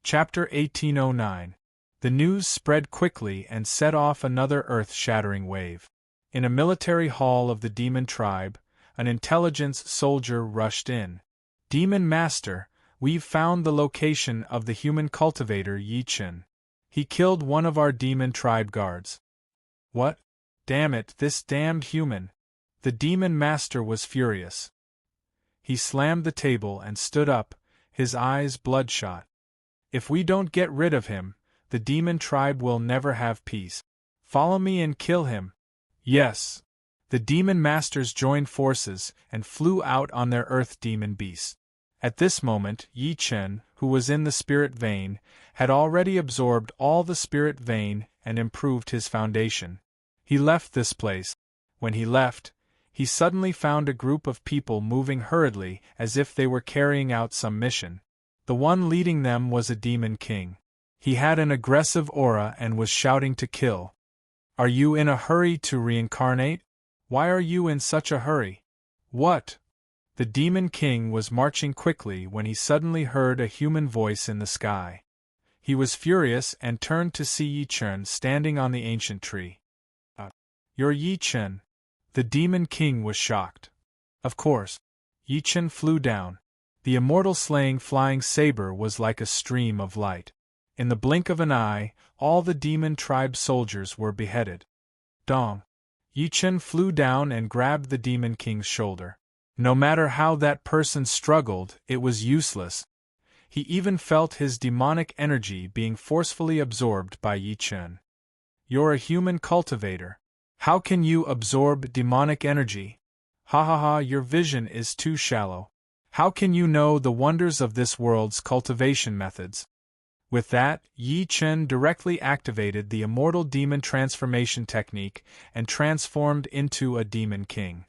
Chapter 1809. The news spread quickly and set off another earth-shattering wave. In a military hall of the demon tribe, an intelligence soldier rushed in. "Demon Master, we've found the location of the human cultivator Yi Chen. He killed one of our demon tribe guards." "What? Damn it, this damned human!" The demon master was furious. He slammed the table and stood up, his eyes bloodshot. "If we don't get rid of him, the demon tribe will never have peace. Follow me and kill him." "Yes." The demon masters joined forces and flew out on their earth demon beasts. At this moment, Yi Chen, who was in the spirit vein, had already absorbed all the spirit vein and improved his foundation. He left this place. When he left, he suddenly found a group of people moving hurriedly as if they were carrying out some mission. The one leading them was a demon king. He had an aggressive aura and was shouting to kill. "Are you in a hurry to reincarnate? Why are you in such a hurry?" "What?" The demon king was marching quickly when he suddenly heard a human voice in the sky. He was furious and turned to see Yi Chen standing on the ancient tree. "You're Yi Chen." The demon king was shocked. Of course. Yi Chen flew down. The immortal slaying flying saber was like a stream of light. In the blink of an eye, all the demon tribe soldiers were beheaded. Dong! Yi Chen flew down and grabbed the demon king's shoulder. No matter how that person struggled, it was useless. He even felt his demonic energy being forcefully absorbed by Yi Chen. "You're a human cultivator. How can you absorb demonic energy? Ha ha ha, your vision is too shallow. How can you know the wonders of this world's cultivation methods?" With that, Yi Chen directly activated the immortal demon transformation technique and transformed into a demon king.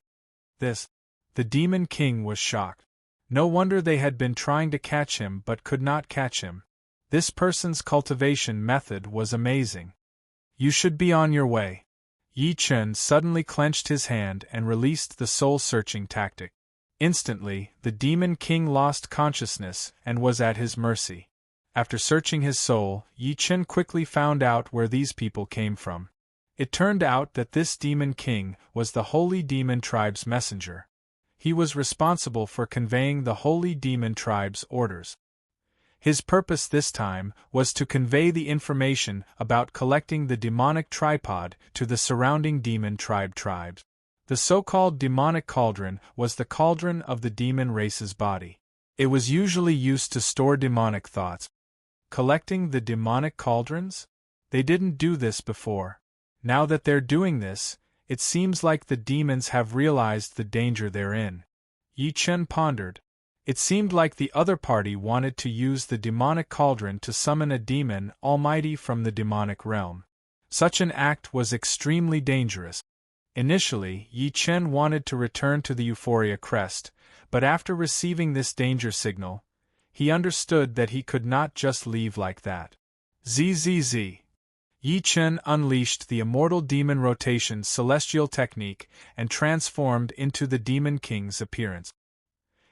The demon king was shocked. No wonder they had been trying to catch him but could not catch him. This person's cultivation method was amazing. "You should be on your way." Yi Chen suddenly clenched his hand and released the soul-searching tactic. Instantly, the demon king lost consciousness and was at his mercy. After searching his soul, Yi Chen quickly found out where these people came from. It turned out that this demon king was the holy demon tribe's messenger. He was responsible for conveying the holy demon tribe's orders. His purpose this time was to convey the information about collecting the demonic tripod to the surrounding demon tribes. The so-called demonic cauldron was the cauldron of the demon race's body. It was usually used to store demonic thoughts. Collecting the demonic cauldrons? They didn't do this before. Now that they're doing this, it seems like the demons have realized the danger they're in. Yi Chen pondered. It seemed like the other party wanted to use the demonic cauldron to summon a demon almighty from the demonic realm. Such an act was extremely dangerous. Initially, Yi Chen wanted to return to the Euphoria Crest, but after receiving this danger signal, he understood that he could not just leave like that. Zzz. Yi Chen unleashed the immortal demon rotation celestial technique and transformed into the demon king's appearance.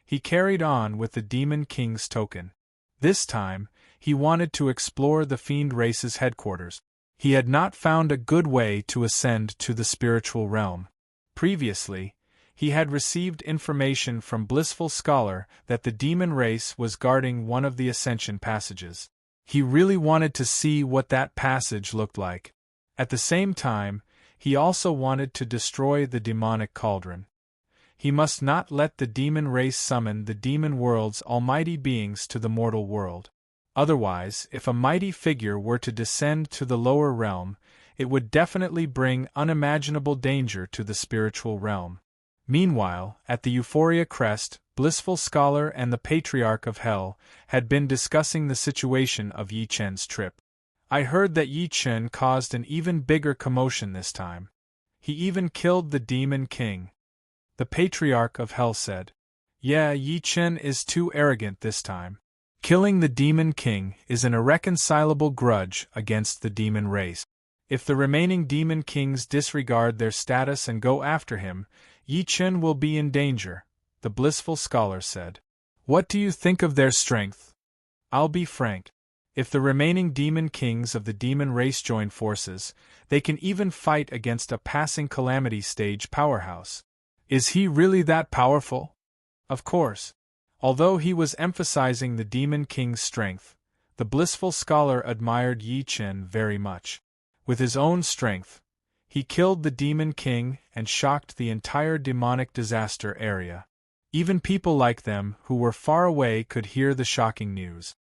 He carried on with the demon king's token. This time, he wanted to explore the fiend race's headquarters. He had not found a good way to ascend to the spiritual realm. Previously, he had received information from Blissful Scholar that the demon race was guarding one of the ascension passages. He really wanted to see what that passage looked like. At the same time, he also wanted to destroy the demonic cauldron. He must not let the demon race summon the demon world's almighty beings to the mortal world. Otherwise, if a mighty figure were to descend to the lower realm, it would definitely bring unimaginable danger to the spiritual realm. Meanwhile, at the Euphoria Crest, Blissful Scholar and the Patriarch of Hell had been discussing the situation of Yi Chen's trip. "I heard that Yi Chen caused an even bigger commotion this time. He even killed the Demon King," the Patriarch of Hell said. "Yeah, Yi Chen is too arrogant this time. Killing the Demon King is an irreconcilable grudge against the demon race. If the remaining Demon Kings disregard their status and go after him, Yi Chen will be in danger," the Blissful Scholar said. "What do you think of their strength?" "I'll be frank. If the remaining demon kings of the demon race join forces, they can even fight against a passing calamity stage powerhouse. Is he really that powerful? Of course. Although he was emphasizing the demon king's strength, the blissful scholar admired Yi Chen very much. With his own strength, he killed the demon king and shocked the entire demonic disaster area. Even people like them who were far away could hear the shocking news.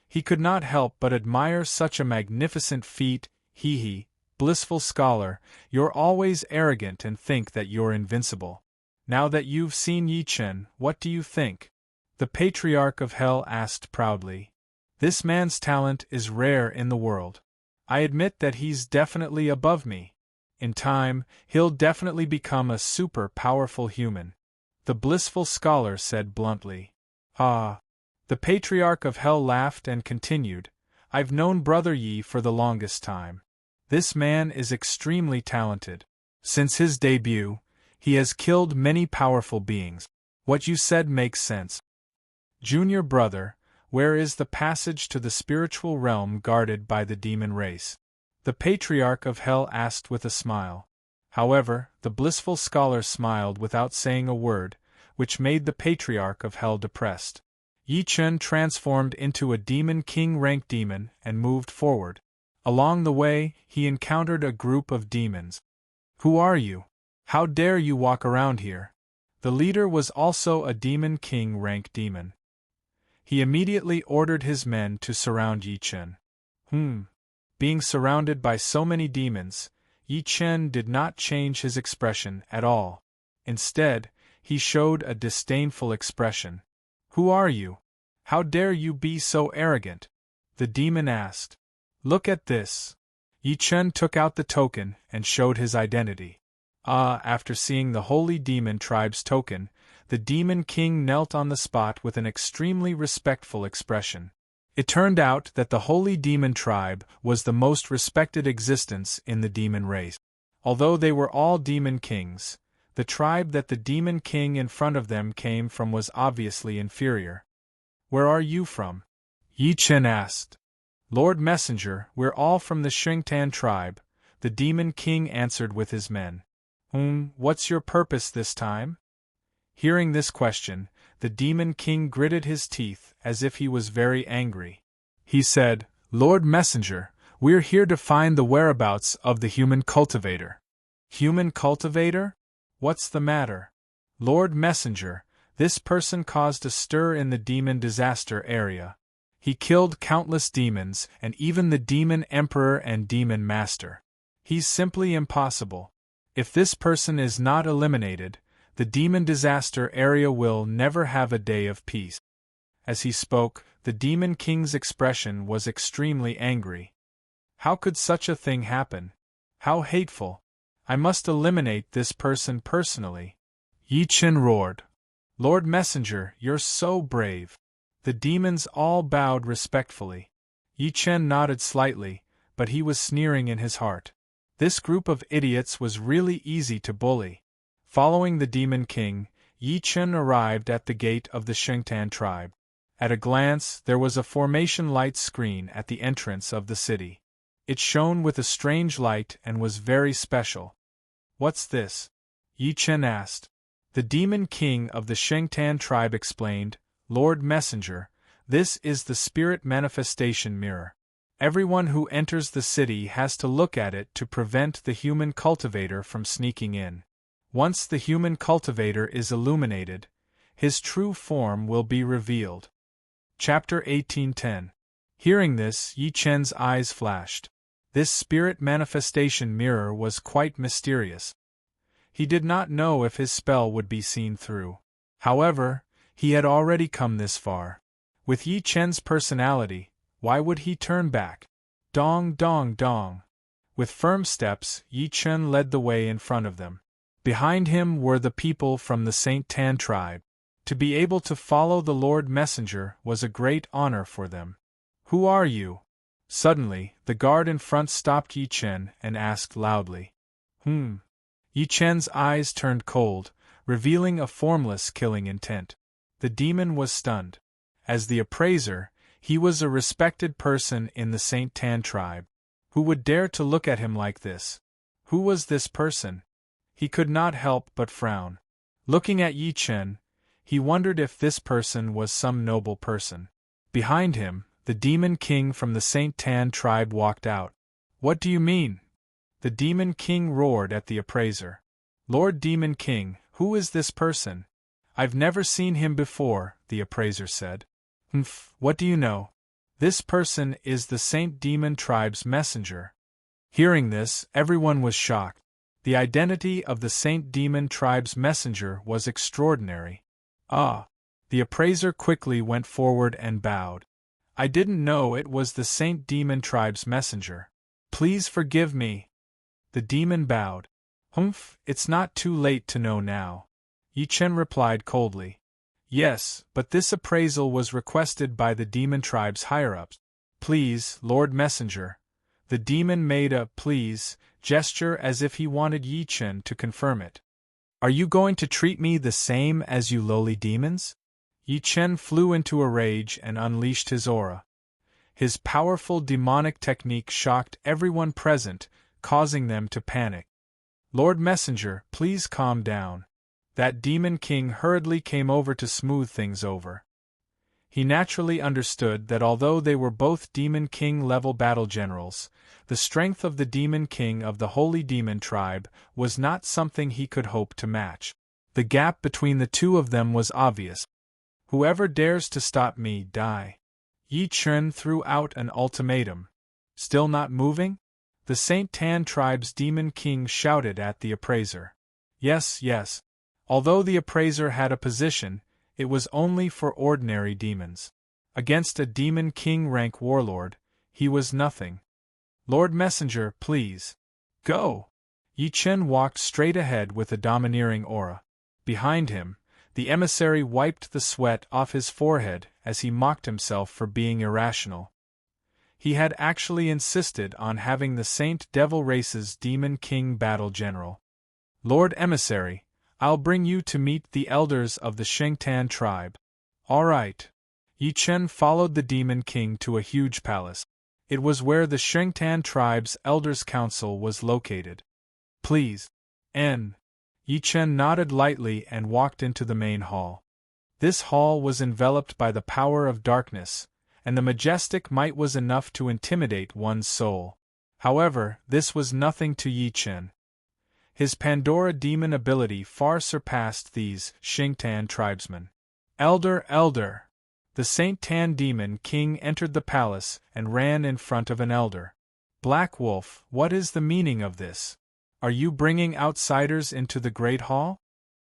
He could not help but admire such a magnificent feat. He, blissful scholar, you're always arrogant and think that you're invincible. Now that you've seen Yi Chen, what do you think? The Patriarch of Hell asked proudly. This man's talent is rare in the world. I admit that he's definitely above me. In time, he'll definitely become a super powerful human. The blissful scholar said bluntly. Ah. The Patriarch of Hell laughed and continued, I've known Brother Yi for the longest time. This man is extremely talented. Since his debut, he has killed many powerful beings. What you said makes sense. Junior brother, where is the passage to the spiritual realm guarded by the demon race? The Patriarch of Hell asked with a smile. However, the blissful scholar smiled without saying a word, which made the Patriarch of Hell depressed. Yi Chen transformed into a demon king rank demon and moved forward. Along the way, he encountered a group of demons. Who are you? How dare you walk around here? The leader was also a demon king rank demon. He immediately ordered his men to surround Yi Chen. Being surrounded by so many demons, Yi Chen did not change his expression at all. Instead, he showed a disdainful expression. Who are you? How dare you be so arrogant? The demon asked. Look at this. Yi Chen took out the token and showed his identity. After seeing the holy demon tribe's token, the demon king knelt on the spot with an extremely respectful expression. It turned out that the holy demon tribe was the most respected existence in the demon race. Although they were all demon kings, the tribe that the demon king in front of them came from was obviously inferior. Where are you from? Yi Chen asked. Lord Messenger, we're all from the Xingtan tribe, the demon king answered with his men. What's your purpose this time? Hearing this question, the demon king gritted his teeth as if he was very angry. He said, Lord Messenger, we're here to find the whereabouts of the human cultivator. Human cultivator? What's the matter? Lord Messenger, this person caused a stir in the demon disaster area. He killed countless demons and even the demon emperor and demon master. He's simply impossible. If this person is not eliminated, the demon disaster area will never have a day of peace. As he spoke, the demon king's expression was extremely angry. How could such a thing happen? How hateful! I must eliminate this person personally. Yi Chen roared. Lord Messenger, you're so brave. The demons all bowed respectfully. Yi Chen nodded slightly, but he was sneering in his heart. This group of idiots was really easy to bully. Following the demon king, Yi Chen arrived at the gate of the Xingtan tribe. At a glance, there was a formation light screen at the entrance of the city. It shone with a strange light and was very special. What's this? Yi Chen asked. The demon king of the Xingtan tribe explained, Lord Messenger, this is the spirit manifestation mirror. Everyone who enters the city has to look at it to prevent the human cultivator from sneaking in. Once the human cultivator is illuminated, his true form will be revealed. Chapter 1810. Hearing this, Yi Chen's eyes flashed. This spirit manifestation mirror was quite mysterious. He did not know if his spell would be seen through. However, he had already come this far. With Yi Chen's personality, why would he turn back? Dong dong dong. With firm steps, Yi Chen led the way in front of them. Behind him were the people from the Saint Tan tribe. To be able to follow the Lord Messenger was a great honor for them. Who are you? Suddenly, the guard in front stopped Yi Chen and asked loudly. Yi Chen's eyes turned cold, revealing a formless killing intent. The demon was stunned. As the appraiser, He was a respected person in the Saint Tan tribe. Who would dare to look at him like this? Who was this person? He could not help but frown. Looking at Yi Chen, he wondered if this person was some noble person. Behind him, the Demon King from the Saint Tan tribe walked out. What do you mean? The Demon King roared at the appraiser. Lord Demon King, who is this person? I've never seen him before, the appraiser said. What do you know? This person is the Saint Demon tribe's messenger. Hearing this, everyone was shocked. The identity of the Saint Demon tribe's messenger was extraordinary. Ah! The appraiser quickly went forward and bowed. I didn't know it was the Saint Demon tribe's messenger. Please forgive me. The demon bowed. It's not too late to know now. Yi Chen replied coldly. Yes, but this appraisal was requested by the demon tribe's higher-ups. Please, Lord Messenger. The demon made a please gesture as if he wanted Yi Chen to confirm it. Are you going to treat me the same as you lowly demons? Yi Chen flew into a rage and unleashed his aura. His powerful demonic technique shocked everyone present, causing them to panic. Lord Messenger, please calm down. That Demon King hurriedly came over to smooth things over. He naturally understood that although they were both Demon King-level battle generals, the strength of the Demon King of the Holy Demon Tribe was not something he could hope to match. The gap between the two of them was obvious. Whoever dares to stop me, die. Yi Chen threw out an ultimatum. Still not moving? The Saint Tan Tribe's Demon King shouted at the appraiser. Yes, yes. Although the appraiser had a position, it was only for ordinary demons. Against a Demon King rank warlord, he was nothing. Lord Messenger, please. Go! Yi Chen walked straight ahead with a domineering aura. Behind him, the emissary wiped the sweat off his forehead as he mocked himself for being irrational. He had actually insisted on having the Saint Devil Race's Demon King battle general. Lord Emissary, I'll bring you to meet the elders of the Shengtan tribe. All right. Yi Chen followed the Demon King to a huge palace. It was where the Shengtan tribe's elders' council was located. Please. Yi Chen nodded lightly and walked into the main hall. This hall was enveloped by the power of darkness, and the majestic might was enough to intimidate one's soul. However, this was nothing to Yi Chen. His Pandora demon ability far surpassed these Shengtan tribesmen. Elder! The Saint Tan Demon King entered the palace and ran in front of an elder. Black Wolf, what is the meaning of this? Are you bringing outsiders into the Great Hall?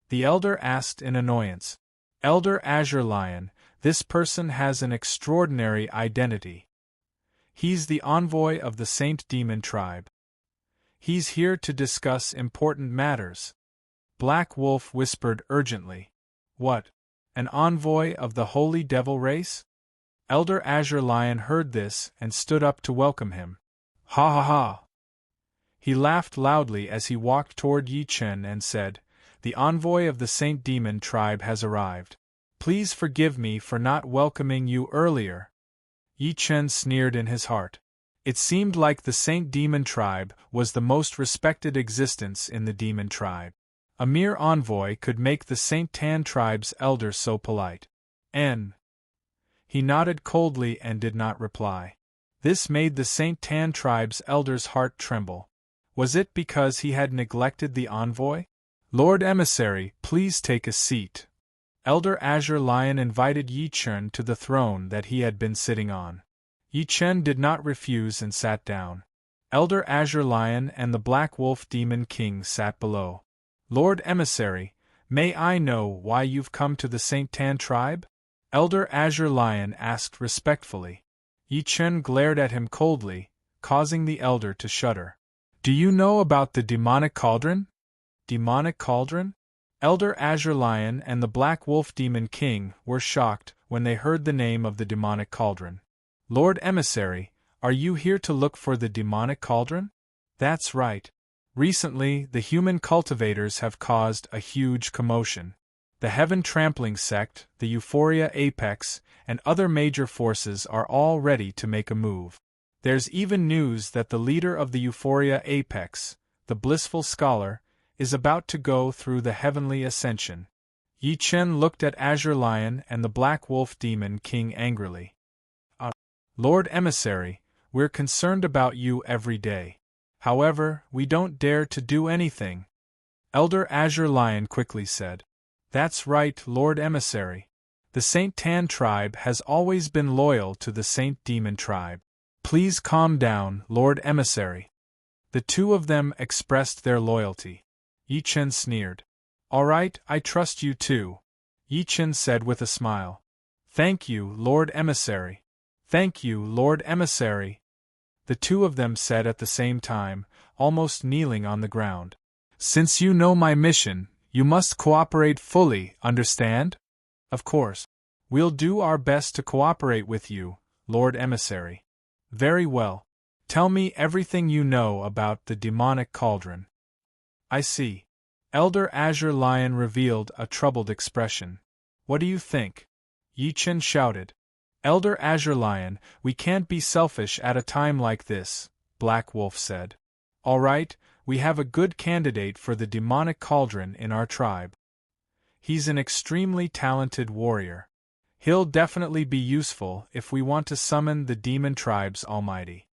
The elder asked in annoyance. Elder Azure Lion, this person has an extraordinary identity. He's the envoy of the Saint Demon tribe. He's here to discuss important matters. Black Wolf whispered urgently. What? An envoy of the Holy Devil Race? Elder Azure Lion heard this and stood up to welcome him. Ha ha ha! He laughed loudly as he walked toward Yi Chen and said, The envoy of the Saint Demon tribe has arrived. Please forgive me for not welcoming you earlier. Yi Chen sneered in his heart. It seemed like the Saint Demon tribe was the most respected existence in the Demon tribe. A mere envoy could make the Saint Tan tribe's elder so polite. He nodded coldly and did not reply. This made the Saint Tan tribe's elder's heart tremble. Was it because he had neglected the envoy? Lord Emissary, please take a seat. Elder Azure Lion invited Yi Chen to the throne that he had been sitting on. Yi Chen did not refuse and sat down. Elder Azure Lion and the Black Wolf Demon King sat below. Lord Emissary, may I know why you've come to the Saint Tan tribe? Elder Azure Lion asked respectfully. Yi Chen glared at him coldly, causing the elder to shudder. Do you know about the demonic cauldron? Demonic cauldron? Elder Azure Lion and the Black Wolf Demon King were shocked when they heard the name of the demonic cauldron. Lord Emissary, are you here to look for the demonic cauldron? That's right. Recently, the human cultivators have caused a huge commotion. The Heaven Trampling Sect, the Euphoria Apex, and other major forces are all ready to make a move. There's even news that the leader of the Euphoria Apex, the Blissful Scholar, is about to go through the heavenly ascension. Yi Chen looked at Azure Lion and the Black Wolf Demon King angrily. Lord Emissary, we're concerned about you every day. However, we don't dare to do anything. Elder Azure Lion quickly said. That's right, Lord Emissary. The Saint Tan tribe has always been loyal to the Saint Demon tribe. Please calm down, Lord Emissary. The two of them expressed their loyalty. Yi Chen sneered. All right, I trust you too, Yi Chen said with a smile. Thank you, Lord Emissary. Thank you, Lord Emissary. The two of them said at the same time, almost kneeling on the ground. Since you know my mission, you must cooperate fully, understand? Of course. We'll do our best to cooperate with you, Lord Emissary. Very well. Tell me everything you know about the demonic cauldron. I see. Elder Azure Lion revealed a troubled expression. What do you think? Yi Chen shouted. Elder Azure Lion, we can't be selfish at a time like this, Black Wolf said. All right, we have a good candidate for the demonic cauldron in our tribe. He's an extremely talented warrior. He'll definitely be useful if we want to summon the demon tribe's almighty.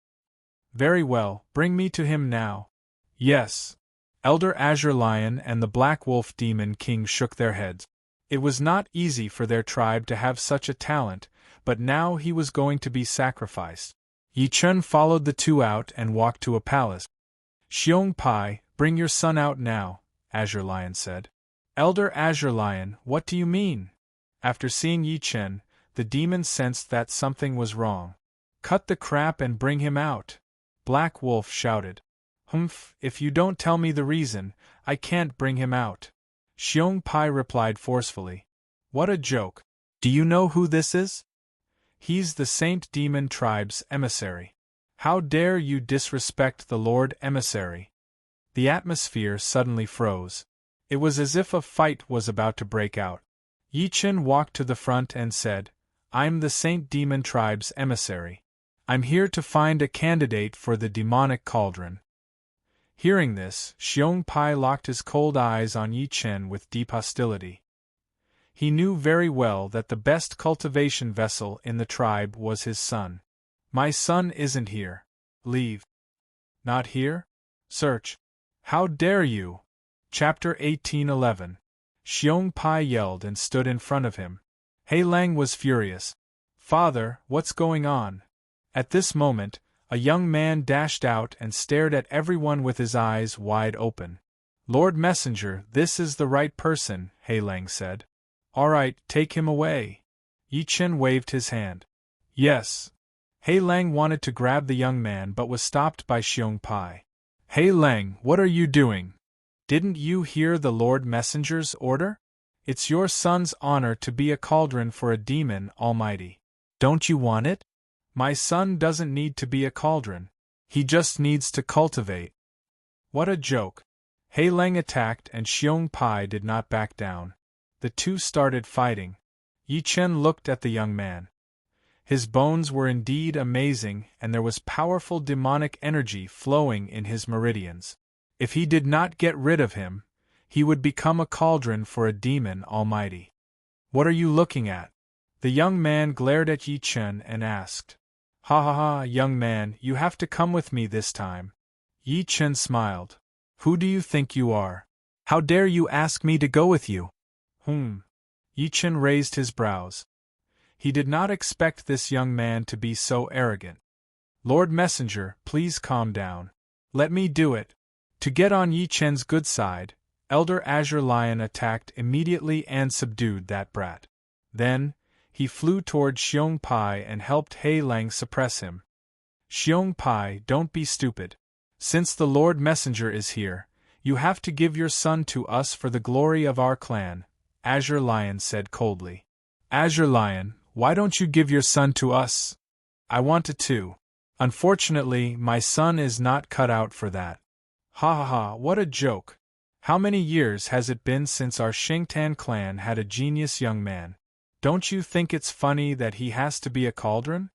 Very well, bring me to him now. Yes. Elder Azure Lion and the Black Wolf Demon King shook their heads. It was not easy for their tribe to have such a talent, but now he was going to be sacrificed. Yi Chen followed the two out and walked to a palace. Xiong Pai, bring your son out now, Azure Lion said. Elder Azure Lion, what do you mean? After seeing Yi Chen, the demon sensed that something was wrong. Cut the crap and bring him out, Black Wolf shouted. Humph, if you don't tell me the reason, I can't bring him out. Xiong Pai replied forcefully. What a joke. Do you know who this is? He's the Saint Demon Tribe's emissary. How dare you disrespect the Lord Emissary? The atmosphere suddenly froze. It was as if a fight was about to break out. Yi Chen walked to the front and said, I'm the Saint Demon Tribe's emissary. I'm here to find a candidate for the demonic cauldron. Hearing this, Xiong Pai locked his cold eyes on Yi Chen with deep hostility. He knew very well that the best cultivation vessel in the tribe was his son. My son isn't here. Leave. Not here? Search. How dare you? Chapter 1811. Xiong Pai yelled and stood in front of him. Hei Lang was furious. Father, what's going on? At this moment, a young man dashed out and stared at everyone with his eyes wide open. Lord Messenger, this is the right person, Hei Lang said. All right, take him away. Yi Chen waved his hand. Yes. Hei Lang wanted to grab the young man but was stopped by Xiong Pai. Hei Lang, what are you doing? Didn't you hear the Lord Messenger's order? It's your son's honor to be a cauldron for a demon almighty. Don't you want it? My son doesn't need to be a cauldron. He just needs to cultivate. What a joke. Hei Lang attacked and Xiong Pai did not back down. The two started fighting. Yi Chen looked at the young man. His bones were indeed amazing and there was powerful demonic energy flowing in his meridians. If he did not get rid of him, he would become a cauldron for a demon almighty. What are you looking at? The young man glared at Yi Chen and asked. Ha ha ha, young man, you have to come with me this time. Yi Chen smiled. Who do you think you are? How dare you ask me to go with you? Yi Chen raised his brows. He did not expect this young man to be so arrogant. Lord Messenger, please calm down. Let me do it. To get on Yi Chen's good side, Elder Azure Lion attacked immediately and subdued that brat. Then, he flew toward Xiong Pai and helped Hei Lang suppress him. Xiong Pai, don't be stupid. Since the Lord Messenger is here, you have to give your son to us for the glory of our clan, Azure Lion said coldly. Azure Lion, why don't you give your son to us? I wanted to. Unfortunately, my son is not cut out for that. Ha ha ha, what a joke. How many years has it been since our Xingtan clan had a genius young man? Don't you think it's funny that he has to be a cauldron?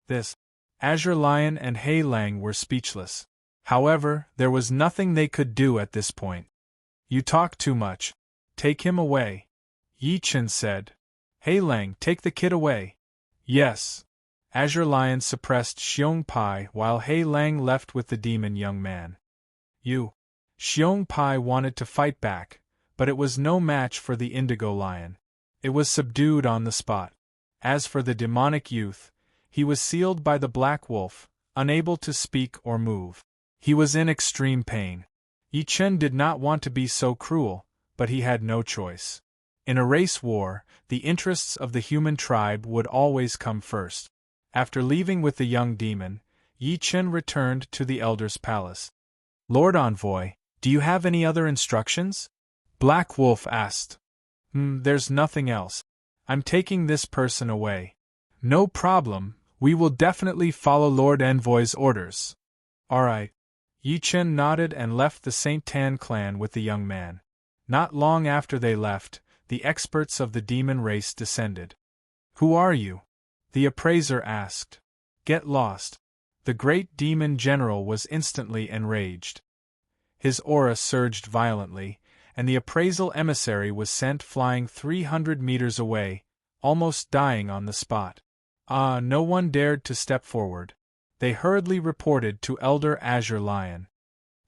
This Azure Lion and Hei Lang were speechless. However, there was nothing they could do at this point. You talk too much. Take him away, Yi Chen said. Hei Lang, take the kid away. Yes. Azure Lion suppressed Xiong Pai while Hei Lang left with the demon young man. Xiong Pai wanted to fight back, but it was no match for the Indigo Lion. It was subdued on the spot. As for the demonic youth, he was sealed by the Black Wolf, unable to speak or move. He was in extreme pain. Yi Chen did not want to be so cruel, but he had no choice. In a race war, the interests of the human tribe would always come first. After leaving with the young demon, Yi Chen returned to the Elder's palace. Lord Envoy, do you have any other instructions? Black Wolf asked. There's nothing else. I'm taking this person away. No problem, we will definitely follow Lord Envoy's orders. Alright. Yi Chen nodded and left the Saint Tan clan with the young man. Not long after they left, the experts of the demon race descended. Who are you? The appraiser asked. Get lost. The great demon general was instantly enraged. His aura surged violently, and the appraisal emissary was sent flying 300 meters away, almost dying on the spot. No one dared to step forward. They hurriedly reported to Elder Azure Lion.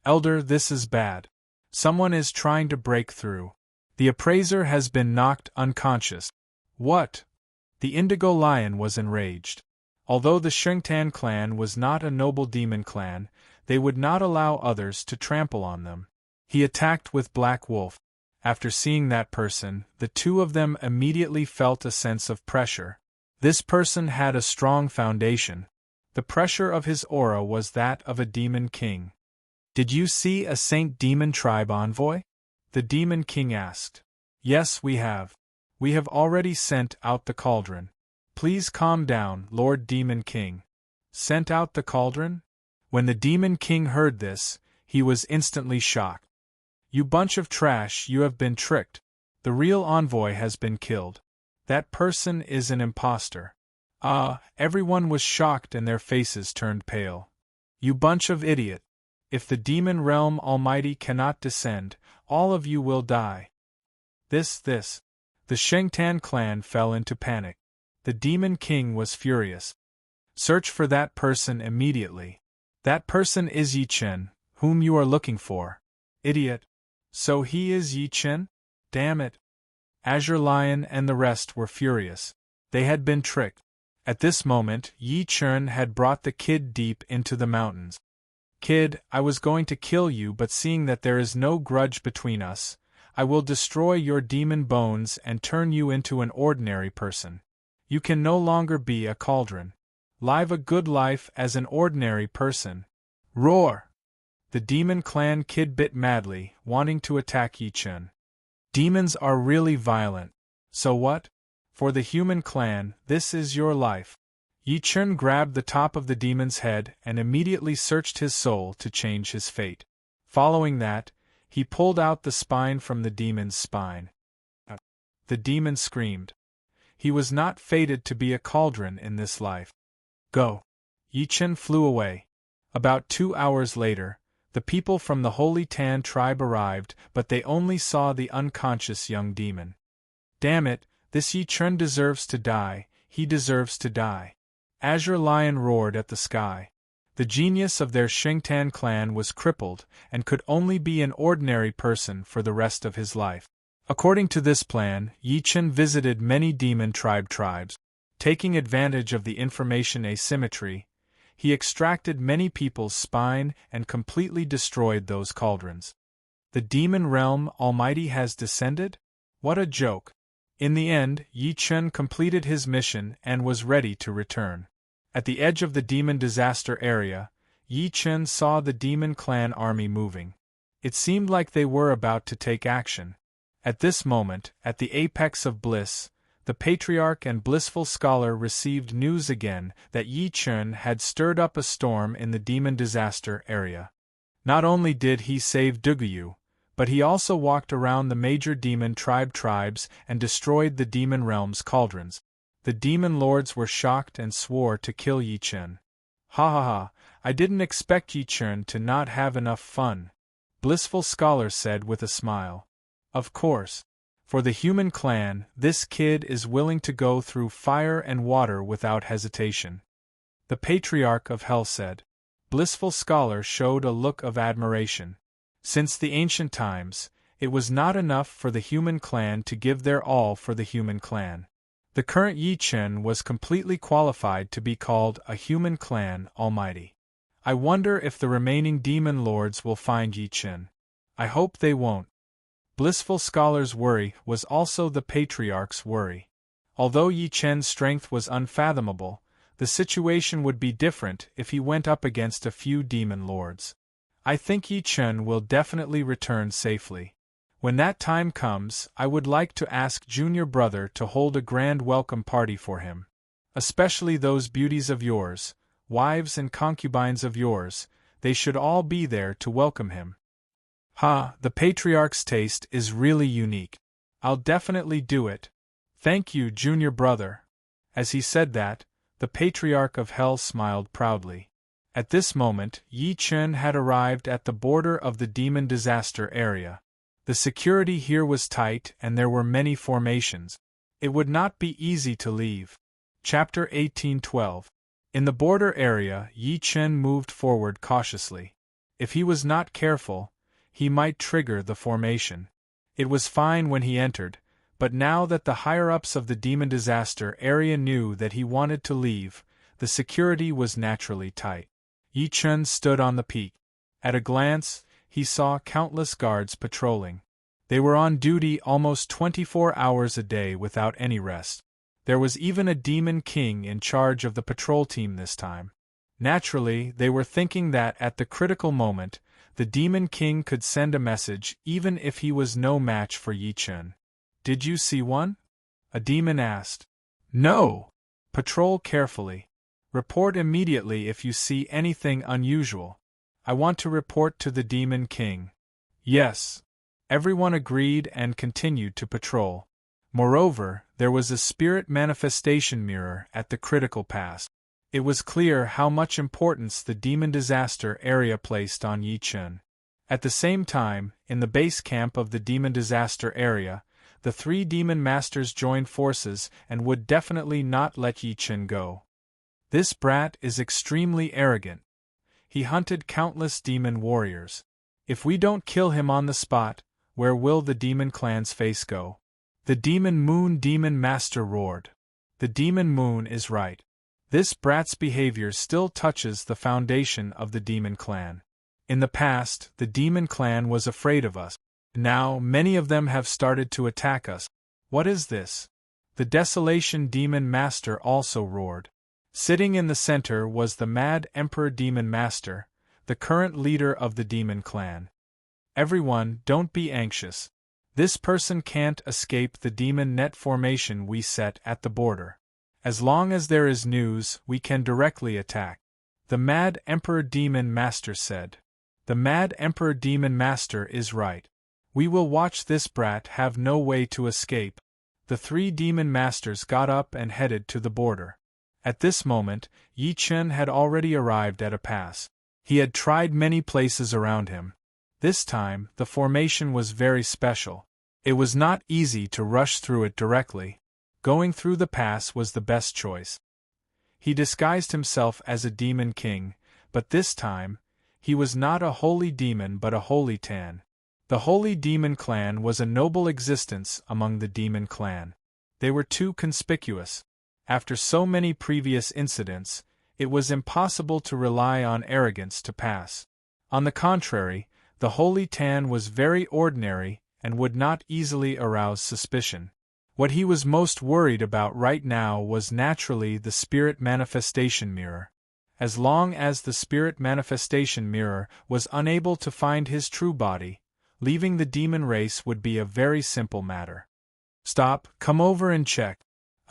Elder, this is bad. Someone is trying to break through. The appraiser has been knocked unconscious. What? The Indigo Lion was enraged. Although the Xingtan clan was not a noble demon clan, they would not allow others to trample on them. He attacked with Black Wolf. After seeing that person, the two of them immediately felt a sense of pressure. This person had a strong foundation. The pressure of his aura was that of a demon king. Did you see a Saint Demon Tribe envoy? The demon king asked. Yes, we have. We have already sent out the cauldron. Please calm down, Lord Demon King. Sent out the cauldron? When the demon king heard this, he was instantly shocked. You bunch of trash, you have been tricked. The real envoy has been killed. That person is an imposter. Everyone was shocked and their faces turned pale. You bunch of idiot. If the demon realm almighty cannot descend, all of you will die. The Xingtan clan fell into panic. The demon king was furious. Search for that person immediately. That person is Yi Chen, whom you are looking for. Idiot. So he is Yi Chen? Damn it. Azure Lion and the rest were furious. They had been tricked. At this moment, Yi Chen had brought the kid deep into the mountains. Kid, I was going to kill you, but seeing that there is no grudge between us, I will destroy your demon bones and turn you into an ordinary person. You can no longer be a cauldron. Live a good life as an ordinary person. Roar! The demon clan kid bit madly, wanting to attack Yi Chen. Demons are really violent. So what? For the human clan, this is your life. Yi Chen grabbed the top of the demon's head and immediately searched his soul to change his fate. Following that, he pulled out the spine from the demon's spine. The demon screamed. He was not fated to be a cauldron in this life. Go. Yi Chen flew away. About 2 hours later, the people from the Holy Tan tribe arrived, but they only saw the unconscious young demon. Damn it, this Yi Chen deserves to die, he deserves to die. Azure Lion roared at the sky. The genius of their Xingtan clan was crippled and could only be an ordinary person for the rest of his life. According to this plan, Yi Chen visited many demon tribes. Taking advantage of the information asymmetry, he extracted many people's spine and completely destroyed those cauldrons. The demon realm almighty has descended? What a joke! In the end, Yi Chen completed his mission and was ready to return. At the edge of the demon disaster area, Yi Chen saw the demon clan army moving. It seemed like they were about to take action. At this moment, at the apex of bliss, the patriarch and blissful scholar received news again that Yi Chen had stirred up a storm in the demon disaster area. Not only did he save Duguyu, but he also walked around the major demon tribes and destroyed the demon realm's cauldrons. The demon lords were shocked and swore to kill Yi Chen. Ha ha ha, I didn't expect Yi Chen to not have enough fun, Blissful Scholar said with a smile. Of course. For the human clan, this kid is willing to go through fire and water without hesitation. The Patriarch of Hell said. Blissful Scholar showed a look of admiration. Since the ancient times, it was not enough for the human clan to give their all for the human clan. The current Yi Chen was completely qualified to be called a human clan almighty. I wonder if the remaining demon lords will find Yi Chen. I hope they won't. Blissful Scholar's worry was also the Patriarch's worry. Although Yi Chen's strength was unfathomable, the situation would be different if he went up against a few demon lords. I think Yi Chen will definitely return safely. When that time comes, I would like to ask Junior Brother to hold a grand welcome party for him. Especially those beauties of yours, wives and concubines of yours, they should all be there to welcome him. Ha, the Patriarch's taste is really unique. I'll definitely do it. Thank you, Junior Brother. As he said that, the Patriarch of Hell smiled proudly. At this moment, Yi Chen had arrived at the border of the demon disaster area. The security here was tight and there were many formations. It would not be easy to leave. Chapter 1812. In the border area, Yi Chen moved forward cautiously. If he was not careful, he might trigger the formation. It was fine when he entered, but now that the higher-ups of the demon disaster area knew that he wanted to leave, the security was naturally tight. Yi Chen stood on the peak. At a glance, he saw countless guards patrolling. They were on duty almost 24 hours a day without any rest. There was even a demon king in charge of the patrol team this time. Naturally, they were thinking that at the critical moment, the demon king could send a message even if he was no match for Yi Chen. Did you see one? A demon asked. No. Patrol carefully. Report immediately if you see anything unusual. I want to report to the demon king. Yes. Everyone agreed and continued to patrol. Moreover, there was a spirit manifestation mirror at the critical pass. It was clear how much importance the demon disaster area placed on Yi Chen. At the same time, in the base camp of the demon disaster area, the three demon masters joined forces and would definitely not let Yi Chen go. This brat is extremely arrogant. He hunted countless demon warriors. If we don't kill him on the spot, where will the demon clan's face go? The demon moon demon master roared. The demon moon is right. This brat's behavior still touches the foundation of the demon clan. In the past, the demon clan was afraid of us. Now, many of them have started to attack us. What is this? The Desolation Demon Master also roared. Sitting in the center was the Mad Emperor Demon Master, the current leader of the demon clan. Everyone, don't be anxious. This person can't escape the demon net formation we set at the border. As long as there is news, we can directly attack. The Mad Emperor Demon Master said. The Mad Emperor Demon Master is right. We will watch this brat have no way to escape. The three demon masters got up and headed to the border. At this moment, Yi Chen had already arrived at a pass. He had tried many places around him. This time, the formation was very special. It was not easy to rush through it directly. Going through the pass was the best choice. He disguised himself as a demon king, but this time, he was not a holy demon but a holy Tan. The Holy Demon Clan was a noble existence among the demon clan. They were too conspicuous. After so many previous incidents, it was impossible to rely on arrogance to pass. On the contrary, the Holy Tan was very ordinary and would not easily arouse suspicion. What he was most worried about right now was naturally the Spirit Manifestation Mirror. As long as the Spirit Manifestation Mirror was unable to find his true body, leaving the demon race would be a very simple matter. Stop, come over and check.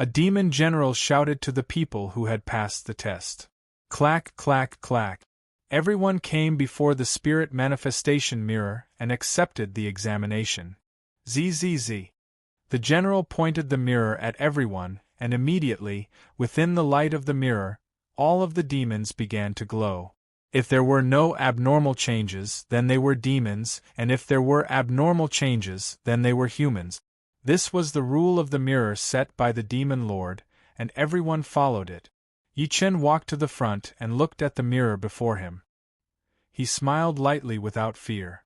A demon general shouted to the people who had passed the test. Clack, clack, clack. Everyone came before the spirit manifestation mirror and accepted the examination. Zzz. The general pointed the mirror at everyone, and immediately, within the light of the mirror, all of the demons began to glow. If there were no abnormal changes, then they were demons, and if there were abnormal changes, then they were humans. This was the rule of the mirror set by the demon lord, and everyone followed it. Yi Chen walked to the front and looked at the mirror before him. He smiled lightly without fear.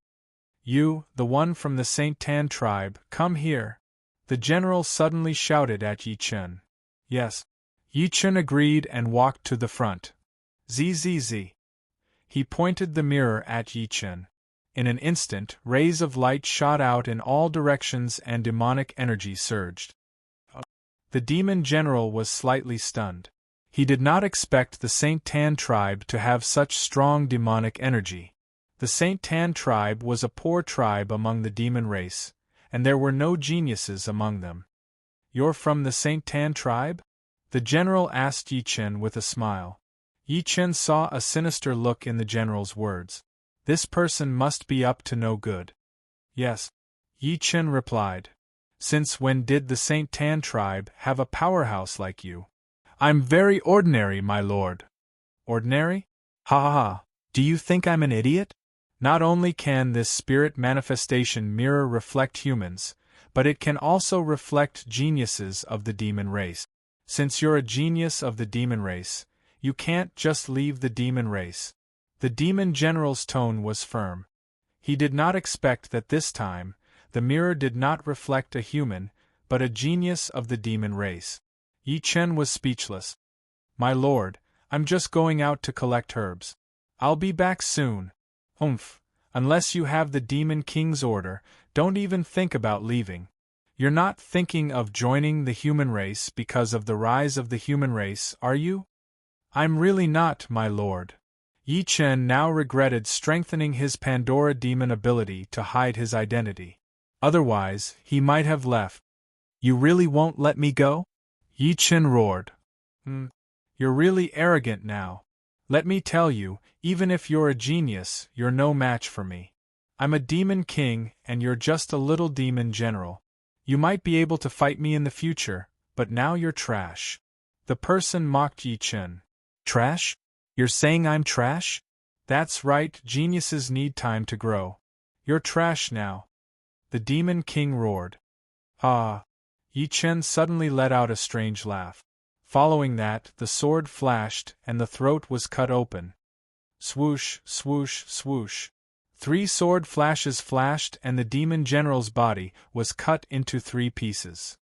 You, the one from the Saint Tan tribe, come here. The general suddenly shouted at Yi Chen. Yes. Yi Chen agreed and walked to the front. Zzz. He pointed the mirror at Yi Chen. In an instant, rays of light shot out in all directions and demonic energy surged. The demon general was slightly stunned. He did not expect the Saint Tan tribe to have such strong demonic energy. The Saint Tan tribe was a poor tribe among the demon race, and there were no geniuses among them. You're from the Saint Tan tribe? The general asked Yi Chen with a smile. Yi Chen saw a sinister look in the general's words. This person must be up to no good. Yes. Yi Chen replied. Since when did the Saint Tan tribe have a powerhouse like you? I'm very ordinary, my lord. Ordinary? Ha ha ha. Do you think I'm an idiot? Not only can this spirit manifestation mirror reflect humans, but it can also reflect geniuses of the demon race. Since you're a genius of the demon race, you can't just leave the demon race. The demon general's tone was firm. He did not expect that this time, the mirror did not reflect a human, but a genius of the demon race. Yi Chen was speechless. My lord, I'm just going out to collect herbs. I'll be back soon. Unless you have the Demon King's order, don't even think about leaving. You're not thinking of joining the human race because of the rise of the human race, are you? I'm really not, my lord. Yi Chen now regretted strengthening his Pandora demon ability to hide his identity. Otherwise, he might have left. You really won't let me go? Yi Chen roared. You're really arrogant now. Let me tell you, even if you're a genius, you're no match for me. I'm a demon king, and you're just a little demon general. You might be able to fight me in the future, but now you're trash. The person mocked Yi Chen. Trash? You're saying I'm trash? That's right, geniuses need time to grow. You're trash now. The demon king roared. Ah! Yi Chen suddenly let out a strange laugh. Following that, the sword flashed, and the throat was cut open. Swoosh, swoosh, swoosh. 3 sword flashes flashed, and the demon general's body was cut into 3 pieces.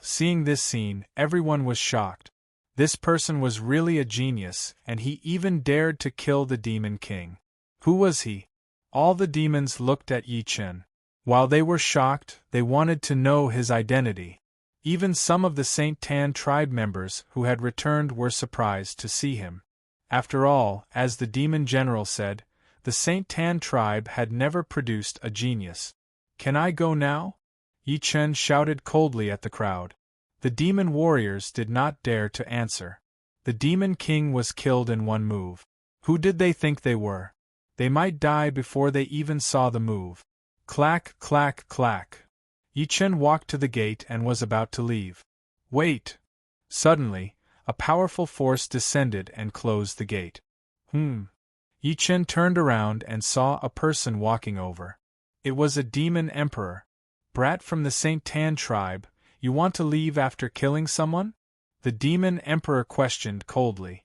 Seeing this scene, everyone was shocked. This person was really a genius, and he even dared to kill the demon king. Who was he? All the demons looked at Yi Chen. While they were shocked, they wanted to know his identity. Even some of the Saint Tan tribe members who had returned were surprised to see him. After all, as the demon general said, the Saint Tan tribe had never produced a genius. Can I go now? Yi Chen shouted coldly at the crowd. The demon warriors did not dare to answer. The demon king was killed in one move. Who did they think they were? They might die before they even saw the move. Clack, clack, clack. Yi Chen walked to the gate and was about to leave. Wait! Suddenly, a powerful force descended and closed the gate. Yi Chen turned around and saw a person walking over. It was a demon emperor. Brat from the Saint Tan tribe, you want to leave after killing someone? The demon emperor questioned coldly.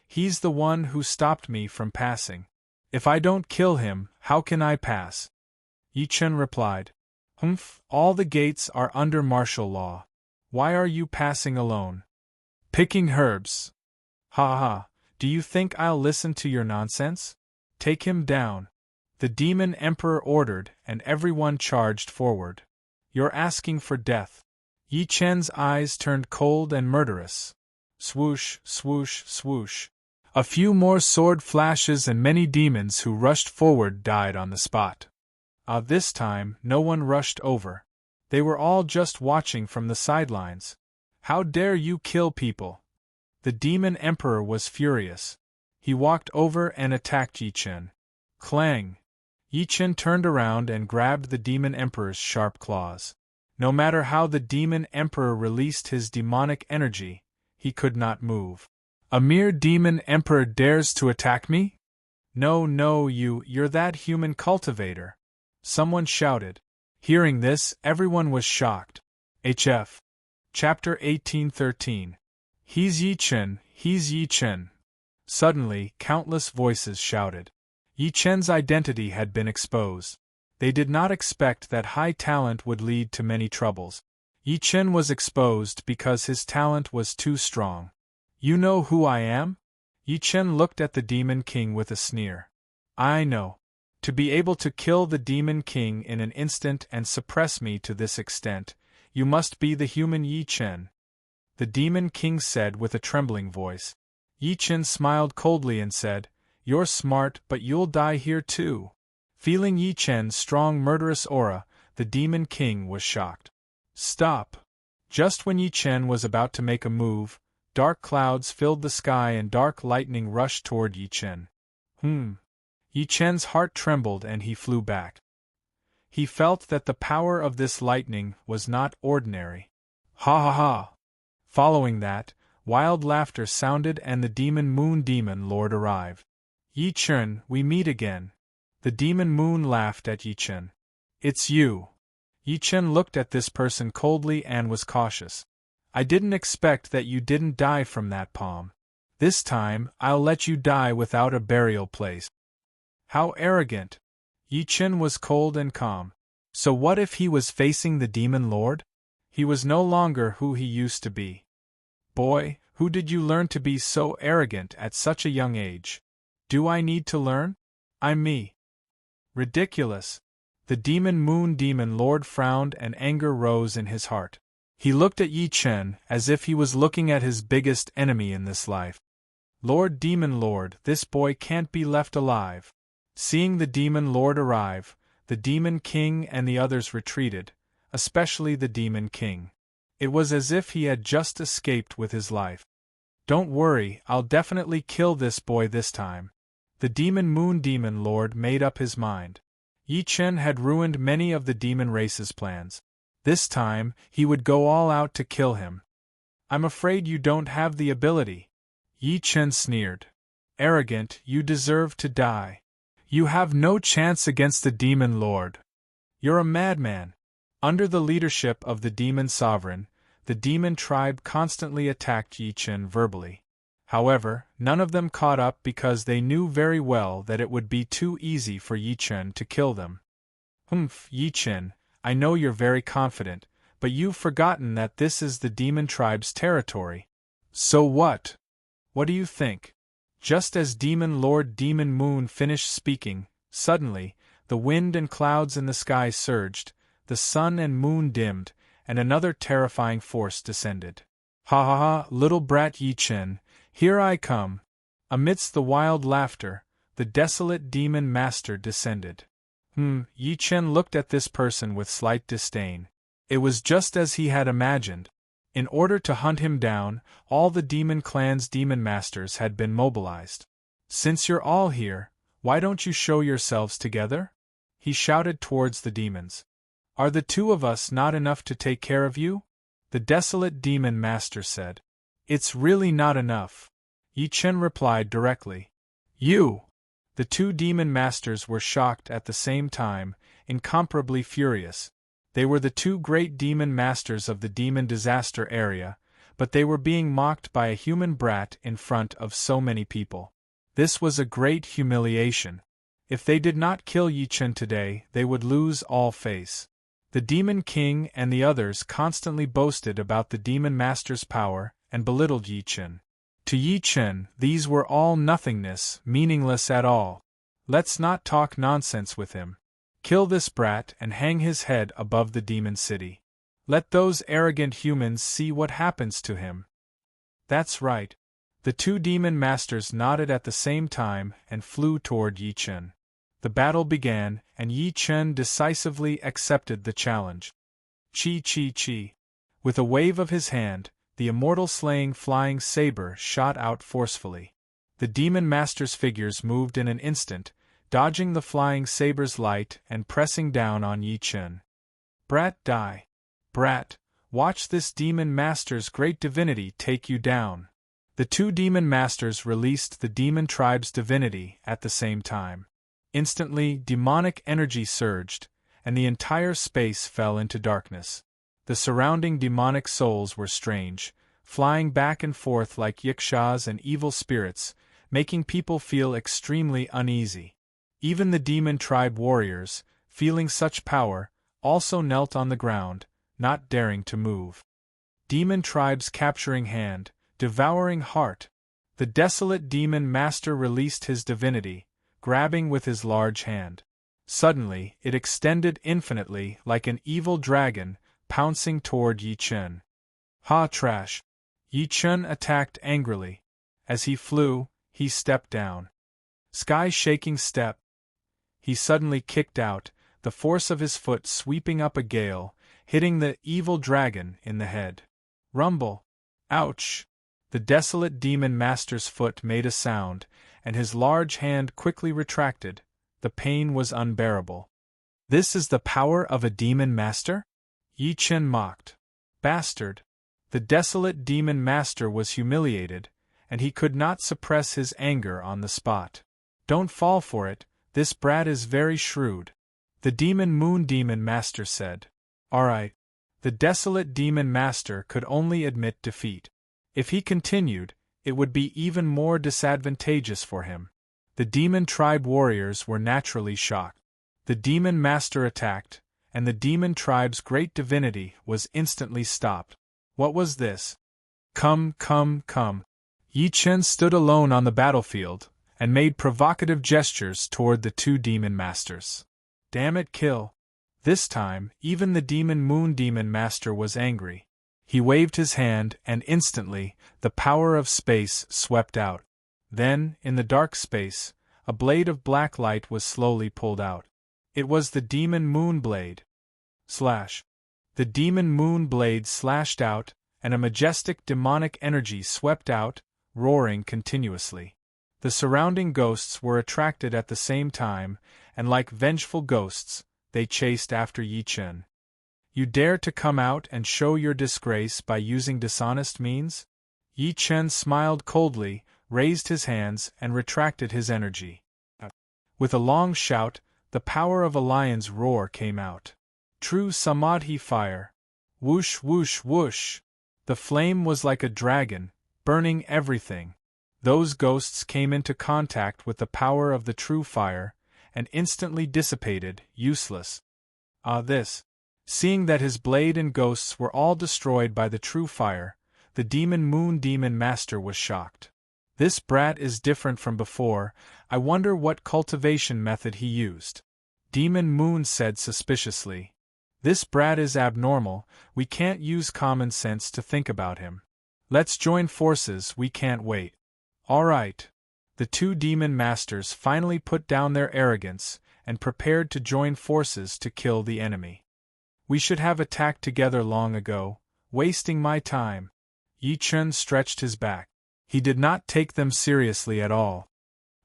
He's the one who stopped me from passing. If I don't kill him, how can I pass? Yi Chen replied. All the gates are under martial law. Why are you passing alone? Picking herbs. Ha ha, do you think I'll listen to your nonsense? Take him down. The demon emperor ordered, and everyone charged forward. You're asking for death. Yi Chen's eyes turned cold and murderous. Swoosh, swoosh, swoosh. A few more sword flashes and many demons who rushed forward died on the spot. This time, no one rushed over. They were all just watching from the sidelines. How dare you kill people? The demon emperor was furious. He walked over and attacked Yi Chen. Clang! Yi Chen turned around and grabbed the Demon Emperor's sharp claws. No matter how the Demon Emperor released his demonic energy, he could not move. A mere Demon Emperor dares to attack me? No, you're that human cultivator. Someone shouted. Hearing this, everyone was shocked. HF. Chapter 1813. He's Yi Chen, he's Yi Chen. Suddenly, countless voices shouted. Yi Chen's identity had been exposed. They did not expect that high talent would lead to many troubles. Yi Chen was exposed because his talent was too strong. You know who I am? Yi Chen looked at the Demon King with a sneer. I know. To be able to kill the Demon King in an instant and suppress me to this extent, you must be the human Yi Chen. The Demon King said with a trembling voice. Yi Chen smiled coldly and said, You're smart, but you'll die here too. Feeling Yi Chen's strong murderous aura, the Demon King was shocked. Stop! Just when Yi Chen was about to make a move, dark clouds filled the sky and dark lightning rushed toward Yi Chen. Yi Chen's heart trembled and he flew back. He felt that the power of this lightning was not ordinary. Ha ha ha! Following that, wild laughter sounded and the Moon Demon Lord arrived. Yi Chen, we meet again. The Demon Moon laughed at Yi Chen. It's you. Yi Chen looked at this person coldly and was cautious. I didn't expect that you didn't die from that palm. This time, I'll let you die without a burial place. How arrogant! Yi Chen was cold and calm. So what if he was facing the Demon Lord? He was no longer who he used to be. Boy, who did you learn to be so arrogant at such a young age? Do I need to learn? I'm me. Ridiculous. The Moon Demon Lord frowned and anger rose in his heart. He looked at Yi Chen as if he was looking at his biggest enemy in this life. Lord Demon Lord, this boy can't be left alive. Seeing the Demon Lord arrive, the Demon King and the others retreated, especially the Demon King. It was as if he had just escaped with his life. Don't worry, I'll definitely kill this boy this time. The Moon Demon Lord made up his mind. Yi Chen had ruined many of the demon race's plans. This time, he would go all out to kill him. I'm afraid you don't have the ability. Yi Chen sneered. Arrogant, you deserve to die. You have no chance against the Demon Lord. You're a madman. Under the leadership of the Demon Sovereign, the demon tribe constantly attacked Yi Chen verbally. However, none of them caught up because they knew very well that it would be too easy for Yi Chen to kill them. Yi Chen, I know you're very confident, but you've forgotten that this is the demon tribe's territory. So what? What do you think? Just as Demon Lord Demon Moon finished speaking, suddenly, the wind and clouds in the sky surged, the sun and moon dimmed, and another terrifying force descended. Ha ha ha, little brat Yi Chen, here I come. Amidst the wild laughter, the desolate demon master descended. Yi Chen looked at this person with slight disdain. It was just as he had imagined. In order to hunt him down, all the demon clan's demon masters had been mobilized. Since you're all here, why don't you show yourselves together? He shouted towards the demons. Are the two of us not enough to take care of you? The desolate demon master said. It's really not enough. Yi Chen replied directly. You! The two demon masters were shocked at the same time, incomparably furious. They were the two great demon masters of the demon disaster area, but they were being mocked by a human brat in front of so many people. This was a great humiliation. If they did not kill Yi Chen today, they would lose all face. The Demon King and the others constantly boasted about the demon master's power and belittled Yi Chen. To Yi Chen, these were all nothingness, meaningless at all. Let's not talk nonsense with him. Kill this brat and hang his head above the demon city. Let those arrogant humans see what happens to him. That's right. The two demon masters nodded at the same time and flew toward Yi Chen. The battle began, and Yi Chen decisively accepted the challenge. Chi chi chi. With a wave of his hand, the immortal slaying flying saber shot out forcefully. The demon master's figures moved in an instant, dodging the flying saber's light and pressing down on Yi Chen. Brat, die! Brat, watch this demon master's great divinity take you down! The two demon masters released the demon tribe's divinity at the same time. Instantly, demonic energy surged, and the entire space fell into darkness. The surrounding demonic souls were strange, flying back and forth like yikshaws and evil spirits, making people feel extremely uneasy. Even the demon tribe warriors, feeling such power, also knelt on the ground, not daring to move. Demon tribes capturing hand, devouring heart. The desolate demon master released his divinity, grabbing with his large hand. Suddenly, it extended infinitely like an evil dragon, pouncing toward Yi Chen. Ha, trash! Yi Chen attacked angrily. As he flew, he stepped down. Sky-shaking step. He suddenly kicked out, the force of his foot sweeping up a gale, hitting the evil dragon in the head. Rumble! Ouch! The desolate demon master's foot made a sound, and his large hand quickly retracted. The pain was unbearable. This is the power of a demon master? Yi Chen mocked. Bastard! The desolate demon master was humiliated, and he could not suppress his anger on the spot. Don't fall for it, this brat is very shrewd. The demon moon demon master said. Alright. The desolate demon master could only admit defeat. If he continued, it would be even more disadvantageous for him. The demon tribe warriors were naturally shocked. The demon master attacked, and the demon tribe's great divinity was instantly stopped. What was this? Come, come, come. Yi Chen stood alone on the battlefield, and made provocative gestures toward the two demon masters. Damn it, kill! This time, even the demon moon demon master was angry. He waved his hand, and instantly, the power of space swept out. Then, in the dark space, a blade of black light was slowly pulled out. It was the demon moon blade. Slash. The demon moon blade slashed out, and a majestic demonic energy swept out, roaring continuously. The surrounding ghosts were attracted at the same time, and like vengeful ghosts, they chased after Yi Chen. You dare to come out and show your disgrace by using dishonest means? Yi Chen smiled coldly, raised his hands, and retracted his energy. With a long shout, the power of a lion's roar came out. True Samadhi fire. Whoosh, whoosh, whoosh. The flame was like a dragon, burning everything. Those ghosts came into contact with the power of the true fire, and instantly dissipated, useless. This. Seeing that his blade and ghosts were all destroyed by the true fire, the demon moon demon master was shocked. This brat is different from before, I wonder what cultivation method he used. Demon Moon said suspiciously. This brat is abnormal, we can't use common sense to think about him. Let's join forces, we can't wait. Alright. The two demon masters finally put down their arrogance, and prepared to join forces to kill the enemy. We should have attacked together long ago, wasting my time. Yi Chen stretched his back. He did not take them seriously at all.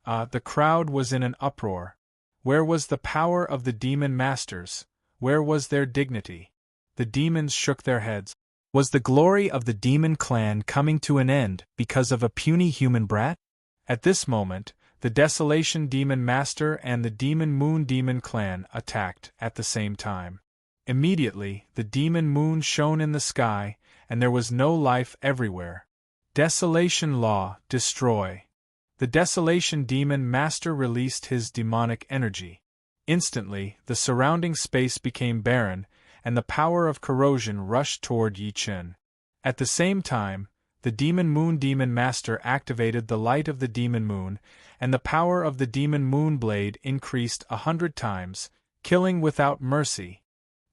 The crowd was in an uproar. Where was the power of the demon masters? Where was their dignity? The demons shook their heads. Was the glory of the demon clan coming to an end because of a puny human brat? At this moment, the Desolation Demon Master and the Demon Moon Demon clan attacked at the same time. Immediately, the demon moon shone in the sky, and there was no life everywhere. Desolation Law, destroy. The Desolation Demon Master released his demonic energy. Instantly, the surrounding space became barren, and the power of corrosion rushed toward Yi Chen. At the same time, the Demon Moon Demon Master activated the light of the Demon Moon, and the power of the Demon Moon Blade increased 100 times, killing without mercy.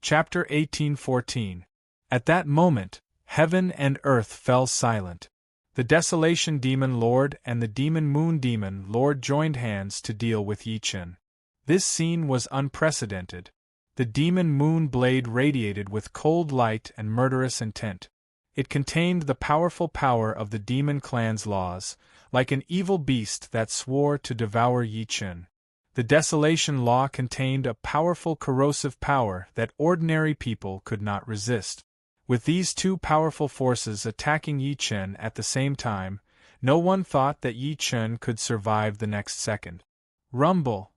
Chapter 1814. At that moment, heaven and earth fell silent. The Desolation Demon Lord and the Demon Moon Demon Lord joined hands to deal with Yi Chen. This scene was unprecedented. The Demon Moon Blade radiated with cold light and murderous intent. It contained the powerful power of the Demon Clan's laws, like an evil beast that swore to devour Yi Chen. The Desolation Law contained a powerful corrosive power that ordinary people could not resist. With these two powerful forces attacking Yi Chen at the same time, no one thought that Yi Chen could survive the next second. Rumble!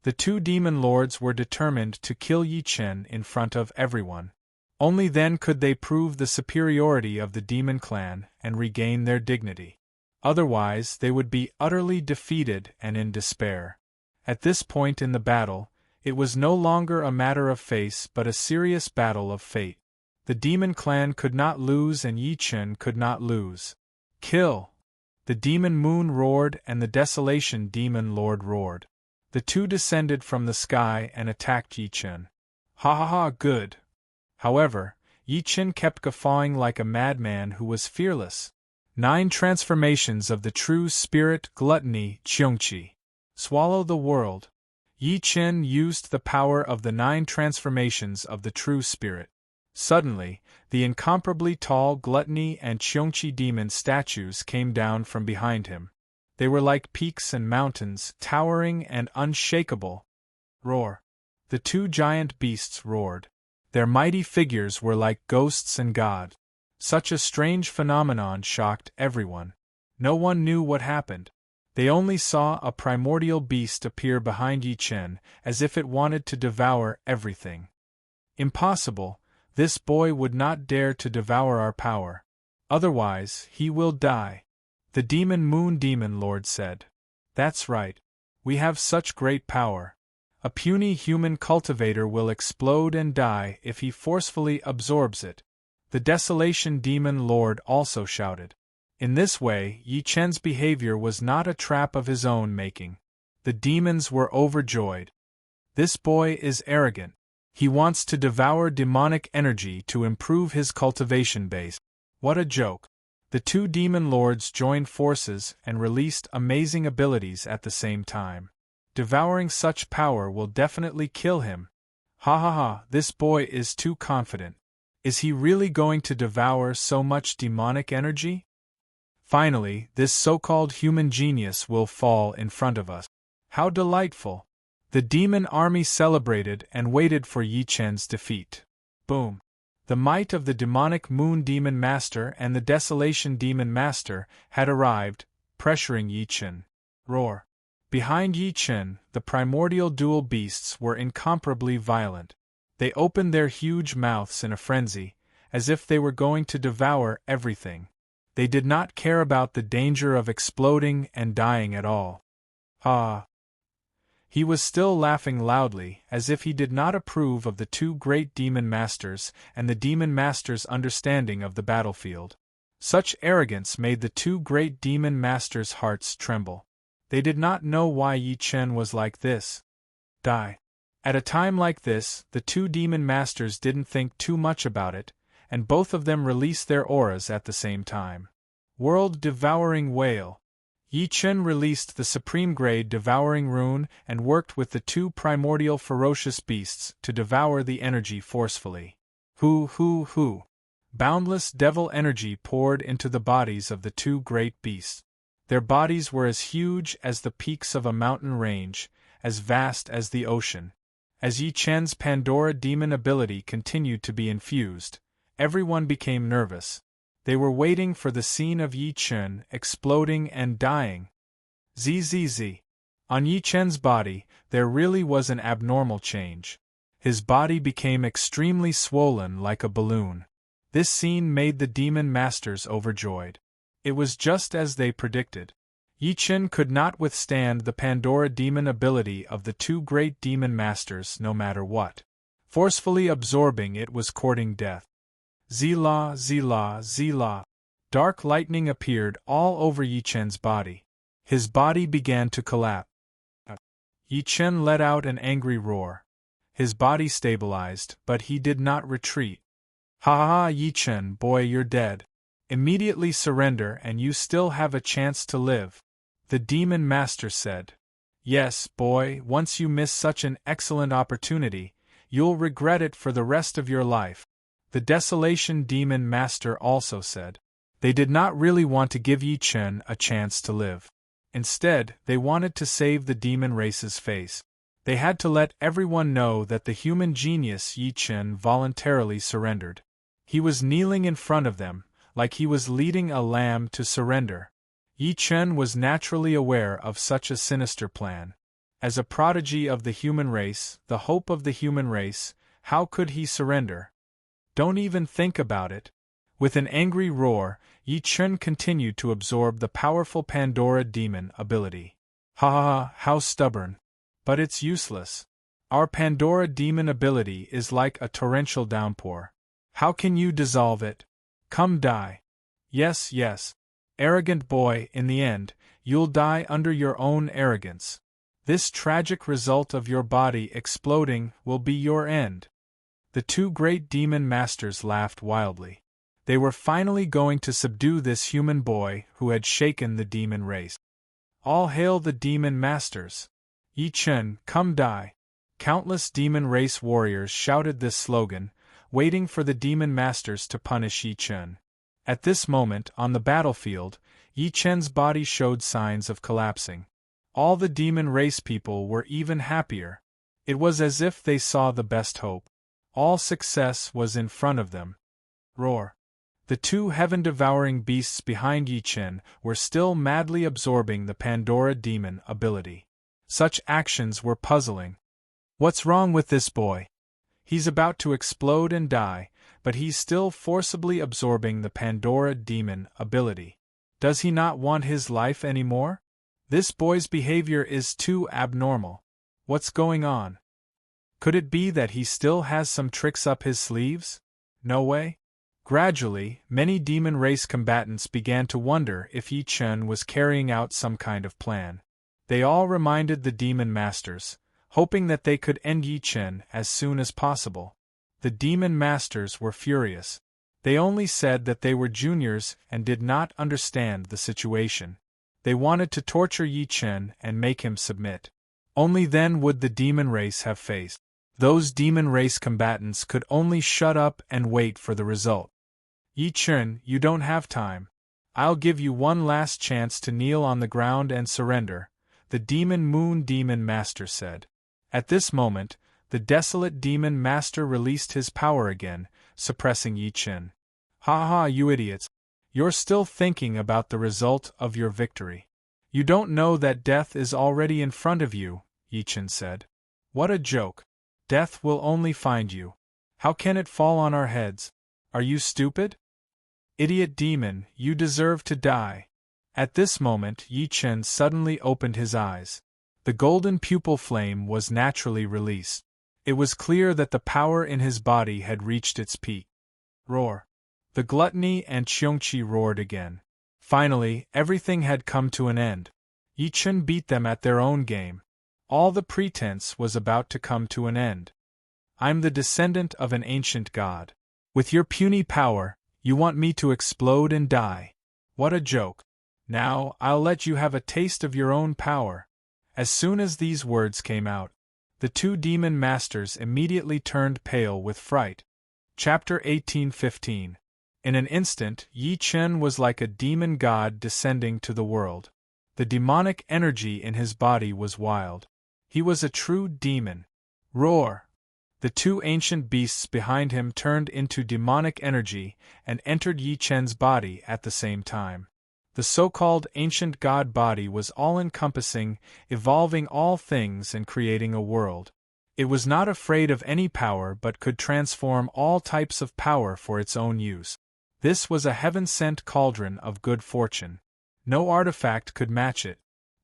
The two demon lords were determined to kill Yi Chen in front of everyone. Only then could they prove the superiority of the demon clan and regain their dignity. Otherwise, they would be utterly defeated and in despair. At this point in the battle, it was no longer a matter of face but a serious battle of fate. The demon clan could not lose and Yi Chen could not lose. Kill! The demon moon roared and the desolation demon lord roared. The two descended from the sky and attacked Yi Chen. Ha ha ha, good! However, Yi Chen kept guffawing like a madman who was fearless. 9 transformations of the true spirit gluttony Qiongqi. Swallow the world. Yi Chen used the power of the 9 transformations of the true spirit. Suddenly, the incomparably tall gluttony and Qiongqi demon statues came down from behind him. They were like peaks and mountains, towering and unshakable. Roar! The two giant beasts roared. Their mighty figures were like ghosts and God. Such a strange phenomenon shocked everyone. No one knew what happened. They only saw a primordial beast appear behind Yi Chen, as if it wanted to devour everything. Impossible, this boy would not dare to devour our power. Otherwise, he will die. The Demon Moon Demon Lord said. That's right. We have such great power. A puny human cultivator will explode and die if he forcefully absorbs it. The Desolation Demon Lord also shouted. In this way, Yi Chen's behavior was not a trap of his own making. The demons were overjoyed. This boy is arrogant. He wants to devour demonic energy to improve his cultivation base. What a joke. The two demon lords joined forces and released amazing abilities at the same time. Devouring such power will definitely kill him. Ha ha ha, this boy is too confident. Is he really going to devour so much demonic energy? Finally, this so-called human genius will fall in front of us. How delightful! The demon army celebrated and waited for Yi Chen's defeat. Boom! The might of the demonic Moon Demon Master and the Desolation Demon Master had arrived, pressuring Yi Chen. Roar! Behind Yi Chen, the primordial dual beasts were incomparably violent. They opened their huge mouths in a frenzy, as if they were going to devour everything. They did not care about the danger of exploding and dying at all. Ah! He was still laughing loudly, as if he did not approve of the two great demon masters and the demon master's understanding of the battlefield. Such arrogance made the two great demon masters' hearts tremble. They did not know why Yi Chen was like this. Die. At a time like this, the two demon masters didn't think too much about it, and both of them released their auras at the same time. World-devouring whale. Yi Chen released the supreme-grade devouring rune and worked with the two primordial ferocious beasts to devour the energy forcefully. Hoo! Boundless devil energy poured into the bodies of the two great beasts. Their bodies were as huge as the peaks of a mountain range, as vast as the ocean. As Yi Chen's Pandora demon ability continued to be infused, everyone became nervous. They were waiting for the scene of Yi Chen exploding and dying. Zzz. On Yi Chen's body, there really was an abnormal change. His body became extremely swollen like a balloon. This scene made the demon masters overjoyed. It was just as they predicted. Yi Chen could not withstand the Pandora demon ability of the two great demon masters no matter what. Forcefully absorbing it was courting death. Zila. Dark lightning appeared all over Yi Chen's body. His body began to collapse. Yi Chen let out an angry roar. His body stabilized, but he did not retreat. Ha, Yi Chen, boy, you're dead. Immediately surrender and you still have a chance to live. The demon master said. Yes, boy, once you miss such an excellent opportunity, you'll regret it for the rest of your life. The Desolation Demon Master also said. They did not really want to give Yi Chen a chance to live. Instead, they wanted to save the demon race's face. They had to let everyone know that the human genius Yi Chen voluntarily surrendered. He was kneeling in front of them, like he was leading a lamb to surrender. Yi Chen was naturally aware of such a sinister plan. As a prodigy of the human race, the hope of the human race, how could he surrender? Don't even think about it. With an angry roar, Yi Chen continued to absorb the powerful Pandora demon ability. Ha ha ha, how stubborn. But it's useless. Our Pandora demon ability is like a torrential downpour. How can you dissolve it? Come die. Yes, yes. Arrogant boy, in the end, you'll die under your own arrogance. This tragic result of your body exploding will be your end. The two great demon masters laughed wildly. They were finally going to subdue this human boy who had shaken the demon race. All hail the demon masters! Yi Chen, come die! Countless demon race warriors shouted this slogan, waiting for the demon masters to punish Yi Chen. At this moment, on the battlefield, Yi Chen's body showed signs of collapsing. All the demon race people were even happier. It was as if they saw the best hope. All success was in front of them. Roar! The two heaven-devouring beasts behind Yi Chen were still madly absorbing the Pandora demon ability. Such actions were puzzling. What's wrong with this boy? He's about to explode and die, but he's still forcibly absorbing the Pandora demon ability. Does he not want his life anymore? This boy's behavior is too abnormal. What's going on? Could it be that he still has some tricks up his sleeves? No way. Gradually, many demon race combatants began to wonder if Yi Chen was carrying out some kind of plan. They all reminded the demon masters, hoping that they could end Yi Chen as soon as possible. The demon masters were furious. They only said that they were juniors and did not understand the situation. They wanted to torture Yi Chen and make him submit. Only then would the demon race have faced. Those demon race combatants could only shut up and wait for the result. Yi Chen, you don't have time. I'll give you one last chance to kneel on the ground and surrender, the Demon Moon Demon Master said. At this moment, the desolate demon master released his power again, suppressing Yi Chen. Ha ha, you idiots! You're still thinking about the result of your victory. You don't know that death is already in front of you, Yi Chen said. What a joke! Death will only find you. How can it fall on our heads? Are you stupid? Idiot demon, you deserve to die. At this moment, Yi Chen suddenly opened his eyes. The golden pupil flame was naturally released. It was clear that the power in his body had reached its peak. Roar! The gluttony and Qiongqi roared again. Finally, everything had come to an end. Yi Chen beat them at their own game. All the pretense was about to come to an end. I'm the descendant of an ancient god. With your puny power, you want me to explode and die. What a joke. Now, I'll let you have a taste of your own power. As soon as these words came out, the two demon masters immediately turned pale with fright. Chapter 18:15. In an instant, Yi Chen was like a demon god descending to the world. The demonic energy in his body was wild. He was a true demon. Roar! The two ancient beasts behind him turned into demonic energy and entered Yi Chen's body at the same time. The so-called ancient god body was all-encompassing, evolving all things and creating a world. It was not afraid of any power but could transform all types of power for its own use. This was a heaven-sent cauldron of good fortune. No artifact could match it.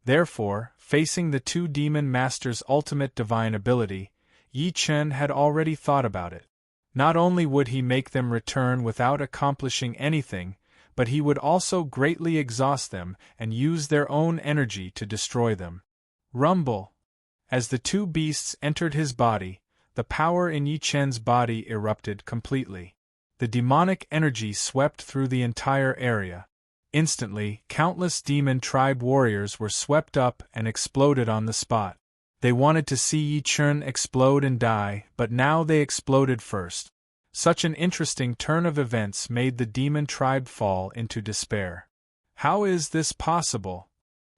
Therefore, facing the two demon masters' ultimate divine ability, Yi Chen had already thought about it. Not only would he make them return without accomplishing anything, but he would also greatly exhaust them and use their own energy to destroy them. Rumble! As the two beasts entered his body, the power in Yi Chen's body erupted completely. The demonic energy swept through the entire area. Instantly, countless demon tribe warriors were swept up and exploded on the spot. They wanted to see Yi Chen explode and die, but now they exploded first. Such an interesting turn of events made the demon tribe fall into despair. How is this possible?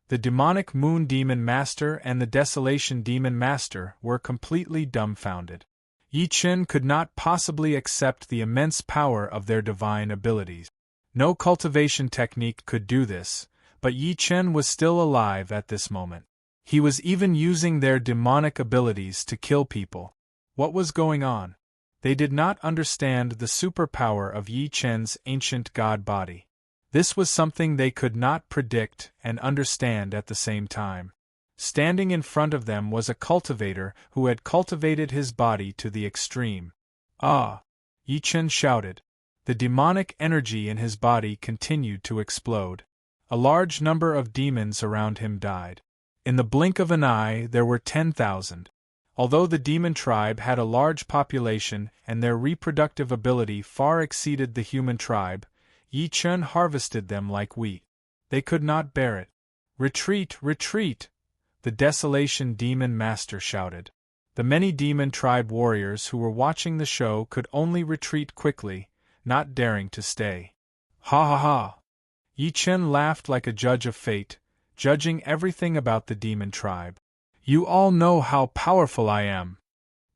The demonic moon demon master and the desolation demon master were completely dumbfounded. Yi Chen could not possibly accept the immense power of their divine abilities. No cultivation technique could do this, but Yi Chen was still alive at this moment. He was even using their demonic abilities to kill people. What was going on? They did not understand the superpower of Yi Chen's ancient god body. This was something they could not predict and understand at the same time. Standing in front of them was a cultivator who had cultivated his body to the extreme. Ah! Yi Chen shouted. The demonic energy in his body continued to explode. A large number of demons around him died. In the blink of an eye there were 10,000. Although the demon tribe had a large population and their reproductive ability far exceeded the human tribe, Yi Chen harvested them like wheat. They could not bear it. Retreat, retreat! The desolation demon master shouted. The many demon tribe warriors who were watching the show could only retreat quickly, not daring to stay. Ha ha ha! Yi Chen laughed like a judge of fate, judging everything about the demon tribe. You all know how powerful I am.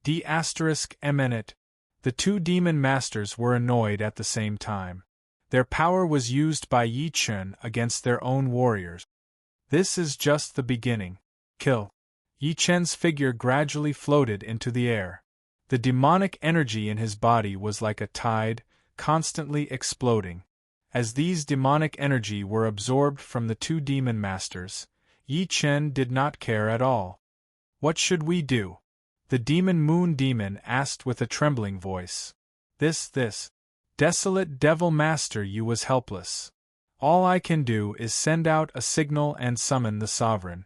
D****. The two demon masters were annoyed at the same time. Their power was used by Yi Chen against their own warriors. This is just the beginning. Kill. Yi Chen's figure gradually floated into the air. The demonic energy in his body was like a tide, constantly exploding. As these demonic energy were absorbed from the two demon masters, Yi Chen did not care at all. What should we do? The demon moon demon asked with a trembling voice. This. Desolate devil master, you was helpless. All I can do is send out a signal and summon the sovereign.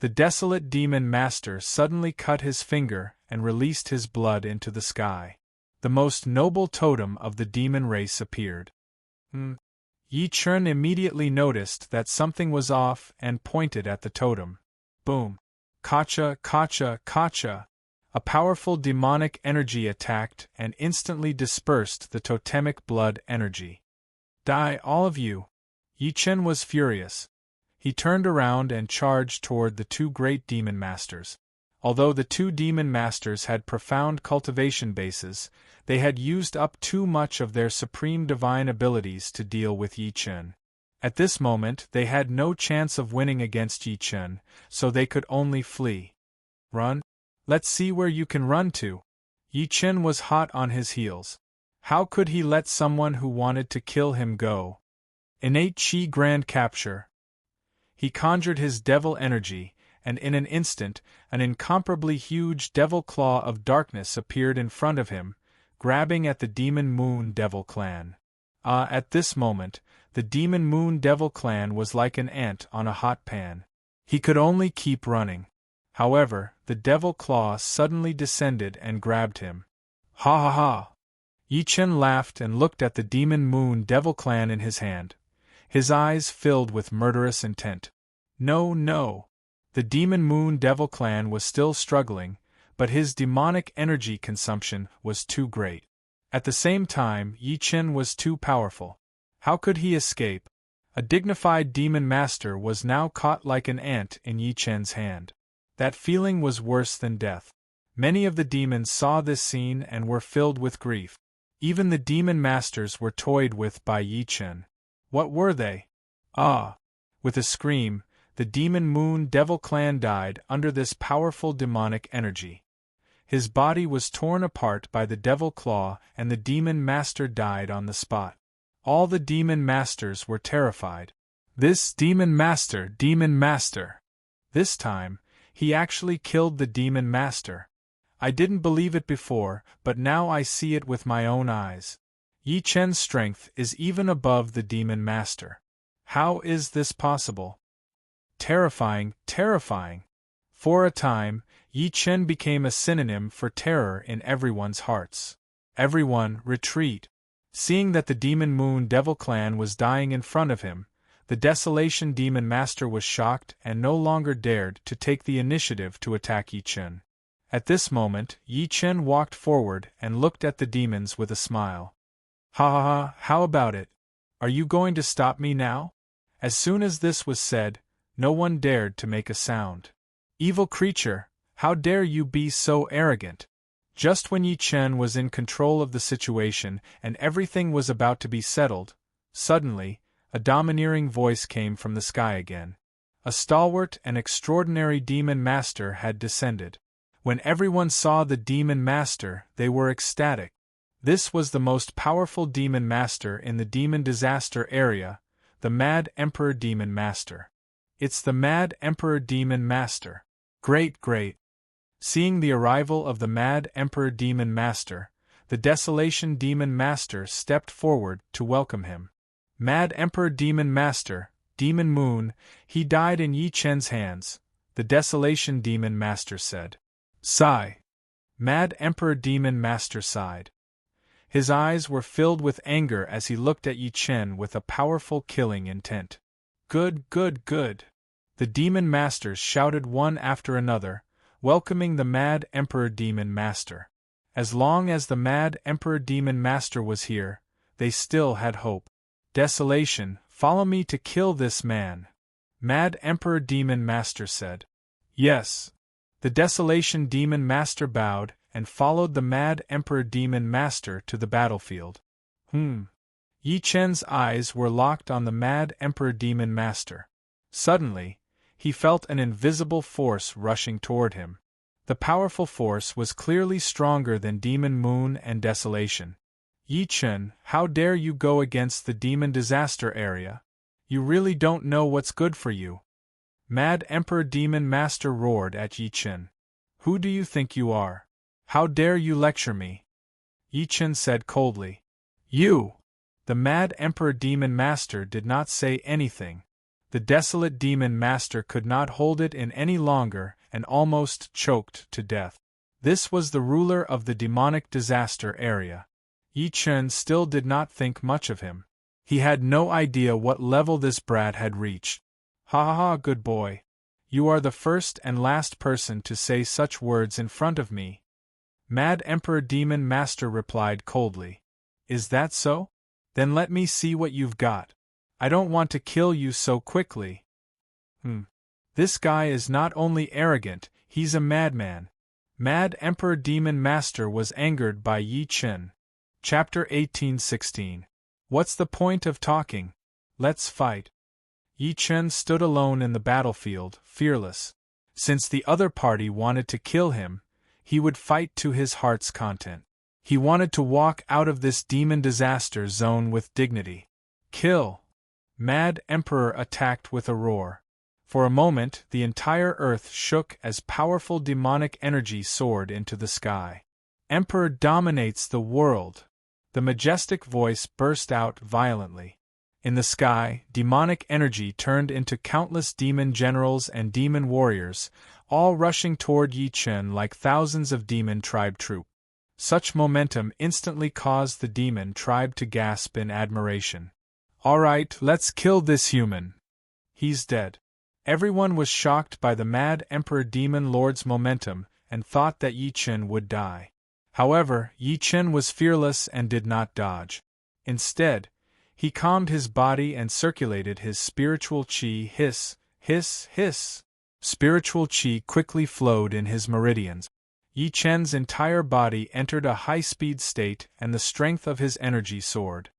The desolate demon master suddenly cut his finger and released his blood into the sky. The most noble totem of the demon race appeared. Yi Chen immediately noticed that something was off and pointed at the totem. Boom! Kacha, kacha, kacha! A powerful demonic energy attacked and instantly dispersed the totemic blood energy. Die, all of you! Yi Chen was furious. He turned around and charged toward the two great demon masters. Although the two demon masters had profound cultivation bases, they had used up too much of their supreme divine abilities to deal with Yi Chen. At this moment they had no chance of winning against Yi Chen, so they could only flee. Run? Let's see where you can run to. Yi Chen was hot on his heels. How could he let someone who wanted to kill him go? Innate Qi Grand Capture. He conjured his devil energy, and in an instant, an incomparably huge devil claw of darkness appeared in front of him, grabbing at the Demon Moon Devil Clan. At this moment, the Demon Moon Devil Clan was like an ant on a hot pan. He could only keep running. However, the devil claw suddenly descended and grabbed him. Ha ha ha! Yi Chen laughed and looked at the Demon Moon Devil Clan in his hand. His eyes filled with murderous intent. No! The Demon Moon Devil Clan was still struggling, but his demonic energy consumption was too great. At the same time, Yi Chen was too powerful. How could he escape? A dignified demon master was now caught like an ant in Yi Chen's hand. That feeling was worse than death. Many of the demons saw this scene and were filled with grief. Even the demon masters were toyed with by Yi Chen. What were they? With a scream, the Demon Moon Devil Clan died under this powerful demonic energy. His body was torn apart by the Devil Claw and the Demon Master died on the spot. All the Demon Masters were terrified. This Demon Master! This time, he actually killed the Demon Master. I didn't believe it before, but now I see it with my own eyes. Yi Chen's strength is even above the Demon Master. How is this possible? Terrifying! For a time, Yi Chen became a synonym for terror in everyone's hearts. Everyone, retreat! Seeing that the Demon Moon Devil Clan was dying in front of him, the Desolation Demon Master was shocked and no longer dared to take the initiative to attack Yi Chen. At this moment, Yi Chen walked forward and looked at the demons with a smile. Ha ha ha, how about it? Are you going to stop me now? As soon as this was said, no one dared to make a sound. Evil creature, how dare you be so arrogant? Just when Yi Chen was in control of the situation and everything was about to be settled, suddenly, a domineering voice came from the sky again. A stalwart and extraordinary demon master had descended. When everyone saw the demon master, they were ecstatic. This was the most powerful demon master in the demon disaster area, the Mad Emperor Demon Master. It's the Mad Emperor Demon Master. Great, great. Seeing the arrival of the Mad Emperor Demon Master, the Desolation Demon Master stepped forward to welcome him. Mad Emperor Demon Master, Demon Moon, he died in Yi Chen's hands, the Desolation Demon Master said. Sigh. Mad Emperor Demon Master sighed. His eyes were filled with anger as he looked at Yi Chen with a powerful killing intent. Good, good, good. The Demon Masters shouted one after another, welcoming the Mad Emperor Demon Master. As long as the Mad Emperor Demon Master was here, they still had hope. Desolation, follow me to kill this man. Mad Emperor Demon Master said. Yes. The Desolation Demon Master bowed and followed the Mad Emperor Demon Master to the battlefield. Yi Chen's eyes were locked on the Mad Emperor Demon Master. Suddenly, he felt an invisible force rushing toward him. The powerful force was clearly stronger than Demon Moon and Desolation. Yi Chen, how dare you go against the demon disaster area? You really don't know what's good for you. Mad Emperor Demon Master roared at Yi Chen. Who do you think you are? How dare you lecture me? Yi Chen said coldly. You! The Mad Emperor Demon Master did not say anything. The Desolate Demon Master could not hold it in any longer and almost choked to death. This was the ruler of the demonic disaster area. Yi Chen still did not think much of him. He had no idea what level this brat had reached. Ha ha ha, good boy. You are the first and last person to say such words in front of me. Mad Emperor Demon Master replied coldly. Is that so? Then let me see what you've got. I don't want to kill you so quickly. This guy is not only arrogant, he's a madman. Mad Emperor Demon Master was angered by Yi Chen. Chapter 18:16. What's the point of talking? Let's fight. Yi Chen stood alone in the battlefield, fearless. Since the other party wanted to kill him, he would fight to his heart's content. He wanted to walk out of this demon disaster zone with dignity. Kill! Mad Emperor attacked with a roar. For a moment, the entire earth shook as powerful demonic energy soared into the sky. Emperor dominates the world! The majestic voice burst out violently. In the sky, demonic energy turned into countless demon generals and demon warriors, all rushing toward Yi Chen like thousands of demon tribe troops. Such momentum instantly caused the demon tribe to gasp in admiration. All right, let's kill this human. He's dead. Everyone was shocked by the Mad Emperor Demon Lord's momentum and thought that Yi Chen would die. However, Yi Chen was fearless and did not dodge. Instead, he calmed his body and circulated his spiritual qi. Hiss, hiss, hiss. Spiritual qi quickly flowed in his meridians. Yi Chen's entire body entered a high-speed state and the strength of his energy soared.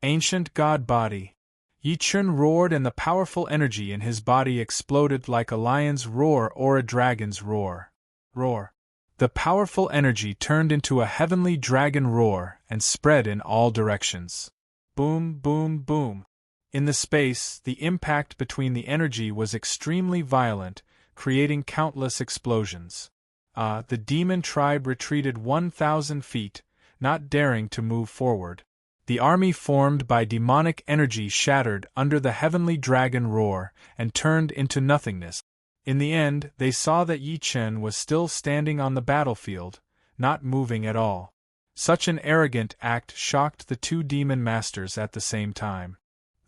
Ancient God Body. Yi Chen roared and the powerful energy in his body exploded like a lion's roar or a dragon's roar. Roar. The powerful energy turned into a heavenly dragon roar and spread in all directions. Boom, boom, boom. In the space, the impact between the energy was extremely violent, creating countless explosions. The demon tribe retreated 1,000 feet, not daring to move forward. The army formed by demonic energy shattered under the heavenly dragon roar and turned into nothingness. In the end, they saw that Yi Chen was still standing on the battlefield, not moving at all. Such an arrogant act shocked the two demon masters at the same time.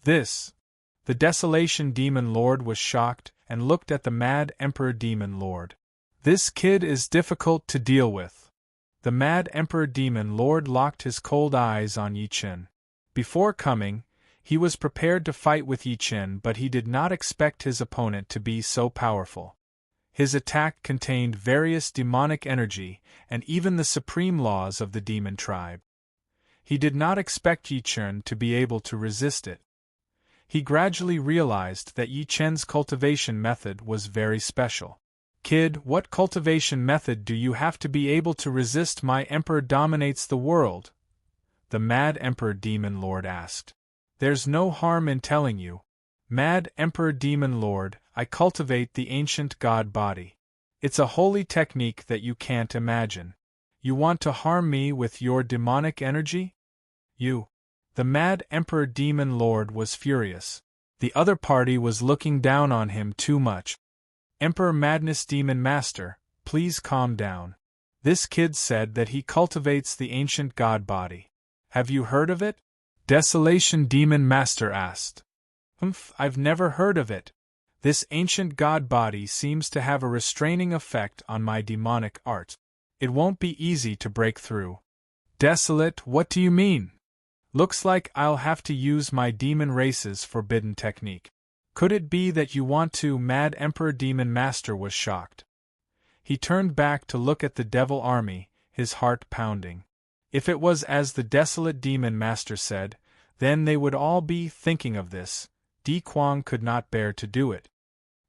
The Desolation Demon Lord was shocked and looked at the Mad Emperor Demon Lord. This kid is difficult to deal with. The mad Emperor Demon Lord locked his cold eyes on Yi Chen. Before coming, he was prepared to fight with Yi Chen, but he did not expect his opponent to be so powerful. His attack contained various demonic energy and even the supreme laws of the demon tribe. He did not expect Yi Chen to be able to resist it. He gradually realized that Yi Chen's cultivation method was very special. Kid, what cultivation method do you have to be able to resist my emperor dominates the world? The mad Emperor Demon Lord asked. There's no harm in telling you. Mad Emperor Demon Lord, I cultivate the ancient god body. It's a holy technique that you can't imagine. You want to harm me with your demonic energy? You. The mad Emperor Demon Lord was furious. The other party was looking down on him too much. Emperor Madness Demon Master, please calm down. This kid said that he cultivates the ancient god body. Have you heard of it? Desolation Demon Master asked. I've never heard of it. This ancient god body seems to have a restraining effect on my demonic art. It won't be easy to break through. Desolate, what do you mean? Looks like I'll have to use my demon race's forbidden technique. Could it be that you want to? Mad Emperor Demon Master was shocked. He turned back to look at the devil army, his heart pounding. If it was as the desolate Demon Master said, then they would all be thinking of this. Di Kuang could not bear to do it.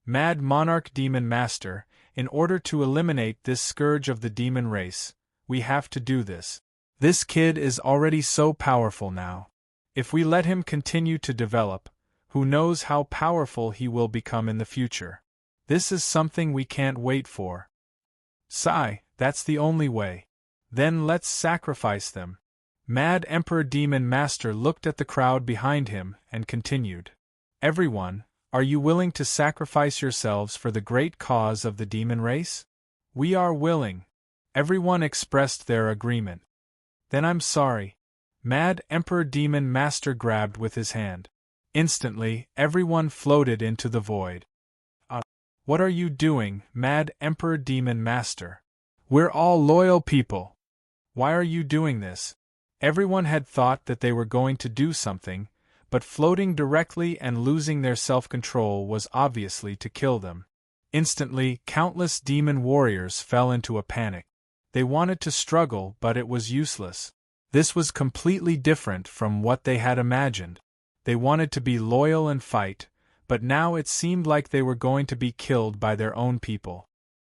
Mad Monarch Demon Master, in order to eliminate this scourge of the demon race, we have to do this. This kid is already so powerful now. If we let him continue to develop, who knows how powerful he will become in the future. This is something we can't wait for. Sigh, that's the only way. Then let's sacrifice them. Mad Emperor Demon Master looked at the crowd behind him and continued. Everyone, are you willing to sacrifice yourselves for the great cause of the demon race? We are willing. Everyone expressed their agreement. Then I'm sorry. Mad Emperor Demon Master grabbed with his hand. Instantly, everyone floated into the void. What are you doing, Mad Emperor Demon Master? We're all loyal people. Why are you doing this? Everyone had thought that they were going to do something, but floating directly and losing their self-control was obviously to kill them. Instantly, countless demon warriors fell into a panic. They wanted to struggle, but it was useless. This was completely different from what they had imagined. They wanted to be loyal and fight, but now it seemed like they were going to be killed by their own people.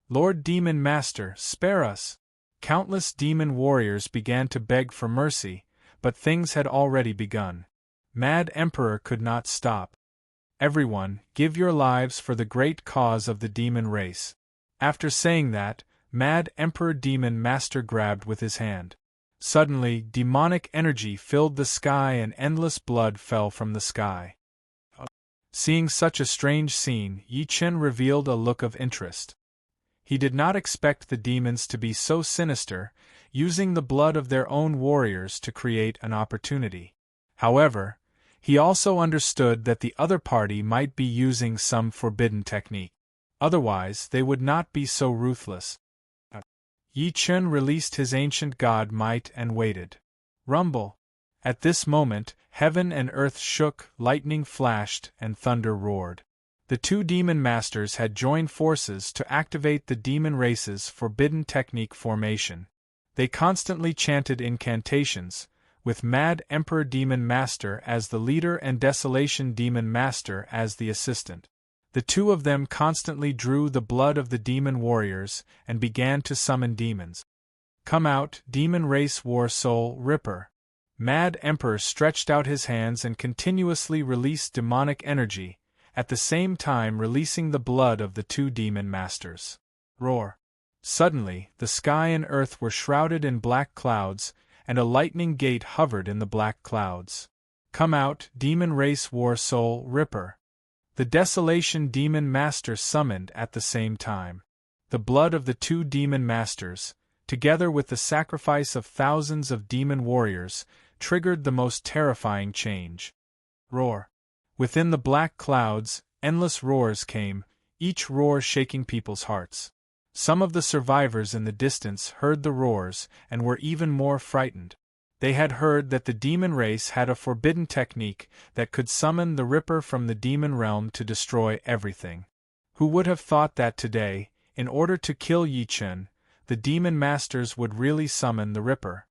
Lord Demon Master, spare us! Countless demon warriors began to beg for mercy, but things had already begun. Mad Emperor could not stop. Everyone, give your lives for the great cause of the demon race. After saying that, Mad Emperor Demon Master grabbed with his hand. Suddenly, demonic energy filled the sky and endless blood fell from the sky. Seeing such a strange scene, Yi Chen revealed a look of interest. He did not expect the demons to be so sinister, using the blood of their own warriors to create an opportunity. However, he also understood that the other party might be using some forbidden technique. Otherwise, they would not be so ruthless. Yi Chen released his ancient god might and waited. Rumble. At this moment, heaven and earth shook, lightning flashed, and thunder roared. The two demon masters had joined forces to activate the demon race's forbidden technique formation. They constantly chanted incantations, with Mad Emperor Demon Master as the leader and Desolation Demon Master as the assistant. The two of them constantly drew the blood of the demon warriors and began to summon demons. Come out, Demon Race War Soul Ripper. Mad Emperor stretched out his hands and continuously released demonic energy, at the same time releasing the blood of the two demon masters. Roar. Suddenly, the sky and earth were shrouded in black clouds, and a lightning gate hovered in the black clouds. Come out, Demon Race War Soul Ripper. The Desolation Demon Master summoned at the same time. The blood of the two demon masters, together with the sacrifice of thousands of demon warriors, triggered the most terrifying change. Roar. Within the black clouds, endless roars came, each roar shaking people's hearts. Some of the survivors in the distance heard the roars and were even more frightened. They had heard that the demon race had a forbidden technique that could summon the Ripper from the demon realm to destroy everything. Who would have thought that today, in order to kill Yi Chen, the demon masters would really summon the Ripper?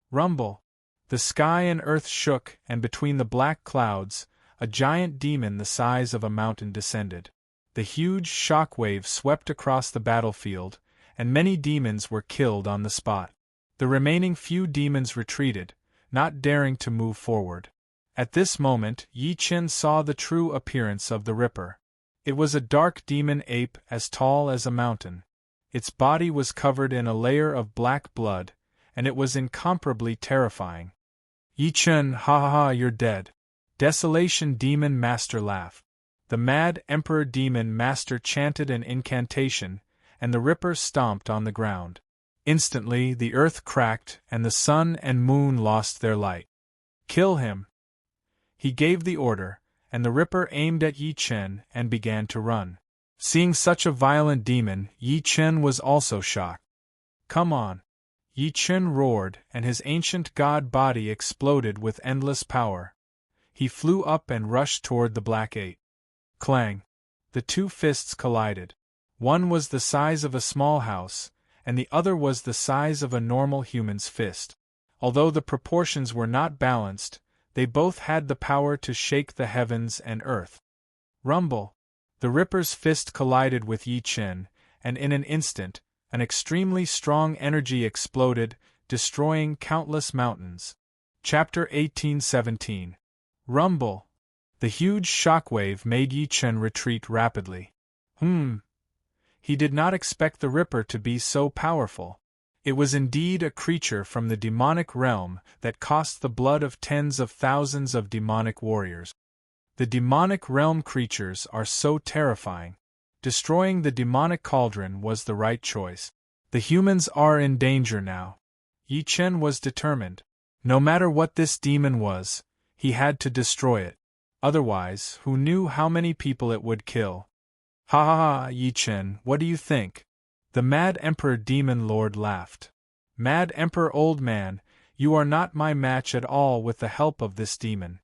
Rumble! The sky and earth shook, and between the black clouds, a giant demon the size of a mountain descended. The huge shock wave swept across the battlefield, and many demons were killed on the spot. The remaining few demons retreated, not daring to move forward. At this moment, Yi Chen saw the true appearance of the Ripper. It was a dark demon ape as tall as a mountain. Its body was covered in a layer of black blood, and it was incomparably terrifying. Yi Chen, ha ha ha, you're dead. Desolation Demon Master laughed. The Mad Emperor Demon Master chanted an incantation, and the Ripper stomped on the ground. Instantly, the earth cracked, and the sun and moon lost their light. Kill him! He gave the order, and the Ripper aimed at Yi Chen and began to run. Seeing such a violent demon, Yi Chen was also shocked. Come on! Yi Chen roared, and his ancient god body exploded with endless power. He flew up and rushed toward the black ape. Clang! The two fists collided. One was the size of a small house, and the other was the size of a normal human's fist. Although the proportions were not balanced, they both had the power to shake the heavens and earth. Rumble! The Ripper's fist collided with Yi Chen, and in an instant, an extremely strong energy exploded, destroying countless mountains. Chapter 1817. Rumble! The huge shockwave made Yi Chen retreat rapidly. He did not expect the Ripper to be so powerful. It was indeed a creature from the demonic realm that cost the blood of tens of thousands of demonic warriors. The demonic realm creatures are so terrifying. Destroying the demonic cauldron was the right choice. The humans are in danger now. Yi Chen was determined. No matter what this demon was, he had to destroy it. Otherwise, who knew how many people it would kill? Ha ha ha, Yi Chen, what do you think? The Mad Emperor Demon Lord laughed. Mad Emperor old man, you are not my match at all with the help of this demon.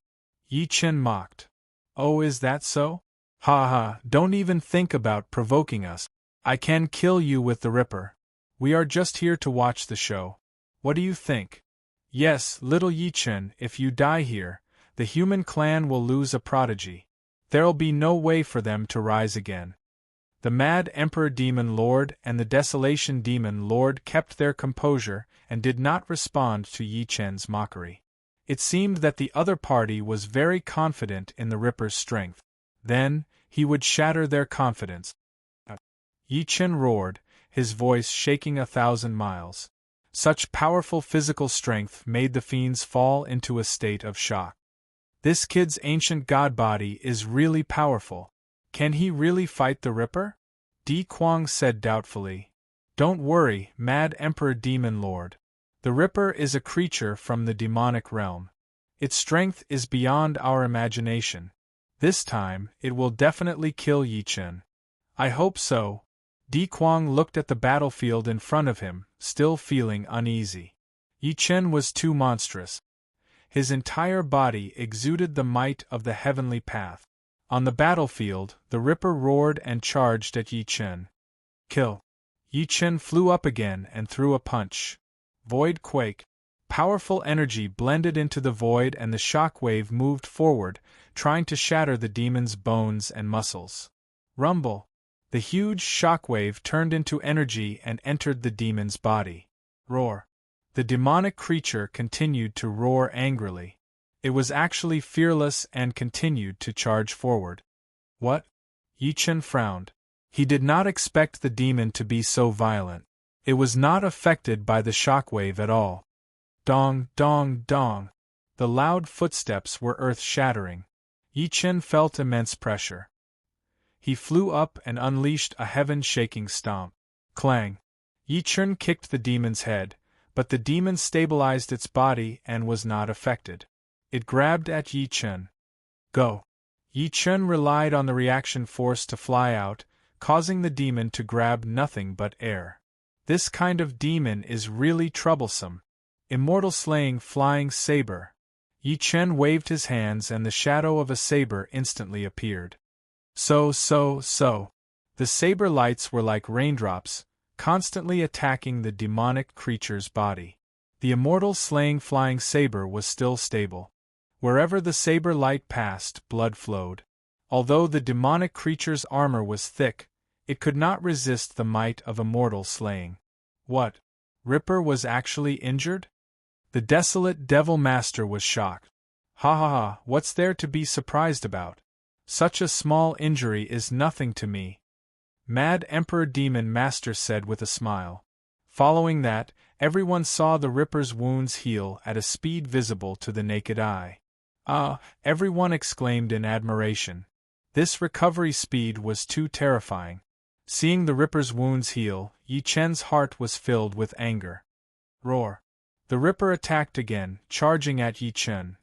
Yi Chen mocked. Oh, is that so? Ha ha, don't even think about provoking us. I can kill you with the Ripper. We are just here to watch the show. What do you think? Yes, little Yi Chen, if you die here, the human clan will lose a prodigy. There'll be no way for them to rise again. The Mad Emperor Demon Lord and the Desolation Demon Lord kept their composure and did not respond to Yi Chen's mockery. It seemed that the other party was very confident in the Ripper's strength. Then, he would shatter their confidence. Yi Chen roared, his voice shaking 1,000 miles. Such powerful physical strength made the fiends fall into a state of shock. This kid's ancient god body is really powerful. Can he really fight the Ripper? Di Kuang said doubtfully. Don't worry, Mad Emperor Demon Lord. The Ripper is a creature from the demonic realm. Its strength is beyond our imagination. This time, it will definitely kill Yi Chen. I hope so. Di Kuang looked at the battlefield in front of him, still feeling uneasy. Yi Chen was too monstrous. His entire body exuded the might of the heavenly path. On the battlefield, the Ripper roared and charged at Yi Chen. Kill! Yi Chen flew up again and threw a punch. Void quake. Powerful energy blended into the void and the shockwave moved forward, trying to shatter the demon's bones and muscles. Rumble! The huge shockwave turned into energy and entered the demon's body. Roar! The demonic creature continued to roar angrily. It was actually fearless and continued to charge forward. What? Yi Chen frowned. He did not expect the demon to be so violent. It was not affected by the shockwave at all. Dong, dong, dong. The loud footsteps were earth-shattering. Yi Chen felt immense pressure. He flew up and unleashed a heaven-shaking stomp. Clang! Yi Chen kicked the demon's head, but the demon stabilized its body and was not affected. It grabbed at Yi Chen. Go! Yi Chen relied on the reaction force to fly out, causing the demon to grab nothing but air. This kind of demon is really troublesome. Immortal slaying flying saber. Yi Chen waved his hands and the shadow of a saber instantly appeared. So. The saber lights were like raindrops, constantly attacking the demonic creature's body. The immortal slaying flying saber was still stable. Wherever the saber light passed, blood flowed. Although the demonic creature's armor was thick, it could not resist the might of immortal slaying. What? Ripper was actually injured? The desolate Devil Master was shocked. Ha, what's there to be surprised about? Such a small injury is nothing to me. Mad Emperor Demon Master said with a smile. Following that, everyone saw the Ripper's wounds heal at a speed visible to the naked eye. Ah, everyone exclaimed in admiration. This recovery speed was too terrifying. Seeing the Ripper's wounds heal, Yi Chen's heart was filled with anger. Roar. The Ripper attacked again, charging at Yi Chen.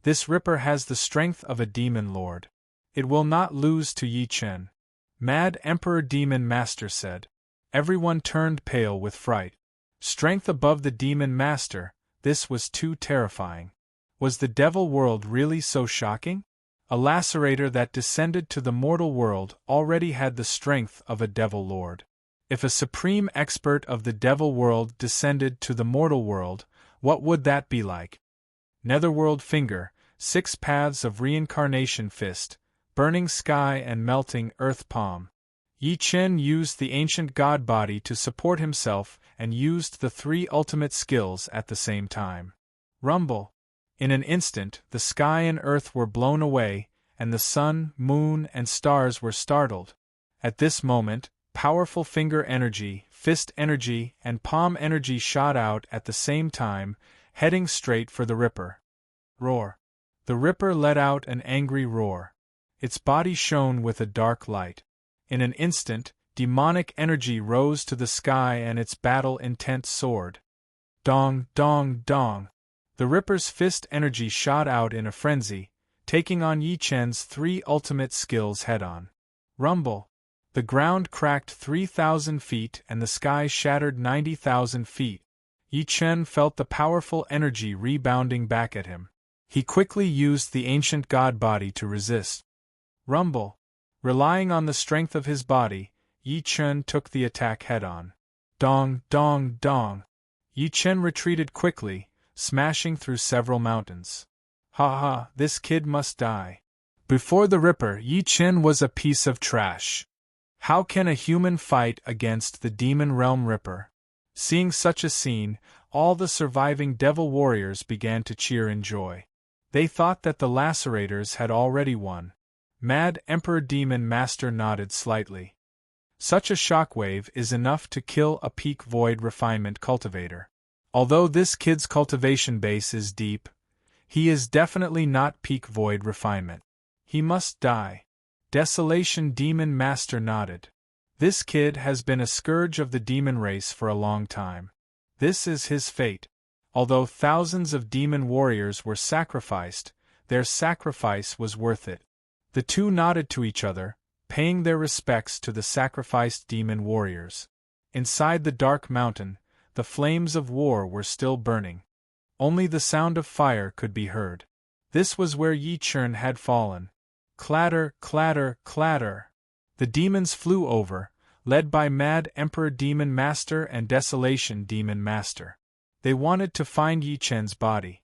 This Ripper has the strength of a demon lord. It will not lose to Yi Chen. Mad Emperor Demon Master said. Everyone turned pale with fright. Strength above the Demon Master, this was too terrifying. Was the Devil World really so shocking? A lacerator that descended to the mortal world already had the strength of a Devil Lord. If a supreme expert of the Devil World descended to the mortal world, what would that be like? Netherworld Finger, 6 Paths of Reincarnation Fist, Burning Sky and Melting Earth Palm. Yi Chen used the ancient god body to support himself and used the 3 ultimate skills at the same time. Rumble. In an instant, the sky and earth were blown away, and the sun, moon, and stars were startled. At this moment, powerful finger energy, fist energy, and palm energy shot out at the same time, heading straight for the Ripper. Roar. The Ripper let out an angry roar. Its body shone with a dark light. In an instant, demonic energy rose to the sky and its battle intent soared. Dong, dong, dong. The Ripper's fist energy shot out in a frenzy, taking on Yi Chen's 3 ultimate skills head-on. Rumble. The ground cracked 3,000 feet and the sky shattered 90,000 feet. Yi Chen felt the powerful energy rebounding back at him. He quickly used the ancient god body to resist. Rumble. Relying on the strength of his body, Yi Chen took the attack head-on. Dong, dong, dong. Yi Chen retreated quickly, smashing through several mountains. Ha, this kid must die. Before the Ripper, Yi Chen was a piece of trash. How can a human fight against the Demon Realm Ripper? Seeing such a scene, all the surviving devil warriors began to cheer in joy. They thought that the lacerators had already won. Mad Emperor Demon Master nodded slightly. Such a shockwave is enough to kill a peak void refinement cultivator. Although this kid's cultivation base is deep, he is definitely not peak void refinement. He must die. Desolation Demon Master nodded. This kid has been a scourge of the demon race for a long time. This is his fate. Although thousands of demon warriors were sacrificed, their sacrifice was worth it. The two nodded to each other, paying their respects to the sacrificed demon warriors. Inside the dark mountain, the flames of war were still burning. Only the sound of fire could be heard. This was where Yi Chen had fallen. Clatter, clatter, clatter. The demons flew over, led by Mad Emperor Demon Master and Desolation Demon Master. They wanted to find Yi Chen's body.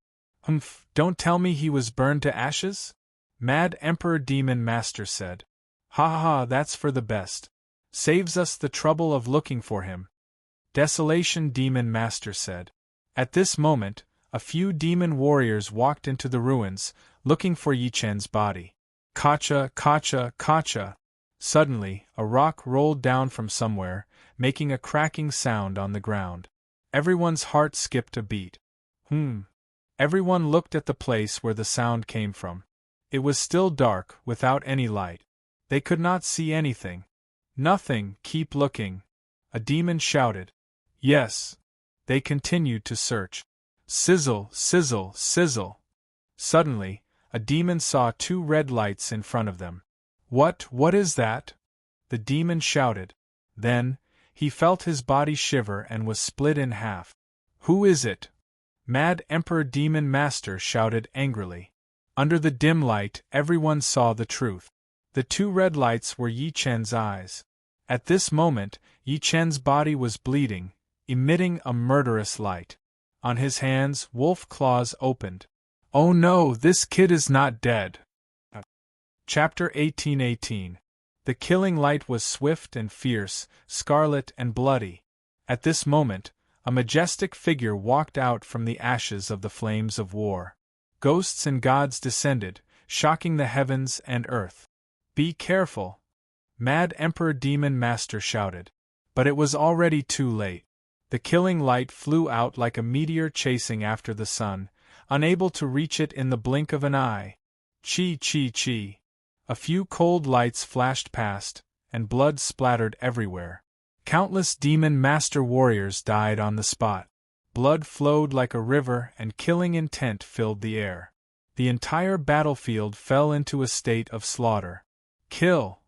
Don't tell me he was burned to ashes? Mad Emperor Demon Master said. Ha, that's for the best. Saves us the trouble of looking for him. Desolation Demon Master said. At this moment, a few demon warriors walked into the ruins, looking for Yi Chen's body. Kacha, kacha, kacha. Suddenly, a rock rolled down from somewhere, making a cracking sound on the ground. Everyone's heart skipped a beat. Everyone looked at the place where the sound came from. It was still dark, without any light. They could not see anything. Nothing, keep looking. A demon shouted. Yes. They continued to search. Sizzle, sizzle, sizzle. Suddenly, a demon saw 2 red lights in front of them. What is that? the demon shouted. Then, he felt his body shiver and was split in half. Who is it? Mad Emperor Demon Master shouted angrily. Under the dim light, everyone saw the truth. The two red lights were Yi Chen's eyes. At this moment, Yi Chen's body was bleeding, emitting a murderous light. On his hands, wolf claws opened. Oh no, this kid is not dead. Chapter 1818. The killing light was swift and fierce, scarlet and bloody. At this moment, a majestic figure walked out from the ashes of the flames of war. Ghosts and gods descended, shocking the heavens and earth. Be careful! Mad Emperor Demon Master shouted. But it was already too late. The killing light flew out like a meteor chasing after the sun, unable to reach it in the blink of an eye. Chi chi chi. A few cold lights flashed past, and blood splattered everywhere. Countless Demon Master warriors died on the spot. Blood flowed like a river and killing intent filled the air. The entire battlefield fell into a state of slaughter. Kill!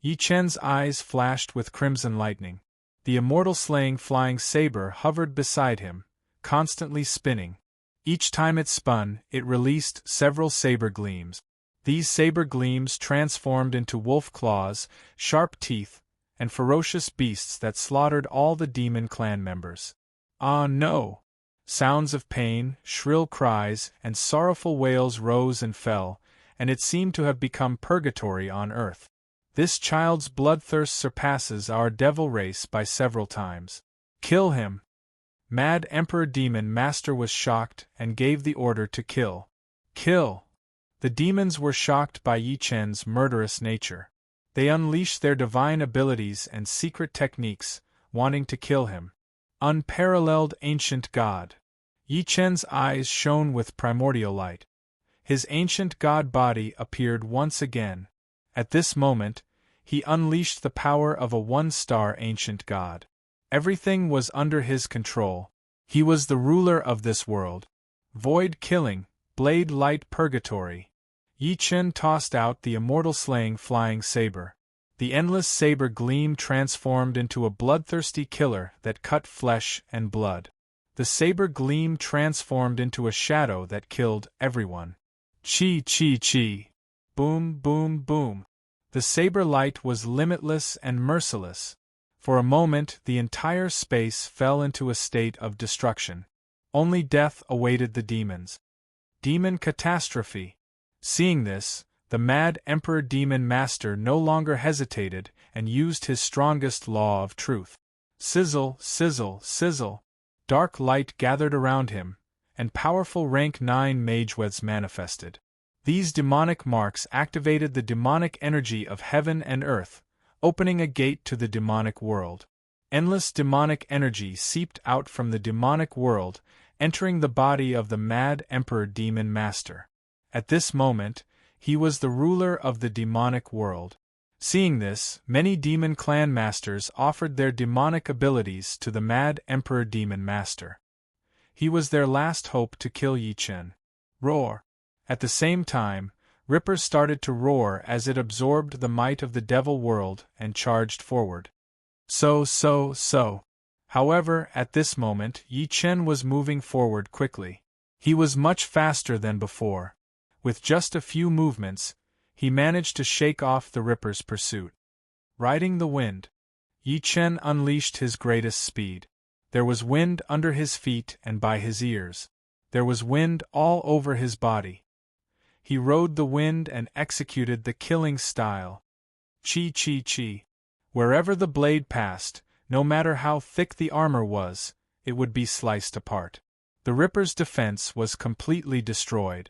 Yi Chen's eyes flashed with crimson lightning. The immortal slaying flying saber hovered beside him, constantly spinning. Each time it spun, it released several saber gleams. These saber gleams transformed into wolf claws, sharp teeth, and ferocious beasts that slaughtered all the demon clan members. Ah no! Sounds of pain, shrill cries, and sorrowful wails rose and fell, and it seemed to have become purgatory on earth. This child's bloodthirst surpasses our devil race by several times. Kill him! Mad Emperor Demon Master was shocked and gave the order to kill. Kill! The demons were shocked by Yi Chen's murderous nature. They unleashed their divine abilities and secret techniques, wanting to kill him. Unparalleled ancient god! Yi Chen's eyes shone with primordial light. His ancient god body appeared once again. At this moment, he unleashed the power of a one-star ancient god. Everything was under his control. He was the ruler of this world. Void killing, blade light purgatory. Yi Chen tossed out the immortal slaying flying saber. The endless saber gleam transformed into a bloodthirsty killer that cut flesh and blood. The saber gleam transformed into a shadow that killed everyone. Chi chi chi. Boom boom boom. The saber light was limitless and merciless. For a moment, the entire space fell into a state of destruction. Only death awaited the demons. Demon catastrophe. Seeing this, the Mad Emperor Demon Master no longer hesitated and used his strongest law of truth. Sizzle, sizzle, sizzle. Dark light gathered around him, and powerful rank 9 mageweds manifested. These demonic marks activated the demonic energy of heaven and earth, opening a gate to the demonic world. Endless demonic energy seeped out from the demonic world, entering the body of the Mad Emperor Demon Master. At this moment, he was the ruler of the demonic world. Seeing this, many demon clan masters offered their demonic abilities to the Mad Emperor Demon Master. He was their last hope to kill Yi Chen. Roar! At the same time, Ripper started to roar as it absorbed the might of the devil world and charged forward. So. However, at this moment, Yi Chen was moving forward quickly. He was much faster than before. With just a few movements, he managed to shake off the Ripper's pursuit. Riding the wind, Yi Chen unleashed his greatest speed. There was wind under his feet and by his ears. There was wind all over his body. He rode the wind and executed the killing style. Chi chi chi. Wherever the blade passed, no matter how thick the armor was, it would be sliced apart. The Ripper's defense was completely destroyed.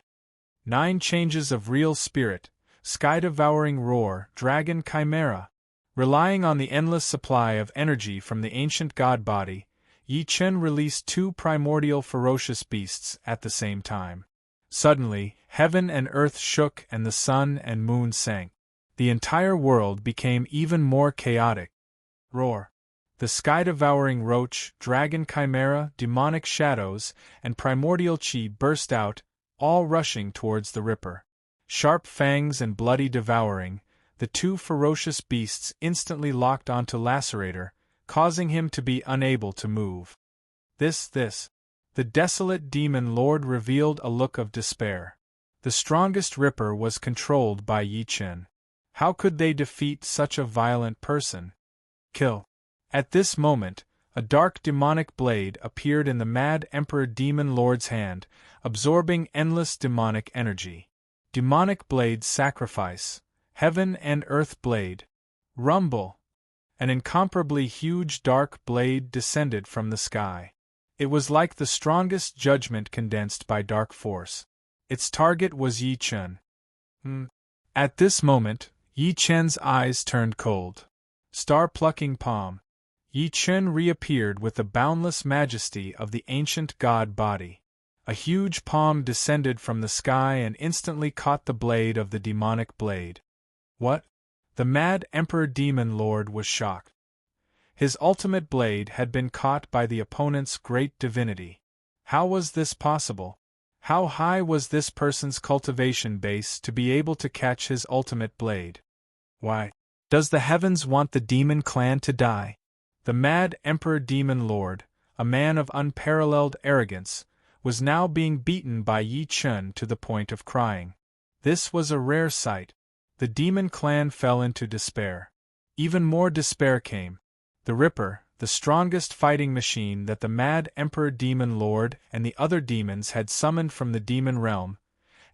9 changes of real spirit, sky-devouring roar, dragon chimera. Relying on the endless supply of energy from the ancient god body, Yi Chen released 2 primordial ferocious beasts at the same time. Suddenly, heaven and earth shook and the sun and moon sank. The entire world became even more chaotic. Roar! The sky-devouring roach, dragon chimera, demonic shadows, and primordial chi burst out, all rushing towards the Ripper. Sharp fangs and bloody devouring, The two ferocious beasts instantly locked onto Lacerator, causing him to be unable to move. The desolate demon lord revealed a look of despair. The strongest Ripper was controlled by Yi Chen. How could they defeat such a violent person? Kill. At this moment, a dark demonic blade appeared in the mad Emperor Demon Lord's hand, absorbing endless demonic energy. Demonic blade sacrifice. Heaven and earth blade. Rumble. An incomparably huge dark blade descended from the sky. It was like the strongest judgment condensed by dark force. Its target was Yi Chen. At this moment, Yi Chen's eyes turned cold. Star-plucking palm. Yi Chen reappeared with the boundless majesty of the ancient god body. A huge palm descended from the sky and instantly caught the blade of the demonic blade. What? The mad Emperor Demon Lord was shocked. His ultimate blade had been caught by the opponent's great divinity. How was this possible? How high was this person's cultivation base to be able to catch his ultimate blade? Why? Does the heavens want the demon clan to die? The mad Emperor Demon Lord, a man of unparalleled arrogance, was now being beaten by Yi Chen to the point of crying. This was a rare sight. The demon clan fell into despair. Even more despair came. The Ripper, the strongest fighting machine that the mad Emperor Demon Lord and the other demons had summoned from the demon realm,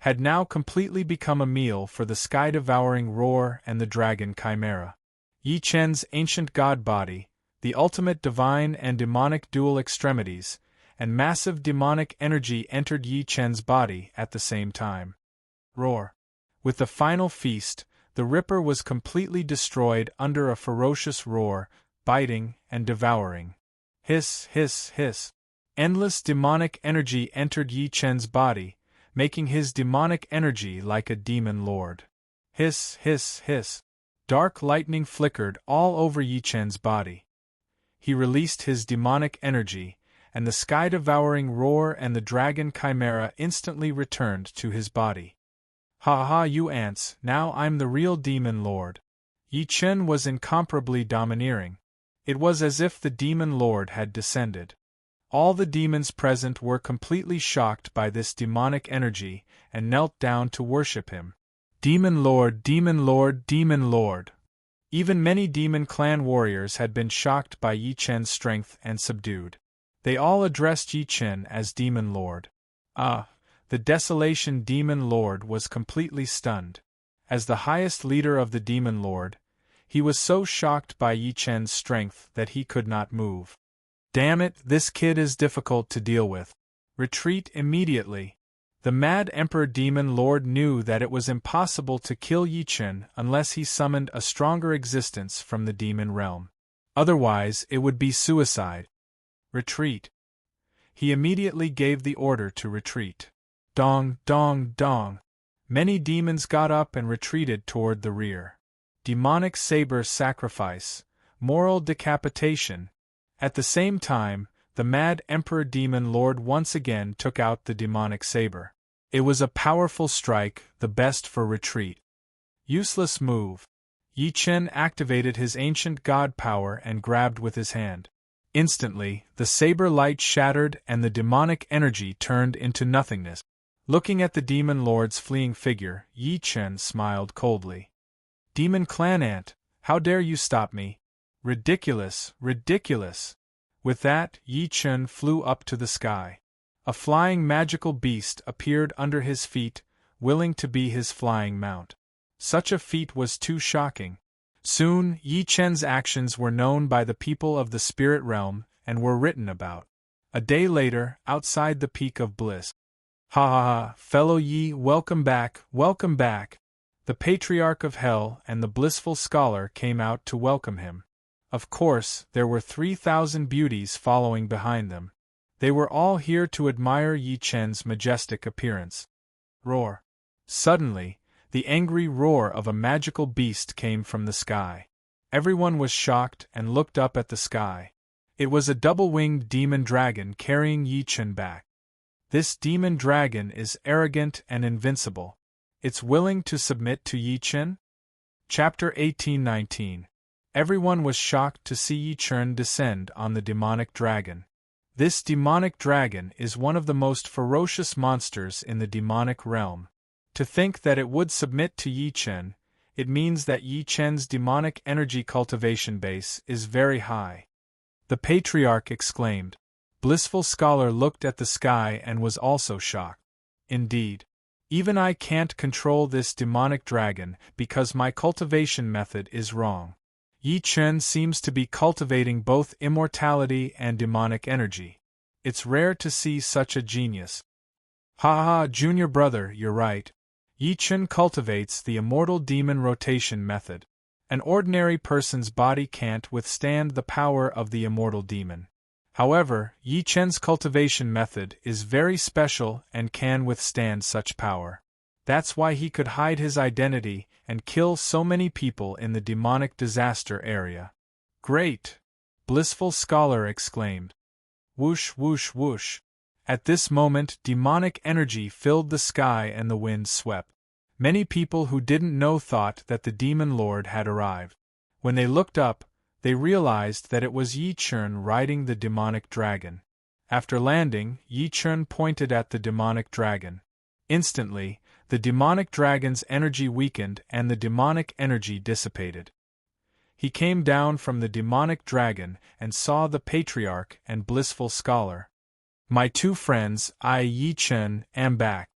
had now completely become a meal for the sky-devouring roar and the dragon chimera. Yi Chen's ancient god body, the ultimate divine and demonic dual extremities, and massive demonic energy entered Yi Chen's body at the same time. Roar. With the final feast, the Ripper was completely destroyed under a ferocious roar, biting and devouring. Hiss, hiss, hiss. Endless demonic energy entered Yi Chen's body, making his demonic energy like a demon lord. Hiss, hiss, hiss. Dark lightning flickered all over Yi Chen's body. He released his demonic energy, and the sky-devouring roar and the dragon chimera instantly returned to his body. Ha ha, you ants, now I'm the real demon lord. Yi Chen was incomparably domineering. It was as if the demon lord had descended. All the demons present were completely shocked by this demonic energy and knelt down to worship him. Demon Lord, Demon Lord, Demon Lord. Even many demon clan warriors had been shocked by Yi Chen's strength and subdued. They all addressed Yi Chen as Demon Lord. The Desolation Demon Lord was completely stunned. As the highest leader of the Demon Lord, he was so shocked by Yi Chen's strength that he could not move. Damn it, this kid is difficult to deal with. Retreat immediately. The mad Emperor Demon Lord knew that it was impossible to kill Yi Chen unless he summoned a stronger existence from the demon realm. Otherwise, it would be suicide. Retreat. He immediately gave the order to retreat. Dong, dong, dong. Many demons got up and retreated toward the rear. Demonic saber sacrifice, moral decapitation. At the same time, the mad Emperor Demon Lord once again took out the demonic saber. It was a powerful strike, the best for retreat. Useless move. Yi Chen activated his ancient god power and grabbed with his hand. Instantly, the saber light shattered and the demonic energy turned into nothingness. Looking at the Demon Lord's fleeing figure, Yi Chen smiled coldly. Demon Clan Ant, how dare you stop me? Ridiculous, ridiculous. With that, Yi Chen flew up to the sky. A flying magical beast appeared under his feet, willing to be his flying mount. Such a feat was too shocking. Soon, Yi Chen's actions were known by the people of the spirit realm and were written about. A day later, outside the Peak of Bliss. Ha ha ha, fellow Yi, welcome back, welcome back. The Patriarch of Hell and the blissful scholar came out to welcome him. Of course, there were 3,000 beauties following behind them. They were all here to admire Yi Chen's majestic appearance. Roar. Suddenly, the angry roar of a magical beast came from the sky. Everyone was shocked and looked up at the sky. It was a double-winged demon dragon carrying Yi Chen back. This demon dragon is arrogant and invincible. It's willing to submit to Yi Chen? Chapter 1819. Everyone was shocked to see Yi Chen descend on the demonic dragon. This demonic dragon is one of the most ferocious monsters in the demonic realm. To think that it would submit to Yi Chen, it means that Yi Chen's demonic energy cultivation base is very high. The patriarch exclaimed. Blissful Scholar looked at the sky and was also shocked. Indeed. Even I can't control this demonic dragon because my cultivation method is wrong. Yi Chen seems to be cultivating both immortality and demonic energy. It's rare to see such a genius. Ha ha, junior brother, you're right. Yi Chen cultivates the immortal demon rotation method. An ordinary person's body can't withstand the power of the immortal demon. However, Yi Chen's cultivation method is very special and can withstand such power. That's why he could hide his identity and kill so many people in the demonic disaster area. Great! Blissful Scholar exclaimed. Whoosh whoosh whoosh. At this moment demonic energy filled the sky and the wind swept. Many people who didn't know thought that the demon lord had arrived. When they looked up, they realized that it was Yi Chen riding the demonic dragon. After landing, Yi Chen pointed at the demonic dragon. Instantly, the demonic dragon's energy weakened and the demonic energy dissipated. He came down from the demonic dragon and saw the patriarch and Blissful Scholar. My two friends, I Yi Chen, am back.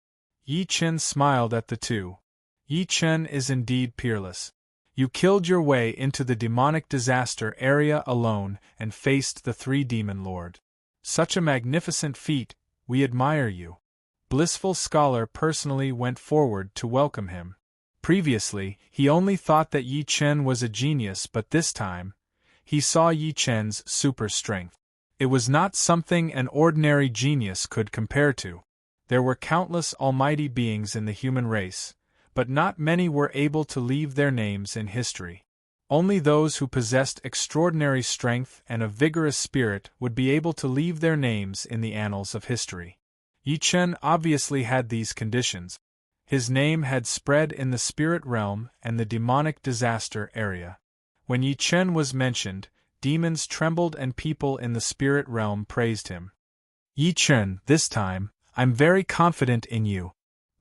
Yi Chen smiled at the two. Yi Chen is indeed peerless. You killed your way into the demonic disaster area alone and faced the three demon lord. Such a magnificent feat, we admire you. Blissful Scholar personally went forward to welcome him. Previously, he only thought that Yi Chen was a genius, but this time, he saw Yi Chen's super strength. It was not something an ordinary genius could compare to. There were countless almighty beings in the human race, but not many were able to leave their names in history. Only those who possessed extraordinary strength and a vigorous spirit would be able to leave their names in the annals of history. Yi Chen obviously had these conditions. His name had spread in the spirit realm and the demonic disaster area. When Yi Chen was mentioned, demons trembled and people in the spirit realm praised him. Yi Chen, this time, I'm very confident in you.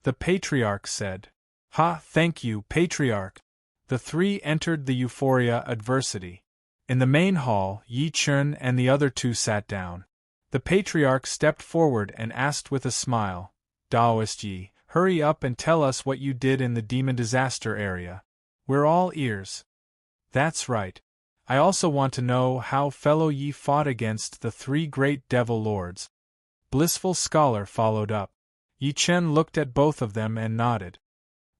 The patriarch said. Ha, thank you, patriarch. The three entered the Euphoria Adversity. In the main hall, Yi Chen and the other two sat down. The patriarch stepped forward and asked with a smile, Daoist Yi, hurry up and tell us what you did in the demon disaster area. We're all ears. That's right. I also want to know how fellow Yi fought against the three great devil lords. Blissful Scholar followed up. Yi Chen looked at both of them and nodded.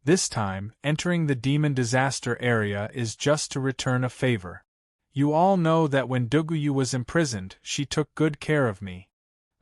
This time, entering the demon disaster area is just to return a favor. You all know that when Duguyu was imprisoned, she took good care of me.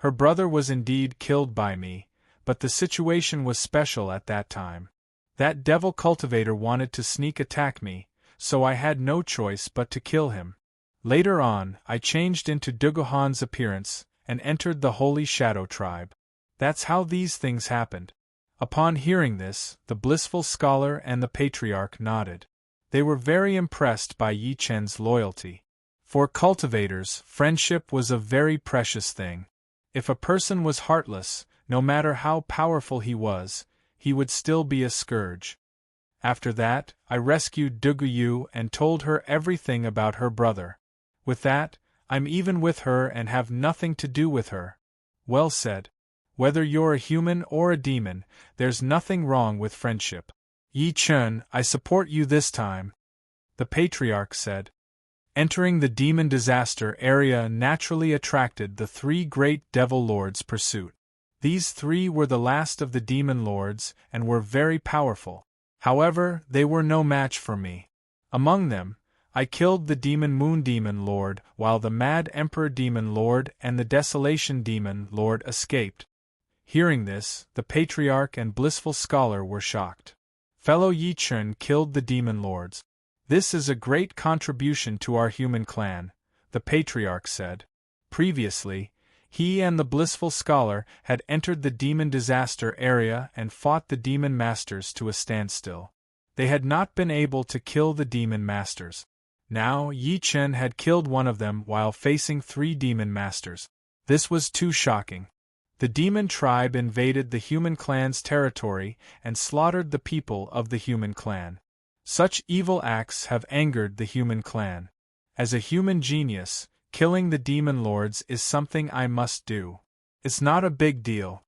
Her brother was indeed killed by me, but the situation was special at that time. That devil cultivator wanted to sneak attack me, so I had no choice but to kill him. Later on, I changed into Duguhan's appearance and entered the Holy Shadow Tribe. That's how these things happened. Upon hearing this, the Blissful Scholar and the Patriarch nodded. They were very impressed by Yi Chen's loyalty. For cultivators, friendship was a very precious thing. If a person was heartless, no matter how powerful he would still be a scourge. After that, I rescued Duguyu and told her everything about her brother. With that, I'm even with her and have nothing to do with her. Well said. Whether you're a human or a demon, there's nothing wrong with friendship. Yi Chen, I support you this time, the Patriarch said. Entering the demon disaster area naturally attracted the three great devil lords' pursuit. These three were the last of the demon lords and were very powerful. However, they were no match for me. Among them, I killed the demon moon demon lord while the mad emperor demon lord and the desolation demon lord escaped. Hearing this, the Patriarch and Blissful Scholar were shocked. Fellow Yi Chen killed the demon lords. This is a great contribution to our human clan, the Patriarch said. Previously, he and the Blissful Scholar had entered the demon disaster area and fought the demon masters to a standstill. They had not been able to kill the demon masters. Now Yi Chen had killed one of them while facing 3 demon masters. This was too shocking. The demon tribe invaded the human clan's territory and slaughtered the people of the human clan. Such evil acts have angered the human clan. As a human genius, killing the demon lords is something I must do. It's not a big deal.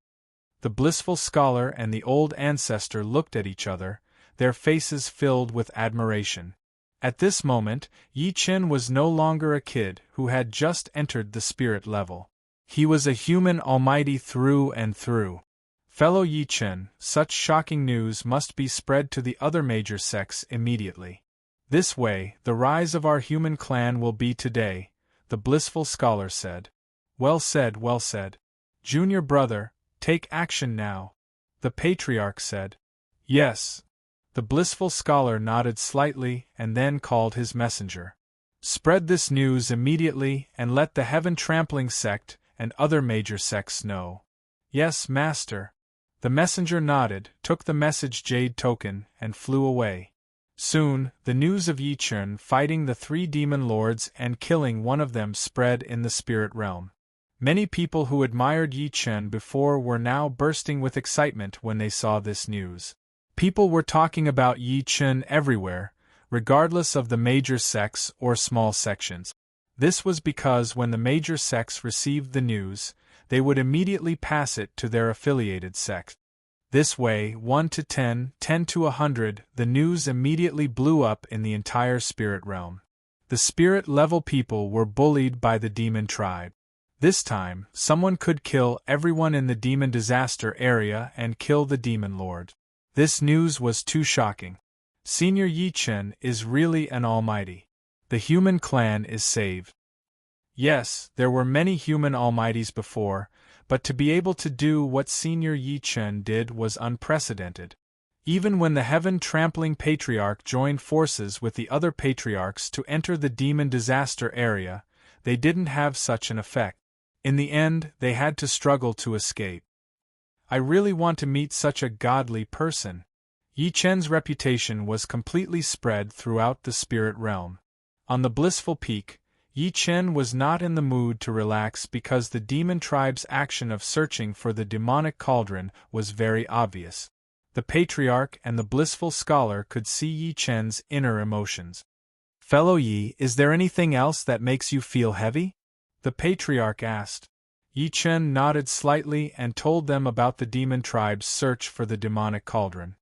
The blissful scholar and the old ancestor looked at each other, their faces filled with admiration. At this moment, Yi Chen was no longer a kid who had just entered the spirit level. He was a human almighty through and through. Fellow Yi Chen, such shocking news must be spread to the other major sects immediately. This way, the rise of our human clan will be today, the blissful scholar said. Well said, well said. Junior brother, take action now, the patriarch said. Yes. The blissful scholar nodded slightly and then called his messenger. Spread this news immediately and let the heaven-trampling sect and other major sects know. Yes, master. The messenger nodded, took the message jade token, and flew away. Soon, the news of Yi Chen fighting the 3 demon lords and killing one of them spread in the spirit realm. Many people who admired Yi Chen before were now bursting with excitement when they saw this news. People were talking about Yi Chen everywhere, regardless of the major sects or small sections. This was because when the major sects received the news, they would immediately pass it to their affiliated sect. This way, 1 to 10, 10 to 100, the news immediately blew up in the entire spirit realm. The spirit-level people were bullied by the demon tribe. This time, someone could kill everyone in the demon disaster area and kill the demon lord. This news was too shocking. Senior Yi Chen is really an almighty. The human clan is saved. Yes, there were many human almighties before, but to be able to do what Senior Yi Chen did was unprecedented. Even when the heaven-trampling patriarch joined forces with the other patriarchs to enter the demon disaster area, they didn't have such an effect. In the end, they had to struggle to escape. I really want to meet such a godly person. Yi Chen's reputation was completely spread throughout the spirit realm. On the blissful peak, Yi Chen was not in the mood to relax because the demon tribe's action of searching for the demonic cauldron was very obvious. The patriarch and the blissful scholar could see Yi Chen's inner emotions. Fellow Yi, is there anything else that makes you feel heavy? The patriarch asked. Yi Chen nodded slightly and told them about the demon tribe's search for the demonic cauldron.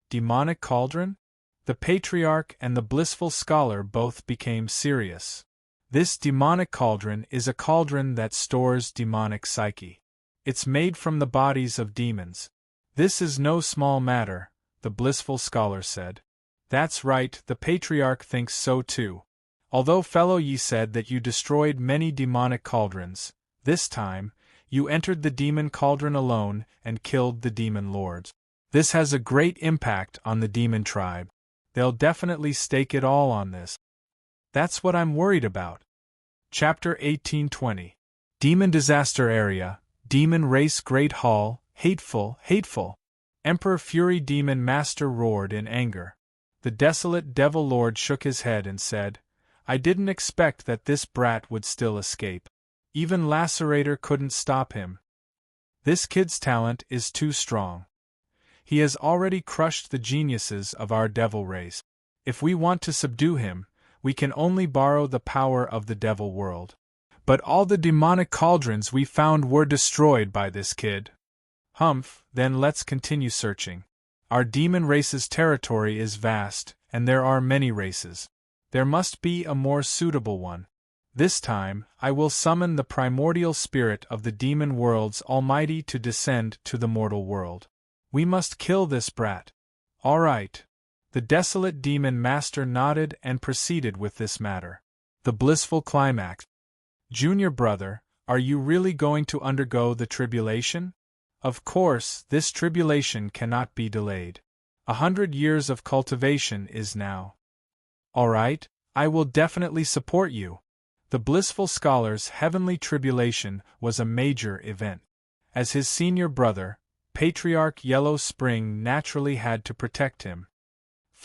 Demonic cauldron? The patriarch and the blissful scholar both became serious. This demonic cauldron is a cauldron that stores demonic psyche. It's made from the bodies of demons. This is no small matter, the blissful scholar said. That's right, the patriarch thinks so too. Although fellow Yi said that you destroyed many demonic cauldrons, this time, you entered the demon cauldron alone and killed the demon lords. This has a great impact on the demon tribe. They'll definitely stake it all on this. That's what I'm worried about. Chapter 1820. Demon Disaster Area, Demon Race Great Hall, Hateful, Hateful. Emperor Fury Demon Master roared in anger. The desolate Devil Lord shook his head and said, I didn't expect that this brat would still escape. Even Lacerator couldn't stop him. This kid's talent is too strong. He has already crushed the geniuses of our devil race. If we want to subdue him, we can only borrow the power of the devil world. But all the demonic cauldrons we found were destroyed by this kid. Humph, then let's continue searching. Our demon race's territory is vast, and there are many races. There must be a more suitable one. This time, I will summon the primordial spirit of the demon world's almighty to descend to the mortal world. We must kill this brat. All right. The desolate demon master nodded and proceeded with this matter. The blissful climax. Junior brother, are you really going to undergo the tribulation? Of course, this tribulation cannot be delayed. 100 years of cultivation is now. All right, I will definitely support you. The blissful scholar's heavenly tribulation was a major event. As his senior brother, Patriarch Yellow Spring naturally had to protect him.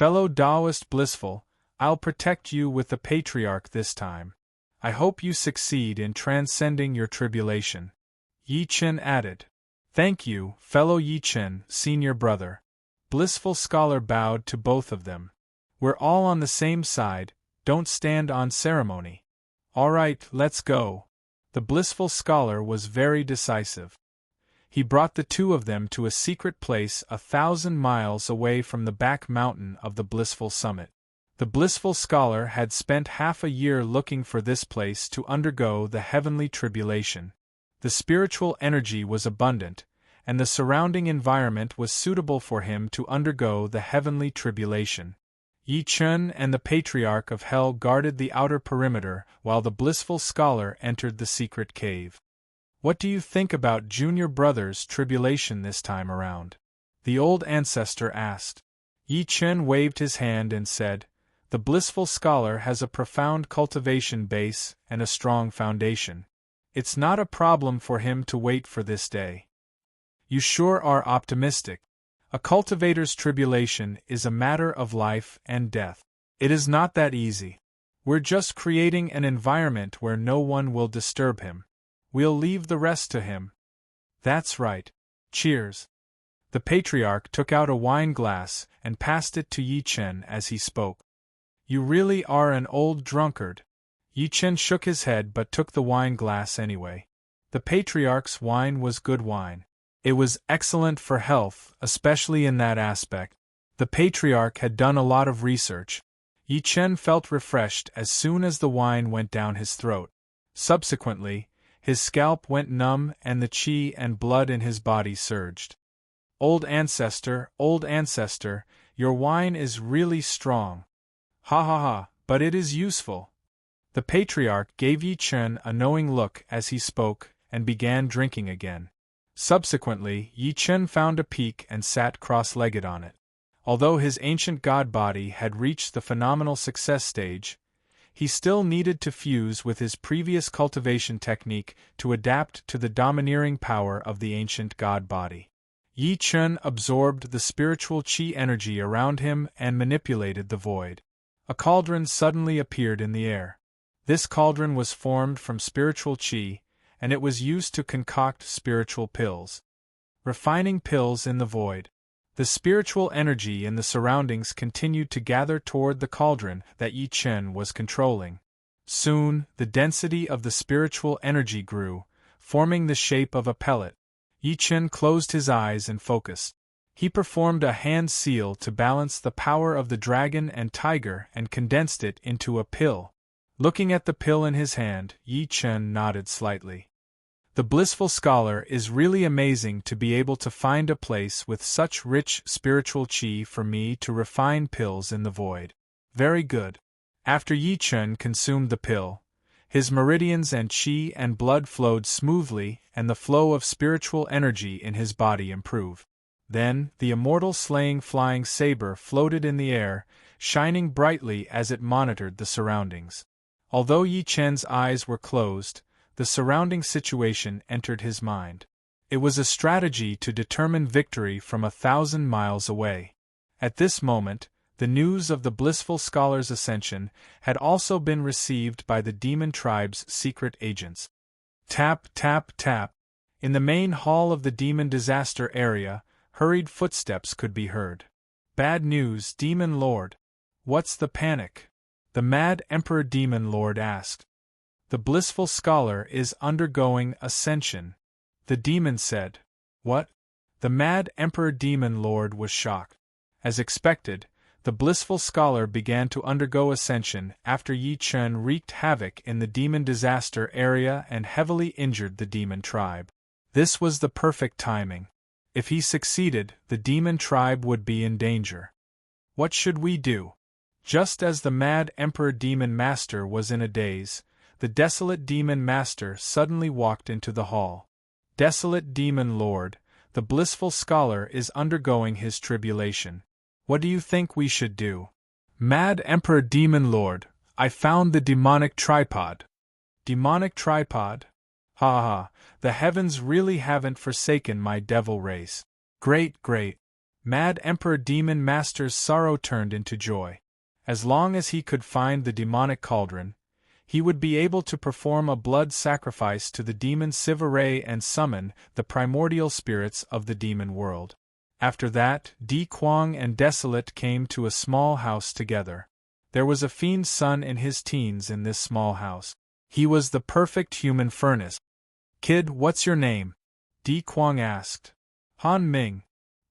Fellow Taoist Blissful, I'll protect you with the Patriarch this time. I hope you succeed in transcending your tribulation. Yi Chen added. Thank you, fellow Yi Chen, senior brother. Blissful Scholar bowed to both of them. We're all on the same side, don't stand on ceremony. All right, let's go. The Blissful Scholar was very decisive. He brought the two of them to a secret place 1,000 miles away from the back mountain of the Blissful Summit. The Blissful Scholar had spent half a year looking for this place to undergo the heavenly tribulation. The spiritual energy was abundant, and the surrounding environment was suitable for him to undergo the heavenly tribulation. Yi Chen and the Patriarch of Hell guarded the outer perimeter while the Blissful Scholar entered the secret cave. What do you think about Junior Brother's tribulation this time around? The old ancestor asked. Yi Chen waved his hand and said, The Blissful Scholar has a profound cultivation base and a strong foundation. It's not a problem for him to wait for this day. You sure are optimistic. A cultivator's tribulation is a matter of life and death. It is not that easy. We're just creating an environment where no one will disturb him. We'll leave the rest to him. That's right. Cheers. The Patriarch took out a wine glass and passed it to Yi Chen as he spoke. You really are an old drunkard. Yi Chen shook his head but took the wine glass anyway. The Patriarch's wine was good wine. It was excellent for health, especially in that aspect. The Patriarch had done a lot of research. Yi Chen felt refreshed as soon as the wine went down his throat. Subsequently, his scalp went numb and the qi and blood in his body surged. Old ancestor, your wine is really strong. Ha ha ha, but it is useful. The Patriarch gave Yi Chen a knowing look as he spoke and began drinking again. Subsequently, Yi Chen found a peak and sat cross-legged on it. Although his ancient god body had reached the phenomenal success stage, he still needed to fuse with his previous cultivation technique to adapt to the domineering power of the ancient god body. Yi Chen absorbed the spiritual qi energy around him and manipulated the void. A cauldron suddenly appeared in the air. This cauldron was formed from spiritual qi, and it was used to concoct spiritual pills. Refining pills in the void. The spiritual energy in the surroundings continued to gather toward the cauldron that Yi Chen was controlling. Soon, the density of the spiritual energy grew, forming the shape of a pellet. Yi Chen closed his eyes and focused. He performed a hand seal to balance the power of the dragon and tiger and condensed it into a pill. Looking at the pill in his hand, Yi Chen nodded slightly. The Blissful Scholar is really amazing to be able to find a place with such rich spiritual qi for me to refine pills in the void. Very good. After Yi Chen consumed the pill, his meridians and qi and blood flowed smoothly and the flow of spiritual energy in his body improved. Then, the immortal slaying flying saber floated in the air, shining brightly as it monitored the surroundings. Although Yi Chen's eyes were closed, the surrounding situation entered his mind. It was a strategy to determine victory from 1,000 miles away. At this moment, the news of the Blissful Scholar's ascension had also been received by the demon tribe's secret agents. Tap, tap, tap. In the main hall of the demon disaster area, hurried footsteps could be heard. Bad news, Demon Lord. What's the panic? The Mad Emperor Demon Lord asked. The Blissful Scholar is undergoing ascension, the demon said. What? The Mad Emperor Demon Lord was shocked. As expected, the Blissful Scholar began to undergo ascension after Yi Chen wreaked havoc in the demon disaster area and heavily injured the demon tribe. This was the perfect timing. If he succeeded, the demon tribe would be in danger. What should we do? Just as the Mad Emperor Demon Master was in a daze, the Desolate Demon Master suddenly walked into the hall. Desolate Demon Lord, the Blissful Scholar is undergoing his tribulation. What do you think we should do? Mad Emperor Demon Lord, I found the demonic tripod. Demonic tripod? Ha ha, the heavens really haven't forsaken my devil race. Great, great. Mad Emperor Demon Master's sorrow turned into joy. As long as he could find the demonic cauldron, he would be able to perform a blood sacrifice to the demon Sivaray and summon the primordial spirits of the demon world. After that, Di Kuang and Desolate came to a small house together. There was a fiend's son in his teens in this small house. He was the perfect human furnace. "Kid, what's your name?" Di Kuang asked. "Han Ming."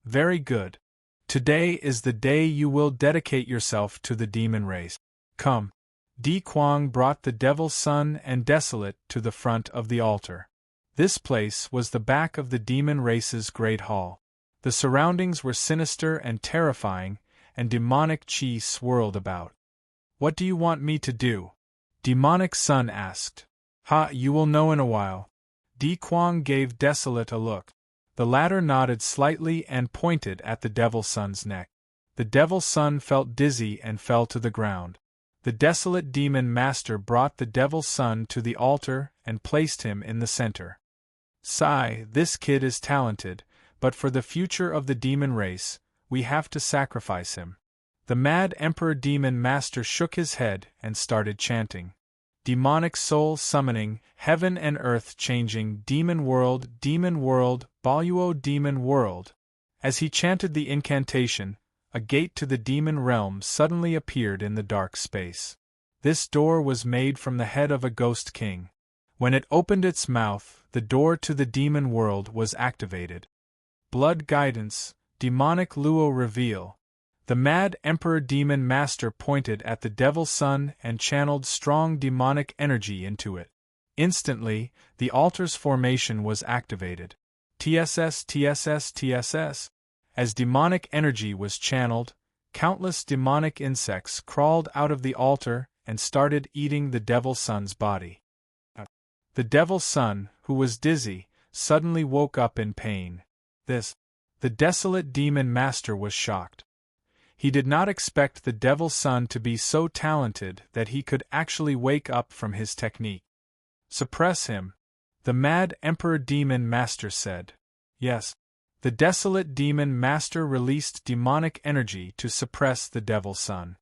"Very good. Today is the day you will dedicate yourself to the demon race. Come." Di Kuang brought the Devil's Son and Desolate to the front of the altar. This place was the back of the demon race's great hall. The surroundings were sinister and terrifying, and demonic chi swirled about. "What do you want me to do?" Demonic Son asked. "Ha, you will know in a while." Di Kuang gave Desolate a look. The latter nodded slightly and pointed at the Devil's Son's neck. The Devil's Son felt dizzy and fell to the ground. The Desolate Demon Master brought the Devil's Son to the altar and placed him in the center. "Sigh, this kid is talented, but for the future of the demon race, we have to sacrifice him." The Mad Emperor Demon Master shook his head and started chanting. Demonic soul summoning, heaven and earth changing, demon world, Boluo demon world. As he chanted the incantation, a gate to the demon realm suddenly appeared in the dark space. This door was made from the head of a ghost king. When it opened its mouth, the door to the demon world was activated. Blood guidance, demonic luo reveal. The Mad Emperor Demon Master pointed at the Devil's Son and channeled strong demonic energy into it. Instantly, the altar's formation was activated. TSS, TSS, TSS. As demonic energy was channeled, countless demonic insects crawled out of the altar and started eating the Devil's Son's body. The Devil's Son, who was dizzy, suddenly woke up in pain. The Desolate Demon Master was shocked. He did not expect the Devil's Son to be so talented that he could actually wake up from his technique. "Suppress him," the Mad Emperor Demon Master said. Yes. The Desolate Demon Master released demonic energy to suppress the Devil's Son.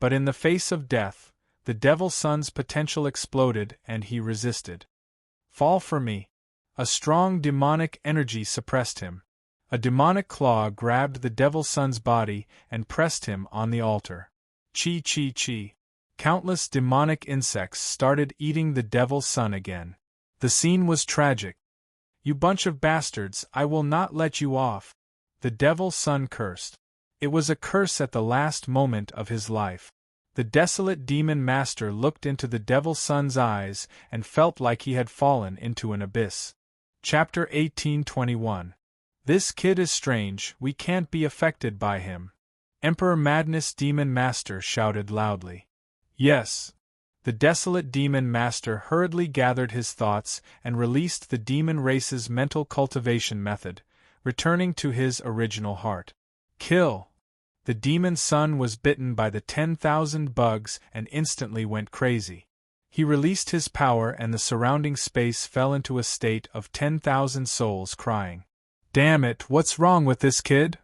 But in the face of death, the Devil's Son's potential exploded and he resisted. "Fall for me." A strong demonic energy suppressed him. A demonic claw grabbed the Devil's Son's body and pressed him on the altar. Chi chi chi. Countless demonic insects started eating the Devil's Son again. The scene was tragic. "You bunch of bastards, I will not let you off," the Devil's Son cursed. It was a curse at the last moment of his life. The Desolate Demon Master looked into the Devil's Son's eyes and felt like he had fallen into an abyss. Chapter 1821. "This kid is strange, we can't be affected by him," Emperor Madness Demon Master shouted loudly. "Yes." The Desolate Demon Master hurriedly gathered his thoughts and released the demon race's mental cultivation method, returning to his original heart. "Kill!" The Demon Son was bitten by the 10,000 bugs and instantly went crazy. He released his power and the surrounding space fell into a state of 10,000 souls crying. "Damn it, what's wrong with this kid?"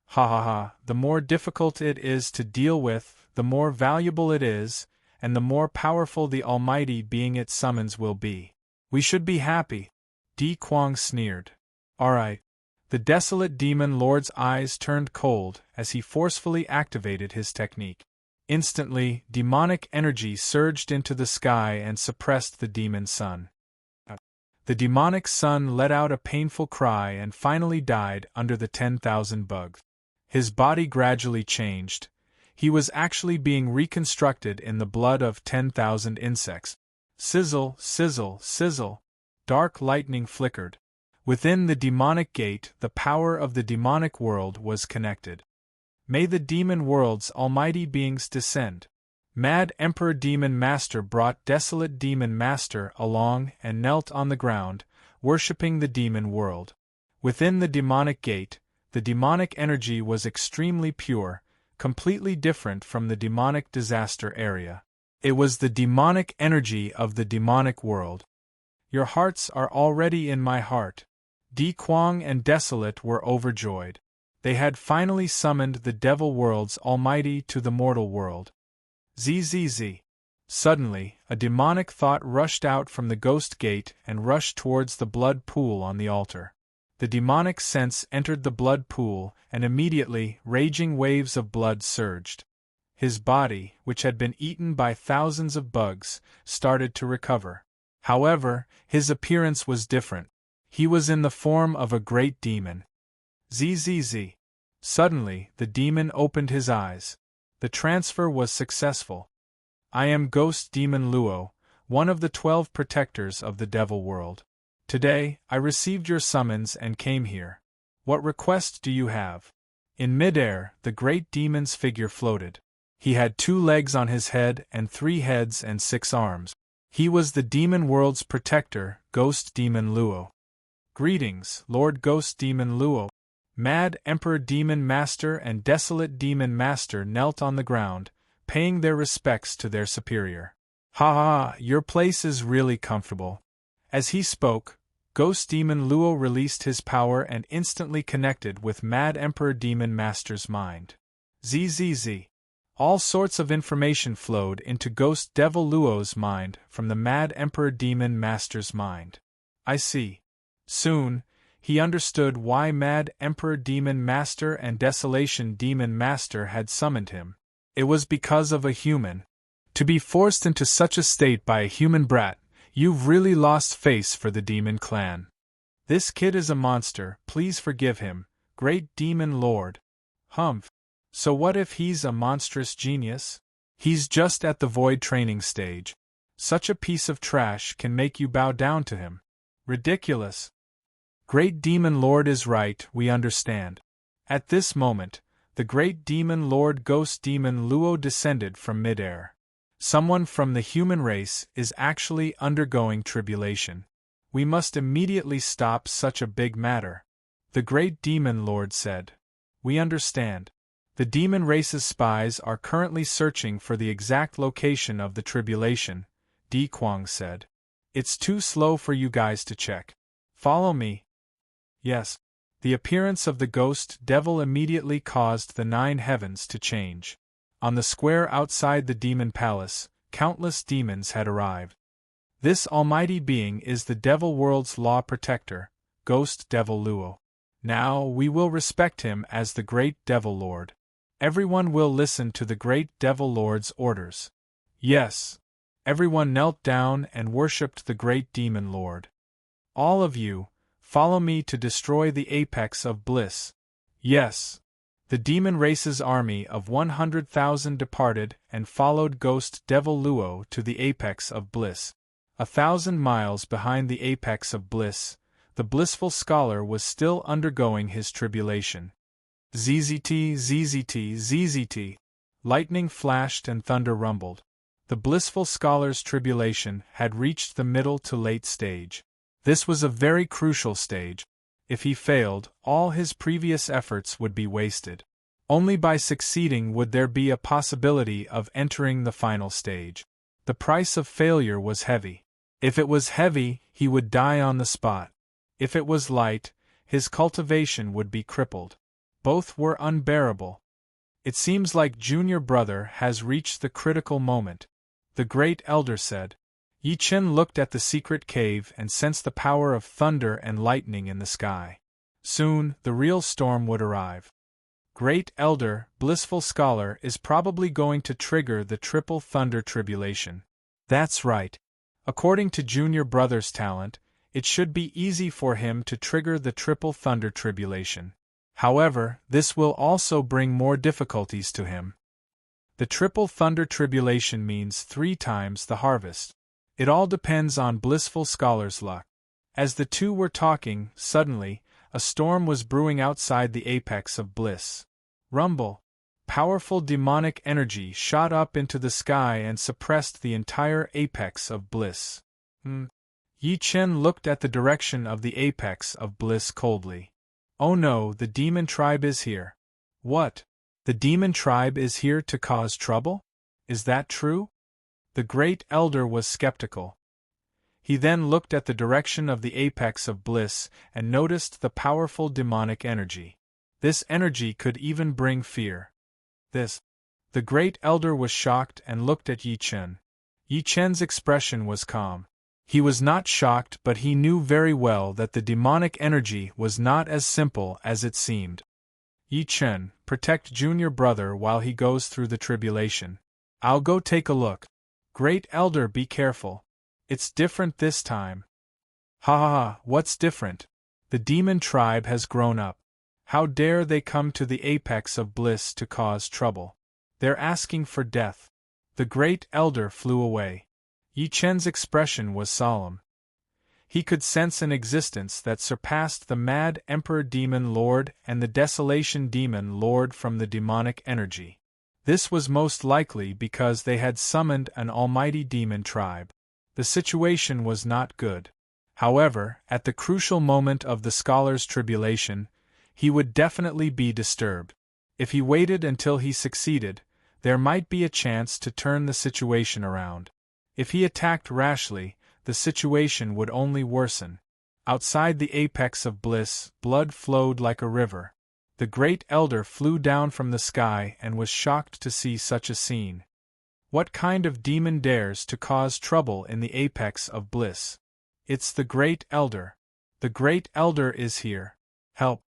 Ha ha ha, the more difficult it is to deal with, the more valuable it is, and the more powerful the almighty being it summons will be. We should be happy. Di Kuang sneered. Alright. The Desolate Demon Lord's eyes turned cold as he forcefully activated his technique. Instantly, demonic energy surged into the sky and suppressed the Demon Son. The demonic son let out a painful cry and finally died under the 10,000 bugs. His body gradually changed. He was actually being reconstructed in the blood of 10,000 insects. Sizzle, sizzle, sizzle. Dark lightning flickered. Within the demonic gate, the power of the demonic world was connected. May the demon world's almighty beings descend. Mad Emperor Demon Master brought Desolate Demon Master along and knelt on the ground, worshipping the demon world. Within the demonic gate, the demonic energy was extremely pure, completely different from the demonic disaster area. It was the demonic energy of the demonic world. Your hearts are already in my heart. Di Kuang and Desolate were overjoyed. They had finally summoned the devil worlds almighty to the mortal world. Zzz. Suddenly, a demonic thought rushed out from the ghost gate and rushed towards the blood pool on the altar. The demonic sense entered the blood pool, and immediately, raging waves of blood surged. His body, which had been eaten by thousands of bugs, started to recover. However, his appearance was different. He was in the form of a great demon. Zzz. Suddenly, the demon opened his eyes. The transfer was successful. I am Ghost Demon Luo, one of the 12 protectors of the devil world. Today, I received your summons and came here. What request do you have? In midair, the great demon's figure floated. He had 2 legs on his head and 3 heads and 6 arms. He was the demon world's protector, Ghost Demon Luo. Greetings, Lord Ghost Demon Luo. Mad Emperor Demon Master and Desolate Demon Master knelt on the ground, paying their respects to their superior. Ha ha, your place is really comfortable. As he spoke, Ghost Demon Luo released his power and instantly connected with Mad Emperor Demon Master's mind. Zzz. All sorts of information flowed into Ghost Devil Luo's mind from the Mad Emperor Demon Master's mind. I see. Soon, he understood why Mad Emperor Demon Master and Desolation Demon Master had summoned him. It was because of a human. To be forced into such a state by a human brat, you've really lost face for the demon clan. This kid is a monster, please forgive him, great demon lord. Humph. So what if he's a monstrous genius? He's just at the void training stage. Such a piece of trash can make you bow down to him. Ridiculous. Great Demon Lord is right, we understand. At this moment, the Great Demon Lord Ghost Demon Luo descended from midair. Someone from the human race is actually undergoing tribulation. We must immediately stop such a big matter. The Great Demon Lord said. We understand. The demon race's spies are currently searching for the exact location of the tribulation, Di Kuang said. It's too slow for you guys to check. Follow me. Yes. The appearance of the ghost devil immediately caused the 9 heavens to change. On the square outside the demon palace, countless demons had arrived. This almighty being is the devil world's law protector, Ghost Devil Luo. Now we will respect him as the great devil lord. Everyone will listen to the great devil lord's orders. Yes. Everyone knelt down and worshipped the great demon lord. All of you, follow me to destroy the apex of bliss. Yes. The demon race's army of 100,000 departed and followed Ghost Devil Luo to the apex of bliss. 1,000 miles behind the apex of bliss, the blissful scholar was still undergoing his tribulation. ZZT, ZZT, ZZT. Lightning flashed and thunder rumbled. The blissful scholar's tribulation had reached the middle to late stage. This was a very crucial stage. If he failed, all his previous efforts would be wasted. Only by succeeding would there be a possibility of entering the final stage. The price of failure was heavy. If it was heavy, he would die on the spot. If it was light, his cultivation would be crippled. Both were unbearable. It seems like Junior Brother has reached the critical moment, the great elder said. Yi Chen looked at the secret cave and sensed the power of thunder and lightning in the sky. Soon, the real storm would arrive. Great Elder, Blissful Scholar is probably going to trigger the triple thunder tribulation. That's right. According to Junior Brother's talent, it should be easy for him to trigger the triple thunder tribulation. However, this will also bring more difficulties to him. The triple thunder tribulation means 3 times the harvest. It all depends on Blissful Scholar's luck. As the two were talking, suddenly, a storm was brewing outside the apex of bliss. Rumble! Powerful demonic energy shot up into the sky and suppressed the entire apex of bliss. Yi Chen looked at the direction of the apex of bliss coldly. Oh no, the demon tribe is here. What? The demon tribe is here to cause trouble? Is that true? The great elder was skeptical. He then looked at the direction of the apex of bliss and noticed the powerful demonic energy. This energy could even bring fear. This. The great elder was shocked and looked at Yi Chen. Yi Chen's expression was calm. He was not shocked, but he knew very well that the demonic energy was not as simple as it seemed. Yi Chen, protect junior brother while he goes through the tribulation. I'll go take a look. Great elder, be careful. It's different this time. Ha ha ha, what's different? The demon tribe has grown up. How dare they come to the apex of bliss to cause trouble? They're asking for death. The great elder flew away. Yi Chen's expression was solemn. He could sense an existence that surpassed the mad Emperor Demon Lord and the Desolation Demon Lord from the demonic energy. This was most likely because they had summoned an almighty demon tribe. The situation was not good. However, at the crucial moment of the scholar's tribulation, he would definitely be disturbed. If he waited until he succeeded, there might be a chance to turn the situation around. If he attacked rashly, the situation would only worsen. Outside the apex of bliss, blood flowed like a river. The great elder flew down from the sky and was shocked to see such a scene. What kind of demon dares to cause trouble in the apex of bliss? It's the great elder. The great elder is here. Help!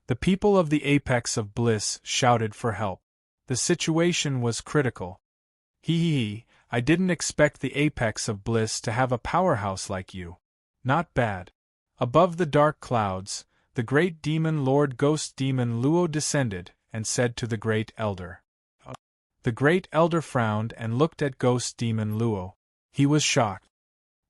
The people of the apex of bliss shouted for help. The situation was critical. Hee, I didn't expect the apex of bliss to have a powerhouse like you. Not bad. Above the dark clouds, the great demon lord ghost demon Luo descended and said to the great elder. The great elder frowned and looked at ghost demon Luo. He was shocked.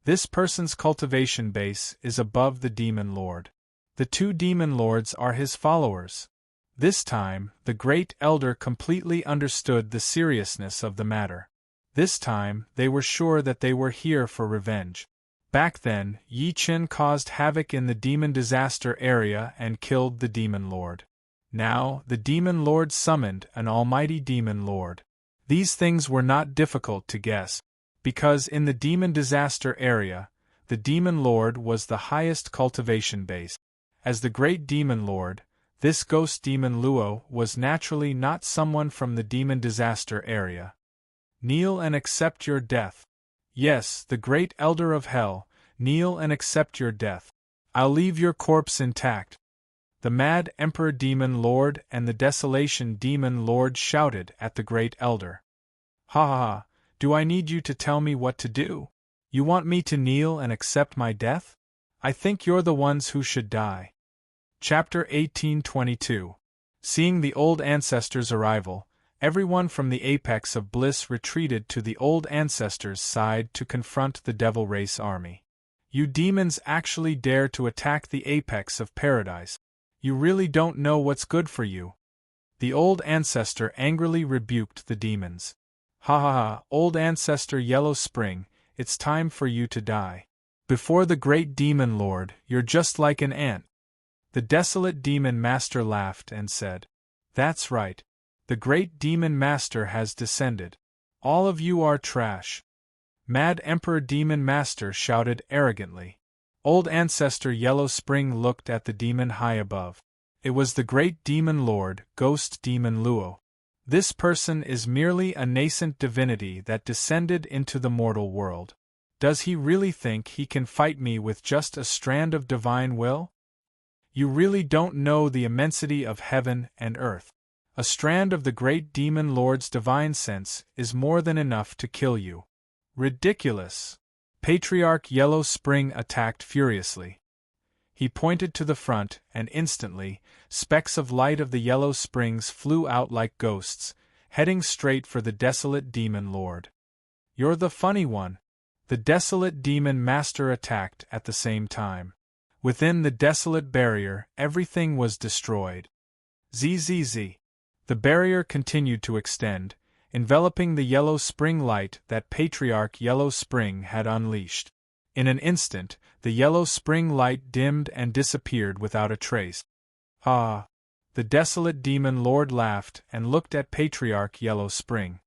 This person's cultivation base is above the demon lord. The two demon lords are his followers. This time, the great elder completely understood the seriousness of the matter. This time, they were sure that they were here for revenge. Back then, Yi Chen caused havoc in the demon disaster area and killed the demon lord. Now, the demon lord summoned an almighty demon lord. These things were not difficult to guess, because in the demon disaster area, the demon lord was the highest cultivation base. As the great demon lord, this ghost demon Luo was naturally not someone from the demon disaster area. Kneel and accept your death. Yes, the great elder of hell, kneel and accept your death. I'll leave your corpse intact. The mad Emperor Demon Lord and the Desolation Demon Lord shouted at the great elder. Ha ha ha, do I need you to tell me what to do? You want me to kneel and accept my death? I think you're the ones who should die. Chapter 1822. Seeing the old ancestors' arrival, everyone from the apex of bliss retreated to the old ancestors' side to confront the devil race army. You demons actually dare to attack the apex of paradise. You really don't know what's good for you. The old ancestor angrily rebuked the demons. Ha ha ha, old ancestor Yellow Spring, it's time for you to die. Before the great demon lord, you're just like an ant. The desolate demon master laughed and said, That's right. The great demon master has descended. All of you are trash. Mad Emperor Demon Master shouted arrogantly. Old Ancestor Yellow Spring looked at the demon high above. It was the great demon lord, Ghost Demon Luo. This person is merely a nascent divinity that descended into the mortal world. Does he really think he can fight me with just a strand of divine will? You really don't know the immensity of heaven and earth. A strand of the great demon lord's divine sense is more than enough to kill you. Ridiculous! Patriarch Yellow Spring attacked furiously. He pointed to the front, and instantly, specks of light of the Yellow Springs flew out like ghosts, heading straight for the desolate demon lord. You're the funny one. The desolate demon master attacked at the same time. Within the desolate barrier, everything was destroyed. Zzz. The barrier continued to extend, enveloping the Yellow Spring light that Patriarch Yellow Spring had unleashed. In an instant, the Yellow Spring light dimmed and disappeared without a trace. Ah! The desolate demon lord laughed and looked at Patriarch Yellow Spring.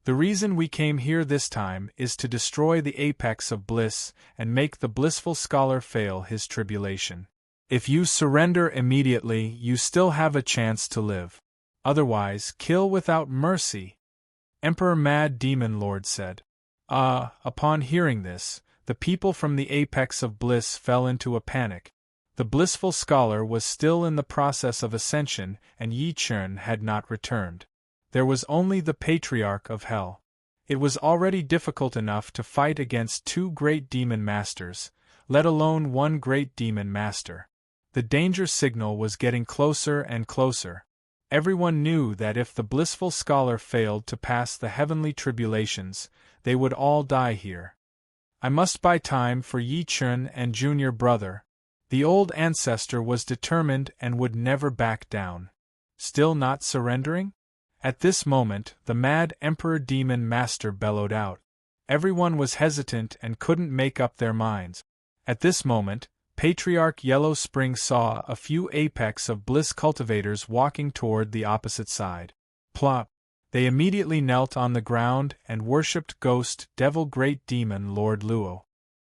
The reason we came here this time is to destroy the apex of bliss and make the blissful scholar fail his tribulation. If you surrender immediately, you still have a chance to live. Otherwise, kill without mercy. Emperor Mad Demon Lord said. Upon hearing this, the people from the apex of bliss fell into a panic. The blissful scholar was still in the process of ascension, and Yi Chun had not returned. There was only the Patriarch of Hell. It was already difficult enough to fight against 2 great demon masters, let alone 1 great demon master. The danger signal was getting closer and closer. Everyone knew that if the blissful scholar failed to pass the heavenly tribulations, they would all die here. I must buy time for Yi Chun and junior brother. The old ancestor was determined and would never back down. Still not surrendering? At this moment, the mad Emperor Demon Master bellowed out. Everyone was hesitant and couldn't make up their minds. At this moment, Patriarch Yellow Spring saw a few apex of bliss cultivators walking toward the opposite side. Plop! They immediately knelt on the ground and worshipped Ghost Devil Great Demon Lord Luo.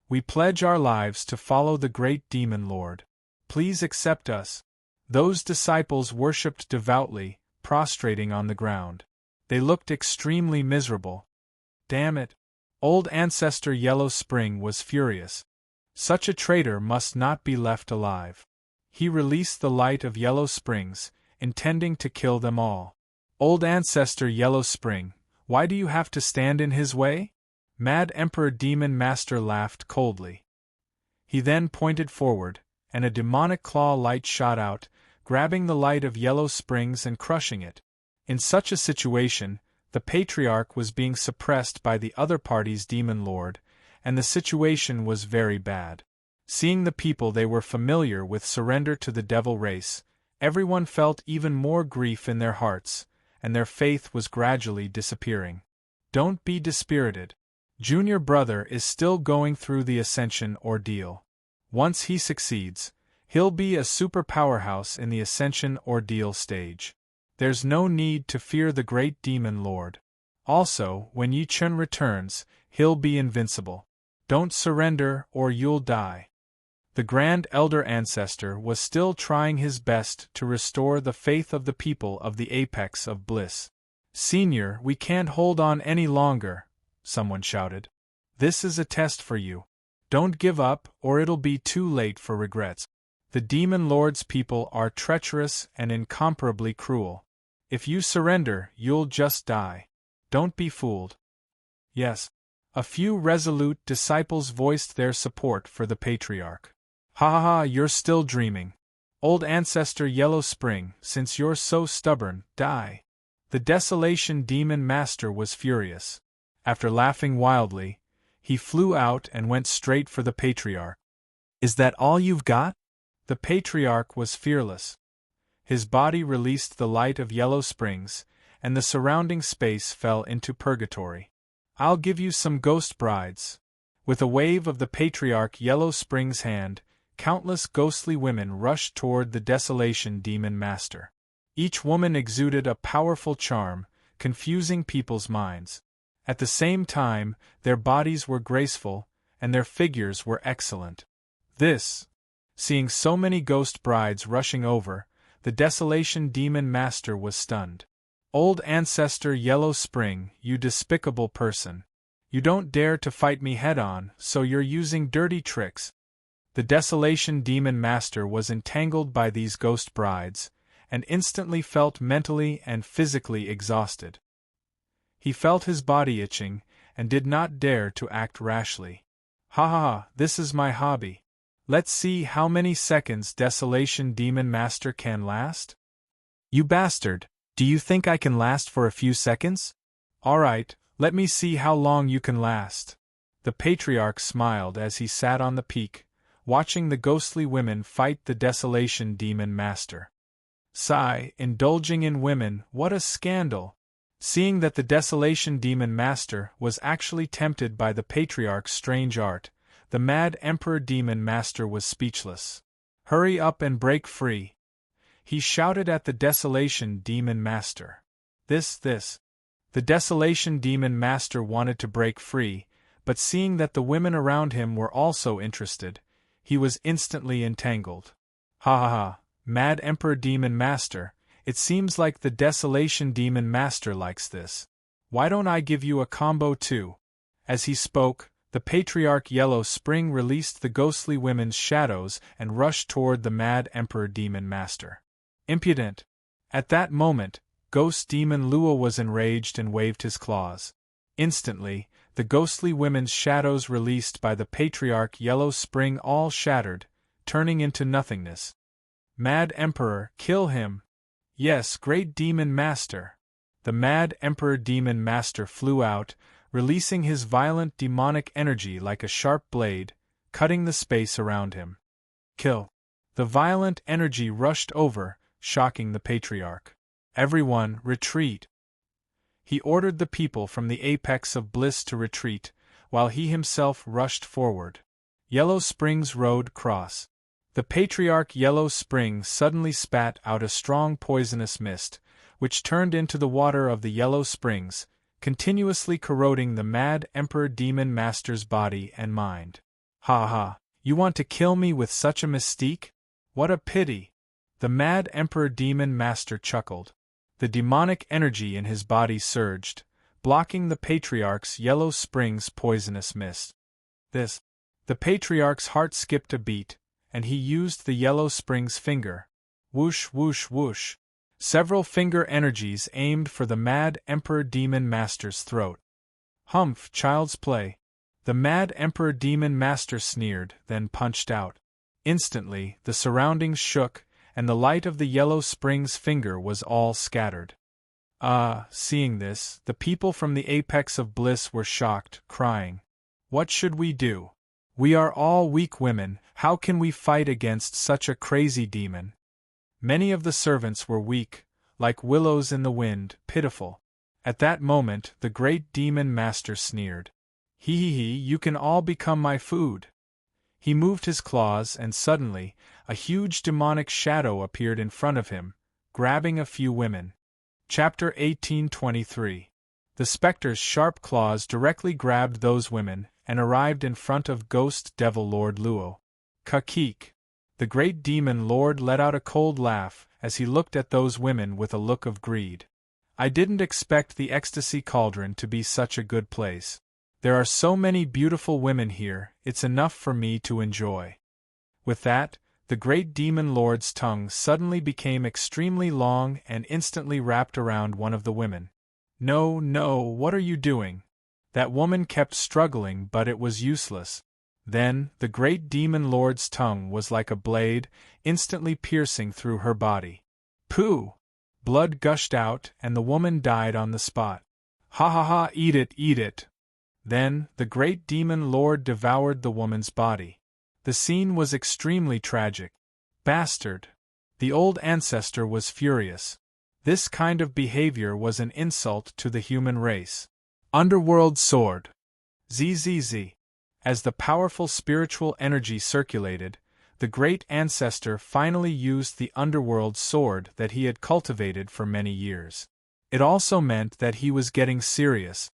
We pledge our lives to follow the Great Demon Lord. Please accept us. Those disciples worshipped devoutly, prostrating on the ground. They looked extremely miserable. Damn it! Old Ancestor Yellow Spring was furious. Such a traitor must not be left alive. He released the light of Yellow Springs, intending to kill them all. Old Ancestor Yellow Spring, why do you have to stand in his way? Mad Emperor Demon Master laughed coldly. He then pointed forward, and a demonic claw light shot out, grabbing the light of Yellow Springs and crushing it. In such a situation, the Patriarch was being suppressed by the other party's Demon Lord, and the situation was very bad. Seeing the people they were familiar with surrender to the devil race, everyone felt even more grief in their hearts, and their faith was gradually disappearing. Don't be dispirited. Junior brother is still going through the ascension ordeal. Once he succeeds, he'll be a super powerhouse in the ascension ordeal stage. There's no need to fear the great demon lord. Also, when Yi Chun returns, he'll be invincible. Don't surrender or you'll die. The Grand Elder Ancestor was still trying his best to restore the faith of the people of the apex of bliss. Senior, we can't hold on any longer, someone shouted. This is a test for you. Don't give up or it'll be too late for regrets. The Demon Lord's people are treacherous and incomparably cruel. If you surrender, you'll just die. Don't be fooled. Yes. A few resolute disciples voiced their support for the Patriarch. Ha ha ha, you're still dreaming. Old Ancestor Yellow Spring, since you're so stubborn, die. The Desolation Demon Master was furious. After laughing wildly, he flew out and went straight for the Patriarch. Is that all you've got? The Patriarch was fearless. His body released the light of Yellow Springs, and the surrounding space fell into purgatory. I'll give you some ghost brides. With a wave of the Patriarch Yellow Spring's hand, countless ghostly women rushed toward the Desolation Demon Master. Each woman exuded a powerful charm, confusing people's minds. At the same time, their bodies were graceful, and their figures were excellent. Seeing so many ghost brides rushing over, the Desolation Demon Master was stunned. Old Ancestor Yellow Spring, you despicable person. You don't dare to fight me head-on, so you're using dirty tricks. The Desolation Demon Master was entangled by these ghost brides, and instantly felt mentally and physically exhausted. He felt his body itching, and did not dare to act rashly. Ha ha ha, this is my hobby. Let's see how many seconds Desolation Demon Master can last? You bastard, do you think I can last for a few seconds? Alright, let me see how long you can last. The Patriarch smiled as he sat on the peak, watching the ghostly women fight the Desolation Demon Master. Sigh, indulging in women, what a scandal! Seeing that the Desolation Demon Master was actually tempted by the Patriarch's strange art, the mad Emperor Demon Master was speechless. Hurry up and break free! He shouted at the Desolation Demon Master. The Desolation Demon Master wanted to break free, but seeing that the women around him were also interested, he was instantly entangled. Ha ha ha, Mad Emperor Demon Master, it seems like the Desolation Demon Master likes this. Why don't I give you a combo too? As he spoke, the Patriarch Yellow Spring released the ghostly women's shadows and rushed toward the Mad Emperor Demon Master. Impudent! At that moment, Ghost Demon Luo was enraged and waved his claws. Instantly, the ghostly women's shadows released by the Patriarch Yellow Spring all shattered, turning into nothingness. Mad Emperor, kill him! Yes, Great Demon Master! The Mad Emperor Demon Master flew out, releasing his violent demonic energy like a sharp blade, cutting the space around him. Kill! The violent energy rushed over, shocking the Patriarch. Everyone, retreat! He ordered the people from the apex of bliss to retreat, while he himself rushed forward. Yellow Springs Road Cross. The Patriarch Yellow Spring suddenly spat out a strong poisonous mist, which turned into the water of the Yellow Springs, continuously corroding the Mad Emperor Demon Master's body and mind. Ha ha, you want to kill me with such a mystique? What a pity! The Mad Emperor Demon Master chuckled. The demonic energy in his body surged, blocking the Patriarch's Yellow Springs poisonous mist. The Patriarch's heart skipped a beat, and he used the Yellow Springs finger. Whoosh whoosh whoosh. Several finger energies aimed for the Mad Emperor Demon Master's throat. Humph, child's play. The Mad Emperor Demon Master sneered, then punched out. Instantly, the surroundings shook, and the light of the Yellow Springs finger was all scattered. Seeing this, the people from the apex of bliss were shocked, crying, "What should we do? We are all weak women, how can we fight against such a crazy demon?" Many of the servants were weak, like willows in the wind, pitiful. At that moment, the Great Demon Master sneered. Hee, you can all become my food. He moved his claws, and suddenly, a huge demonic shadow appeared in front of him, grabbing a few women. Chapter 1823. The specter's sharp claws directly grabbed those women, and arrived in front of Ghost Devil Lord Luo. Kakik! The Great Demon Lord let out a cold laugh as he looked at those women with a look of greed. I didn't expect the Ecstasy Cauldron to be such a good place. There are so many beautiful women here, it's enough for me to enjoy. With that, the Great Demon Lord's tongue suddenly became extremely long and instantly wrapped around one of the women. No, what are you doing? That woman kept struggling, but it was useless. Then, the Great Demon Lord's tongue was like a blade, instantly piercing through her body. Pooh! Blood gushed out, and the woman died on the spot. Ha ha ha, eat it! Then, the Great Demon Lord devoured the woman's body. The scene was extremely tragic. Bastard! The old ancestor was furious. This kind of behavior was an insult to the human race. Underworld Sword. ZZZ. As the powerful spiritual energy circulated, the great ancestor finally used the underworld sword that he had cultivated for many years. It also meant that he was getting serious.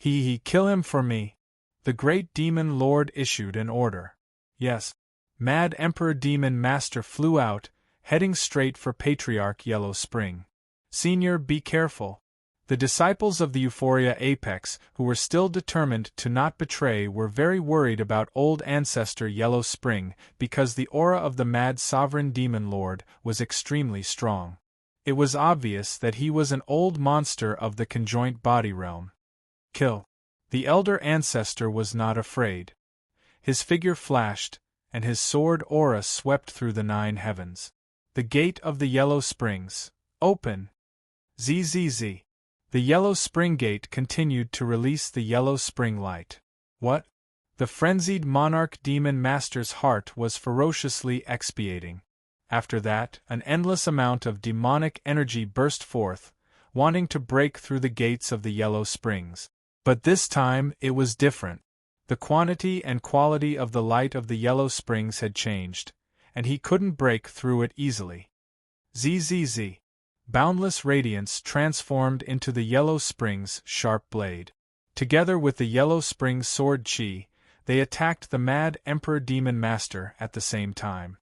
Kill him for me. The Great Demon Lord issued an order. Yes. Mad Emperor Demon Master flew out, heading straight for Patriarch Yellow Spring. Senior, be careful. The disciples of the Euphoria Apex, who were still determined to not betray, were very worried about old ancestor Yellow Spring because the aura of the Mad Sovereign Demon Lord was extremely strong. It was obvious that he was an old monster of the conjoint body realm. Kill. The elder ancestor was not afraid. His figure flashed, and his sword aura swept through the 9 heavens. The gate of the Yellow Springs. Open! ZZZ. The Yellow Spring Gate continued to release the Yellow Spring light. What? The frenzied monarch demon master's heart was ferociously expiating. After that, an endless amount of demonic energy burst forth, wanting to break through the gates of the Yellow Springs. But this time, it was different. The quantity and quality of the light of the Yellow Springs had changed, and he couldn't break through it easily. ZZZ. Boundless radiance transformed into the Yellow Springs' sharp blade. Together with the Yellow Springs sword chi, they attacked the Mad Emperor Demon Master at the same time.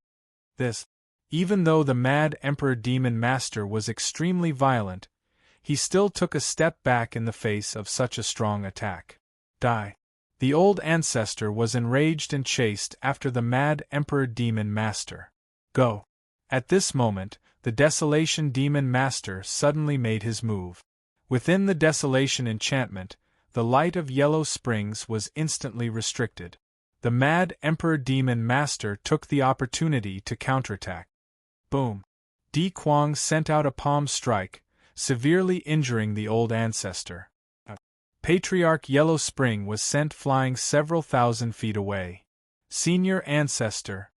Even though the mad Emperor Demon Master was extremely violent, he still took a step back in the face of such a strong attack. Die. The old ancestor was enraged and chased after the mad Emperor Demon Master. Go. At this moment, the Desolation Demon Master suddenly made his move. Within the Desolation enchantment, the light of Yellow Springs was instantly restricted. The mad Emperor Demon Master took the opportunity to counterattack. Boom! Di Kuang sent out a palm strike, severely injuring the old ancestor. Patriarch Yellow Spring was sent flying several thousand feet away. Senior Ancestor.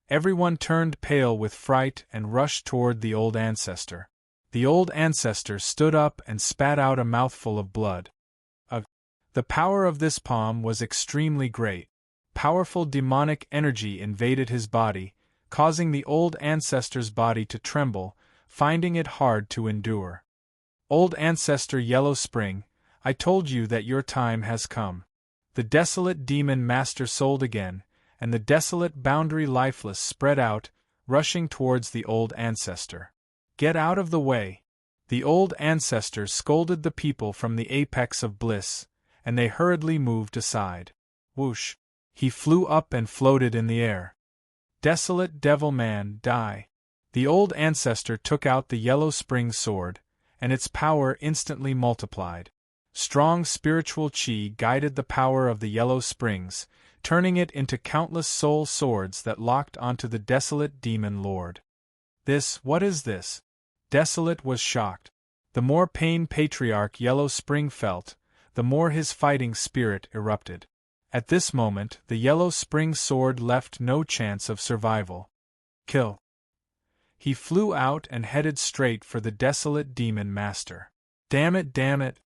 Everyone turned pale with fright and rushed toward the old ancestor. The old ancestor stood up and spat out a mouthful of blood. The power of this palm was extremely great. Powerful demonic energy invaded his body, causing the old ancestor's body to tremble, finding it hard to endure. Old Ancestor Yellow Spring, I told you that your time has come. The desolate demon master sold again, and the desolate boundary lifeless spread out, rushing towards the old ancestor. Get out of the way! The old ancestor scolded the people from the apex of bliss, and they hurriedly moved aside. Whoosh! He flew up and floated in the air. Desolate devil man, die! The old ancestor took out the Yellow Spring sword, and its power instantly multiplied. Strong spiritual chi guided the power of the Yellow Springs, turning it into countless soul swords that locked onto the desolate demon lord. What is this? Desolate was shocked. The more pain Patriarch Yellow Spring felt, the more his fighting spirit erupted. At this moment, the Yellow Spring sword left no chance of survival. Kill. He flew out and headed straight for the desolate demon master. Damn it, damn it!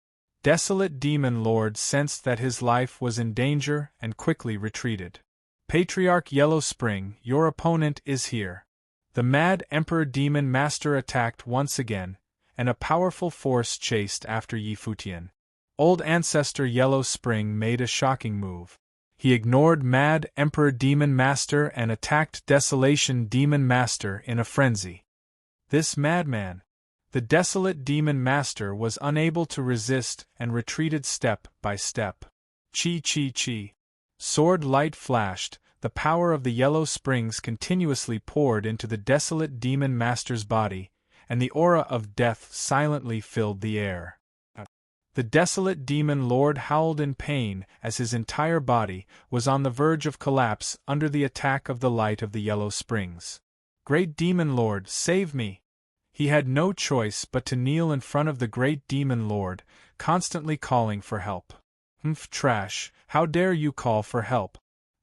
Desolate demon lord sensed that his life was in danger and quickly retreated. Patriarch Yellow Spring, your opponent is here. The mad Emperor Demon Master attacked once again, and a powerful force chased after Yi Futian. Old Ancestor Yellow Spring made a shocking move. He ignored mad Emperor Demon Master and attacked Desolation Demon Master in a frenzy. This madman! The desolate demon master was unable to resist and retreated step by step. Chi chi chi. Sword light flashed, the power of the Yellow Springs continuously poured into the desolate demon master's body, and the aura of death silently filled the air. The desolate demon lord howled in pain as his entire body was on the verge of collapse under the attack of the light of the Yellow Springs. Great Demon Lord, save me! He had no choice but to kneel in front of the great demon lord, constantly calling for help. Trash, how dare you call for help?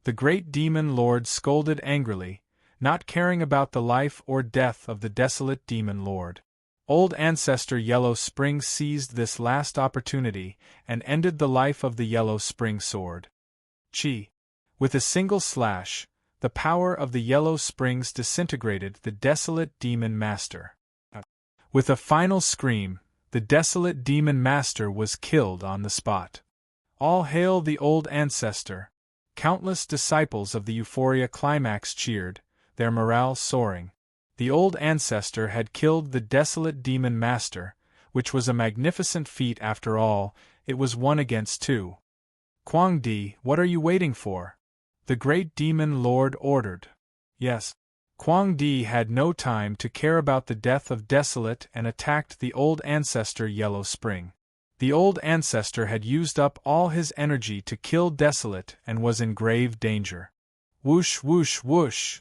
The great demon lord scolded angrily, not caring about the life or death of the desolate demon lord. Old Ancestor Yellow Spring seized this last opportunity and ended the life of the Yellow Spring sword. Chi. With a single slash, the power of the Yellow Springs disintegrated the desolate demon master. With a final scream, the desolate demon master was killed on the spot. All hail the old ancestor! Countless disciples of the Euphoria Climax cheered, their morale soaring. The old ancestor had killed the desolate demon master, which was a magnificent feat after all. It was 1 against 2. Kuang Di, what are you waiting for? The great demon lord ordered. Yes. Kuang Di had no time to care about the death of Desolate and attacked the old ancestor Yellow Spring. The old ancestor had used up all his energy to kill Desolate and was in grave danger. Whoosh whoosh whoosh!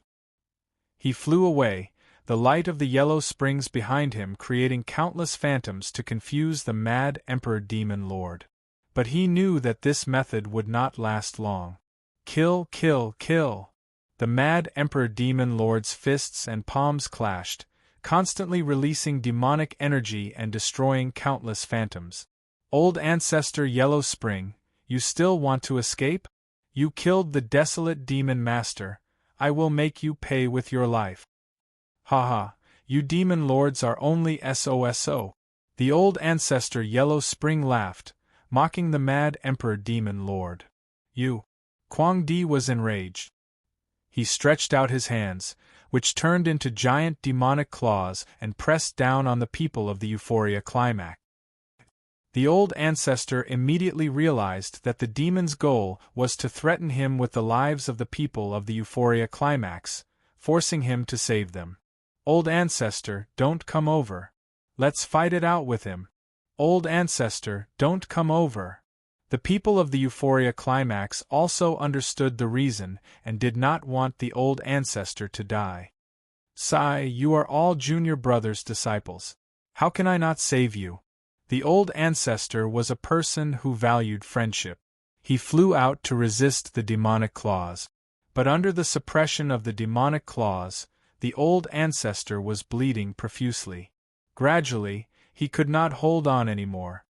He flew away, the light of the Yellow Springs behind him creating countless phantoms to confuse the mad Emperor Demon Lord. But he knew that this method would not last long. Kill, kill, kill! The mad Emperor Demon Lord's fists and palms clashed, constantly releasing demonic energy and destroying countless phantoms. Old Ancestor Yellow Spring, you still want to escape? You killed the desolate demon master. I will make you pay with your life. Ha, you demon lords are only SOSO. The old ancestor Yellow Spring laughed, mocking the mad Emperor Demon Lord. You. Kuang Di was enraged. He stretched out his hands, which turned into giant demonic claws and pressed down on the people of the Euphoria climax. The old ancestor immediately realized that the demon's goal was to threaten him with the lives of the people of the Euphoria climax, forcing him to save them. Old ancestor, don't come over. Let's fight it out with him. Old ancestor, don't come over. The people of the Euphoria climax also understood the reason and did not want the old ancestor to die. Sigh, you are all Junior Brother's disciples. How can I not save you? The old ancestor was a person who valued friendship. He flew out to resist the demonic claws. But under the suppression of the demonic claws, the old ancestor was bleeding profusely. Gradually, he could not hold on anymore.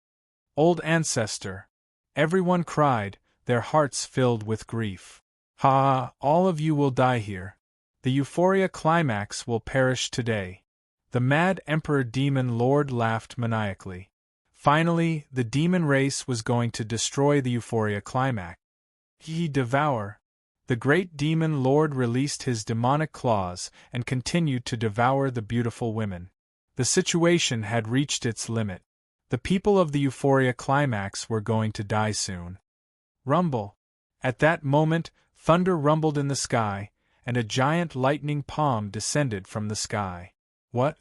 Old ancestor! Everyone cried, their hearts filled with grief. Ha! All of you will die here. The Euphoria climax will perish today. The mad Emperor Demon Lord laughed maniacally. Finally, the demon race was going to destroy the Euphoria climax. He devour. The great demon lord released his demonic claws and continued to devour the beautiful women. The situation had reached its limit. The people of the Euphoria climax were going to die soon. Rumble. At that moment, thunder rumbled in the sky, and a giant lightning palm descended from the sky. What?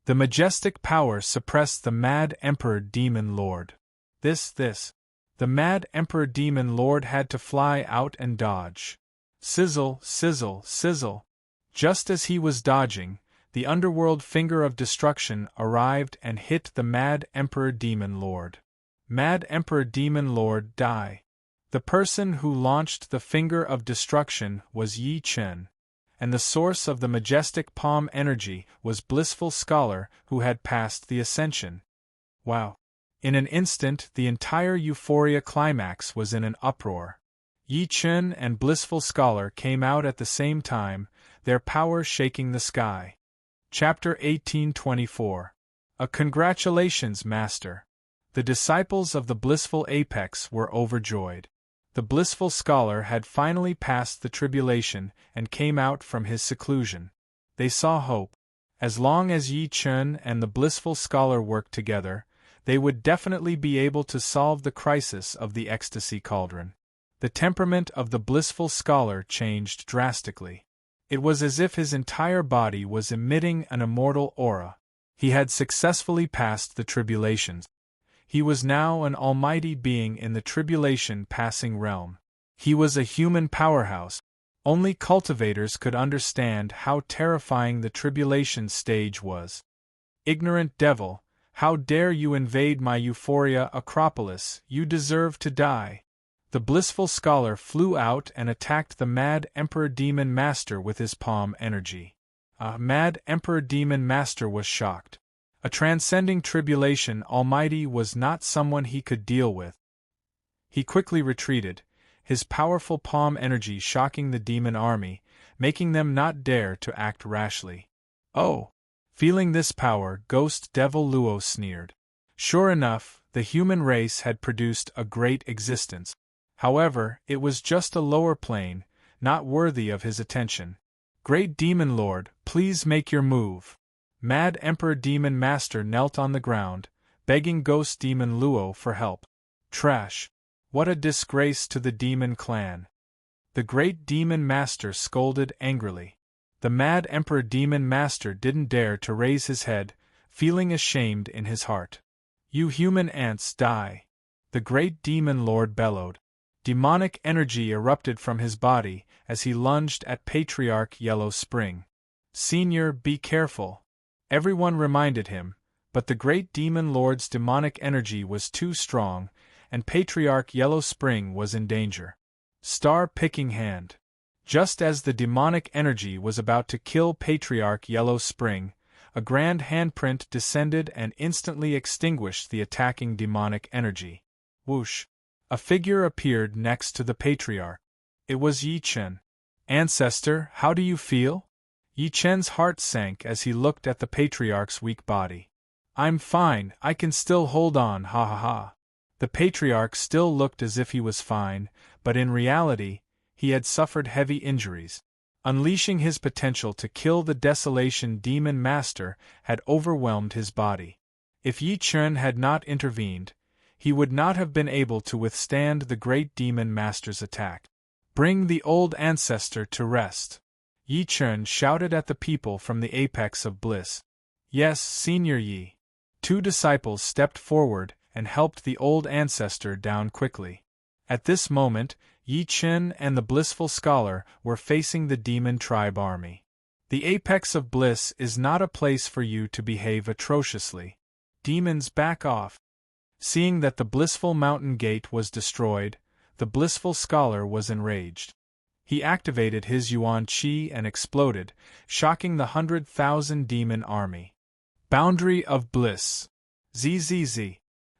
The majestic power suppressed the mad Emperor Demon Lord. The mad Emperor Demon Lord had to fly out and dodge. Sizzle, sizzle, sizzle. Just as he was dodging, the underworld finger of destruction arrived and hit the mad Emperor Demon Lord. Mad Emperor Demon Lord die. The person who launched the finger of destruction was Yi Chen, and the source of the majestic palm energy was Blissful Scholar who had passed the ascension. Wow! In an instant the entire Euphoria climax was in an uproar. Yi Chen and Blissful Scholar came out at the same time, their power shaking the sky. Chapter 1824. A Congratulations, Master! The disciples of the Blissful Apex were overjoyed. The Blissful Scholar had finally passed the tribulation and came out from his seclusion. They saw hope. As long as Yi Chen and the Blissful Scholar worked together, they would definitely be able to solve the crisis of the Ecstasy Cauldron. The temperament of the Blissful Scholar changed drastically. It was as if his entire body was emitting an immortal aura. He had successfully passed the tribulations. He was now an almighty being in the tribulation-passing realm. He was a human powerhouse. Only cultivators could understand how terrifying the tribulation stage was. Ignorant devil, how dare you invade my Euphoria Acropolis? You deserve to die. The Blissful Scholar flew out and attacked the mad Emperor Demon Master with his palm energy. Mad Emperor Demon Master was shocked. A transcending tribulation almighty was not someone he could deal with. He quickly retreated, his powerful palm energy shocking the demon army, making them not dare to act rashly. Oh! Feeling this power, Ghost Devil Luo sneered. Sure enough, the human race had produced a great existence. However, it was just a lower plane, not worthy of his attention. Great Demon Lord, please make your move. Mad Emperor Demon Master knelt on the ground, begging Ghost Demon Luo for help. Trash! What a disgrace to the demon clan! The Great Demon Master scolded angrily. The Mad Emperor Demon Master didn't dare to raise his head, feeling ashamed in his heart. You human ants die! The Great Demon Lord bellowed. Demonic energy erupted from his body as he lunged at Patriarch Yellow Spring. Senior, be careful. Everyone reminded him, but the Great Demon Lord's demonic energy was too strong, and Patriarch Yellow Spring was in danger. Star-picking hand. Just as the demonic energy was about to kill Patriarch Yellow Spring, a grand handprint descended and instantly extinguished the attacking demonic energy. Whoosh! A figure appeared next to the Patriarch. It was Yi Chen. Ancestor, how do you feel? Yi Chen's heart sank as he looked at the Patriarch's weak body. I'm fine, I can still hold on, ha ha ha. The Patriarch still looked as if he was fine, but in reality, he had suffered heavy injuries. Unleashing his potential to kill the Desolation Demon Master had overwhelmed his body. If Yi Chen had not intervened, he would not have been able to withstand the great Demon Master's attack. Bring the old ancestor to rest. Yi Chen shouted at the people from the apex of bliss. Yes, Senior Yi. 2 disciples stepped forward and helped the old ancestor down quickly. At this moment, Yi Chen and the blissful scholar were facing the demon tribe army. The apex of bliss is not a place for you to behave atrociously. Demons, back off. Seeing that the blissful mountain gate was destroyed, the blissful scholar was enraged. He activated his Yuan Qi and exploded, shocking the 100,000 demon army. Boundary of bliss. ZZZ.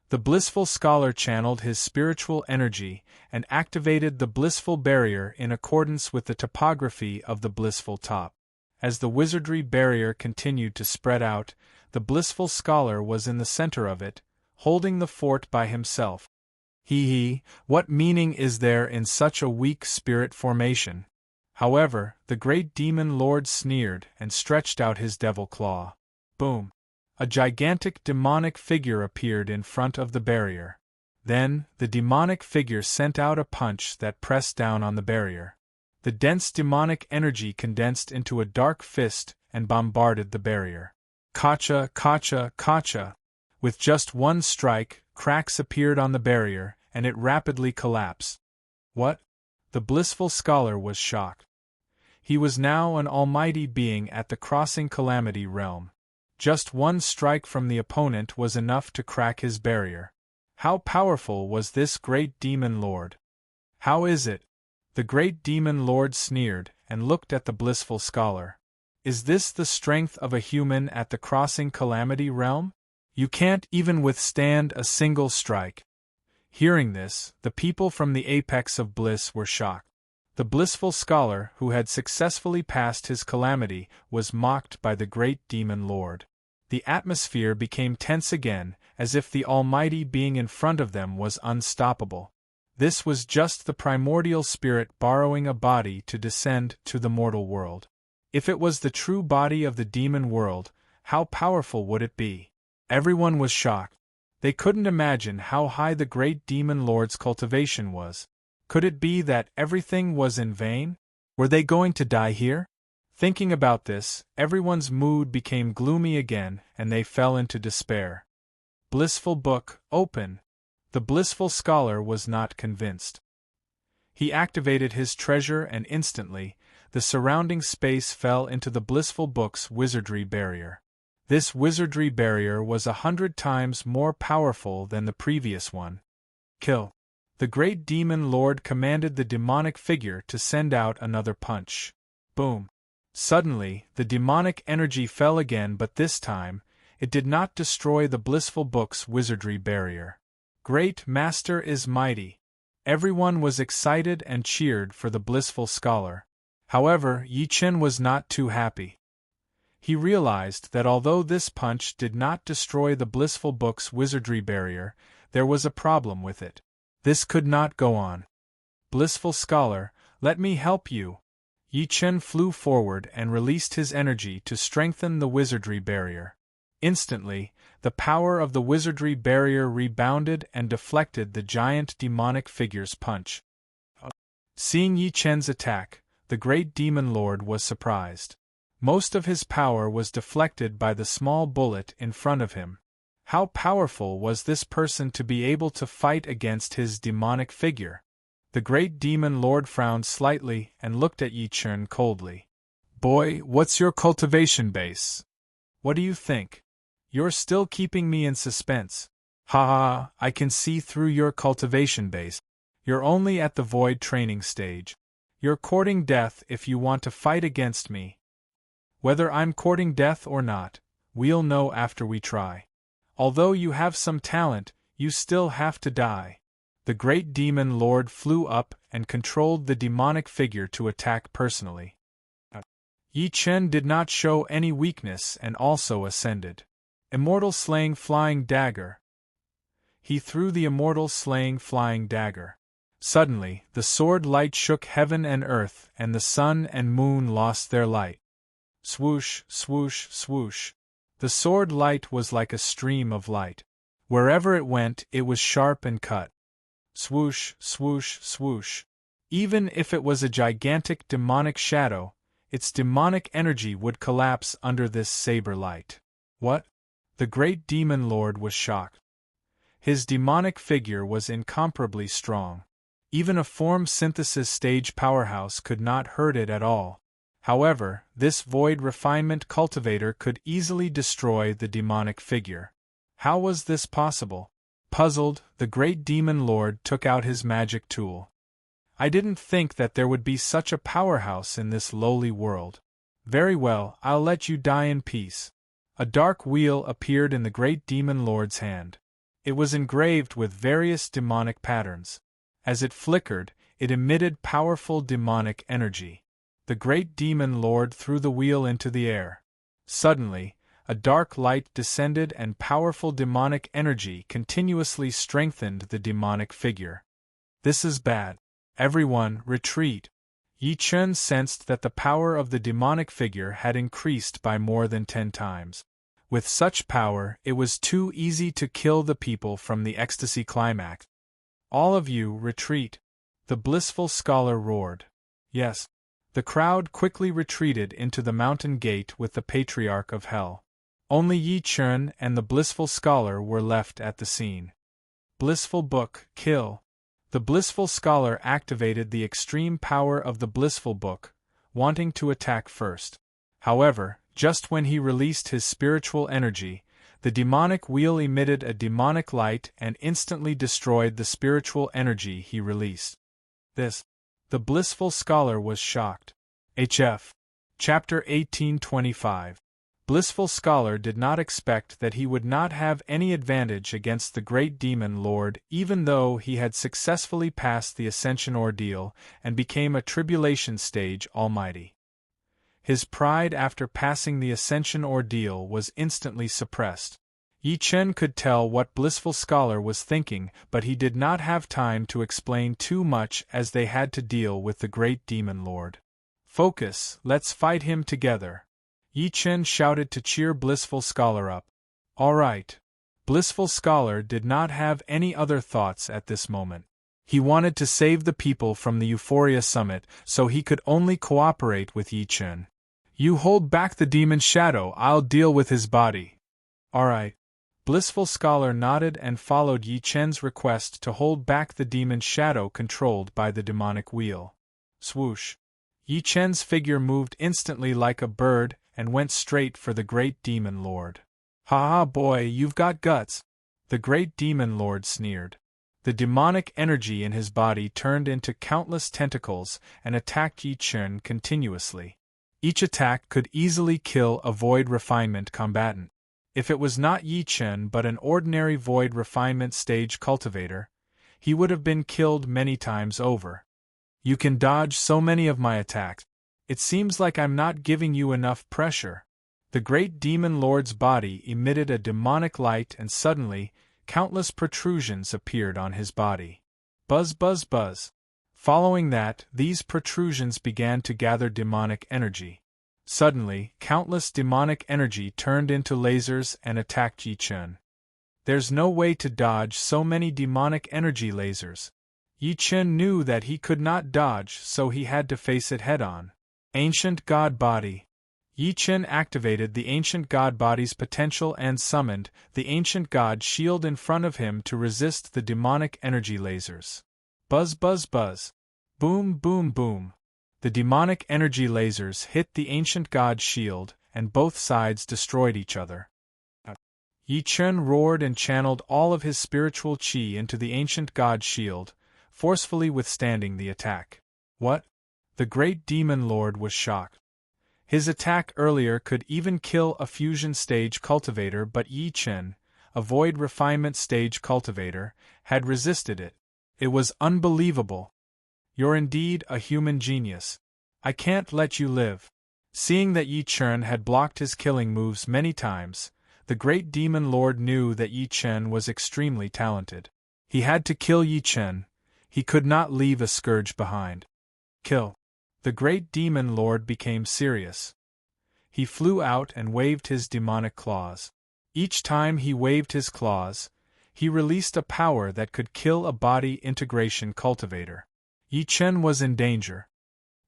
The blissful scholar channeled his spiritual energy and activated the blissful barrier in accordance with the topography of the blissful top. As the wizardry barrier continued to spread out, the blissful scholar was in the center of it, holding the fort by himself. Hee, what meaning is there in such a weak spirit formation? However, the great demon lord sneered and stretched out his devil claw. Boom! A gigantic demonic figure appeared in front of the barrier. Then, the demonic figure sent out a punch that pressed down on the barrier. The dense demonic energy condensed into a dark fist and bombarded the barrier. Kacha, kacha, kacha! With just one strike, cracks appeared on the barrier, and it rapidly collapsed. What? The blissful scholar was shocked. He was now an almighty being at the crossing calamity realm. Just one strike from the opponent was enough to crack his barrier. How powerful was this great demon lord? How is it? The great demon lord sneered and looked at the blissful scholar. Is this the strength of a human at the crossing calamity realm? You can't even withstand a single strike. Hearing this, the people from the apex of bliss were shocked. The blissful scholar who had successfully passed his calamity was mocked by the great demon lord. The atmosphere became tense again, as if the almighty being in front of them was unstoppable. This was just the primordial spirit borrowing a body to descend to the mortal world. If it was the true body of the demon world, how powerful would it be? Everyone was shocked. They couldn't imagine how high the great demon lord's cultivation was. Could it be that everything was in vain? Were they going to die here? Thinking about this, everyone's mood became gloomy again, and they fell into despair. Blissful book, open. The blissful scholar was not convinced. He activated his treasure, and instantly, the surrounding space fell into the blissful book's wizardry barrier. This wizardry barrier was 100 times more powerful than the previous one. Kill. The great demon lord commanded the demonic figure to send out another punch. Boom. Suddenly, the demonic energy fell again, but this time, it did not destroy the blissful book's wizardry barrier. Great Master is mighty. Everyone was excited and cheered for the blissful scholar. However, Yi Chen was not too happy. He realized that although this punch did not destroy the blissful book's wizardry barrier, there was a problem with it. This could not go on. Blissful scholar, let me help you. Yi Chen flew forward and released his energy to strengthen the wizardry barrier. Instantly, the power of the wizardry barrier rebounded and deflected the giant demonic figure's punch. Seeing Yi Chen's attack, the great demon lord was surprised. Most of his power was deflected by the small bullet in front of him. How powerful was this person to be able to fight against his demonic figure? The great demon lord frowned slightly and looked at Yi Chen coldly. Boy, what's your cultivation base? What do you think? You're still keeping me in suspense. Ha ha, I can see through your cultivation base. You're only at the void training stage. You're courting death if you want to fight against me. Whether I'm courting death or not, we'll know after we try. Although you have some talent, you still have to die. The great demon lord flew up and controlled the demonic figure to attack personally. Yi Chen did not show any weakness and also ascended. Immortal Slaying Flying Dagger. He threw the Immortal Slaying Flying Dagger. Suddenly, the sword light shook heaven and earth, and the sun and moon lost their light. Swoosh, swoosh, swoosh. The sword light was like a stream of light. Wherever it went, it was sharp and cut. Swoosh, swoosh, swoosh. Even if it was a gigantic demonic shadow, its demonic energy would collapse under this saber light. What? The great demon lord was shocked. His demonic figure was incomparably strong. Even a form synthesis stage powerhouse could not hurt it at all. However, this void refinement cultivator could easily destroy the demonic figure. How was this possible? Puzzled, the great demon lord took out his magic tool. I didn't think that there would be such a powerhouse in this lowly world. Very well, I'll let you die in peace. A dark wheel appeared in the great demon lord's hand. It was engraved with various demonic patterns. As it flickered, it emitted powerful demonic energy. The great demon lord threw the wheel into the air. Suddenly, a dark light descended and powerful demonic energy continuously strengthened the demonic figure. This is bad. Everyone, retreat. Yi Chen sensed that the power of the demonic figure had increased by more than 10 times. With such power, it was too easy to kill the people from the ecstasy climax. All of you, retreat. The blissful scholar roared. Yes. The crowd quickly retreated into the mountain gate with the Patriarch of Hell. Only Yi Chen and the blissful scholar were left at the scene. Blissful book, kill. The blissful scholar activated the extreme power of the blissful book, wanting to attack first. However, just when he released his spiritual energy, the demonic wheel emitted a demonic light and instantly destroyed the spiritual energy he released. The blissful scholar was shocked. HF. Chapter 1825. Blissful scholar did not expect that he would not have any advantage against the great demon lord even though he had successfully passed the ascension ordeal and became a tribulation stage almighty. His pride after passing the ascension ordeal was instantly suppressed. Yi Chen could tell what blissful scholar was thinking, but he did not have time to explain too much as they had to deal with the great demon lord. Focus, let's fight him together. Yi Chen shouted to cheer blissful scholar up. All right. Blissful scholar did not have any other thoughts at this moment. He wanted to save the people from the Euphoria Summit, so he could only cooperate with Yi Chen. You hold back the demon's shadow, I'll deal with his body. All right. Blissful scholar nodded and followed Yi Chen's request to hold back the demon's shadow controlled by the demonic wheel. Swoosh. Yi Chen's figure moved instantly like a bird and went straight for the great demon lord. Ha ha boy, you've got guts. The great demon lord sneered. The demonic energy in his body turned into countless tentacles and attacked Yi Chen continuously. Each attack could easily kill a void refinement combatant. If it was not Yi Chen but an ordinary void refinement stage cultivator, he would have been killed many times over. You can dodge so many of my attacks. It seems like I'm not giving you enough pressure. The great demon lord's body emitted a demonic light and suddenly, countless protrusions appeared on his body. Buzz buzz buzz. Following that, these protrusions began to gather demonic energy. Suddenly, countless demonic energy turned into lasers and attacked Yi Chen. There's no way to dodge so many demonic energy lasers. Yi Chen knew that he could not dodge, so he had to face it head-on. Ancient God Body. Yi Chen activated the Ancient God Body's potential and summoned the Ancient God Shield in front of him to resist the demonic energy lasers. Buzz buzz buzz. Boom boom boom. The demonic energy lasers hit the Ancient God Shield, and both sides destroyed each other. Yi Chen roared and channeled all of his spiritual qi into the Ancient God Shield, forcefully withstanding the attack. What? The great demon lord was shocked. His attack earlier could even kill a fusion stage cultivator, but Yi Chen, a void refinement stage cultivator, had resisted it. It was unbelievable. You're indeed a human genius. I can't let you live. Seeing that Yi Chen had blocked his killing moves many times, the great demon lord knew that Yi Chen was extremely talented. He had to kill Yi Chen. He could not leave a scourge behind. Kill. The great demon lord became serious. He flew out and waved his demonic claws. Each time he waved his claws, he released a power that could kill a body integration cultivator. Yi Chen was in danger.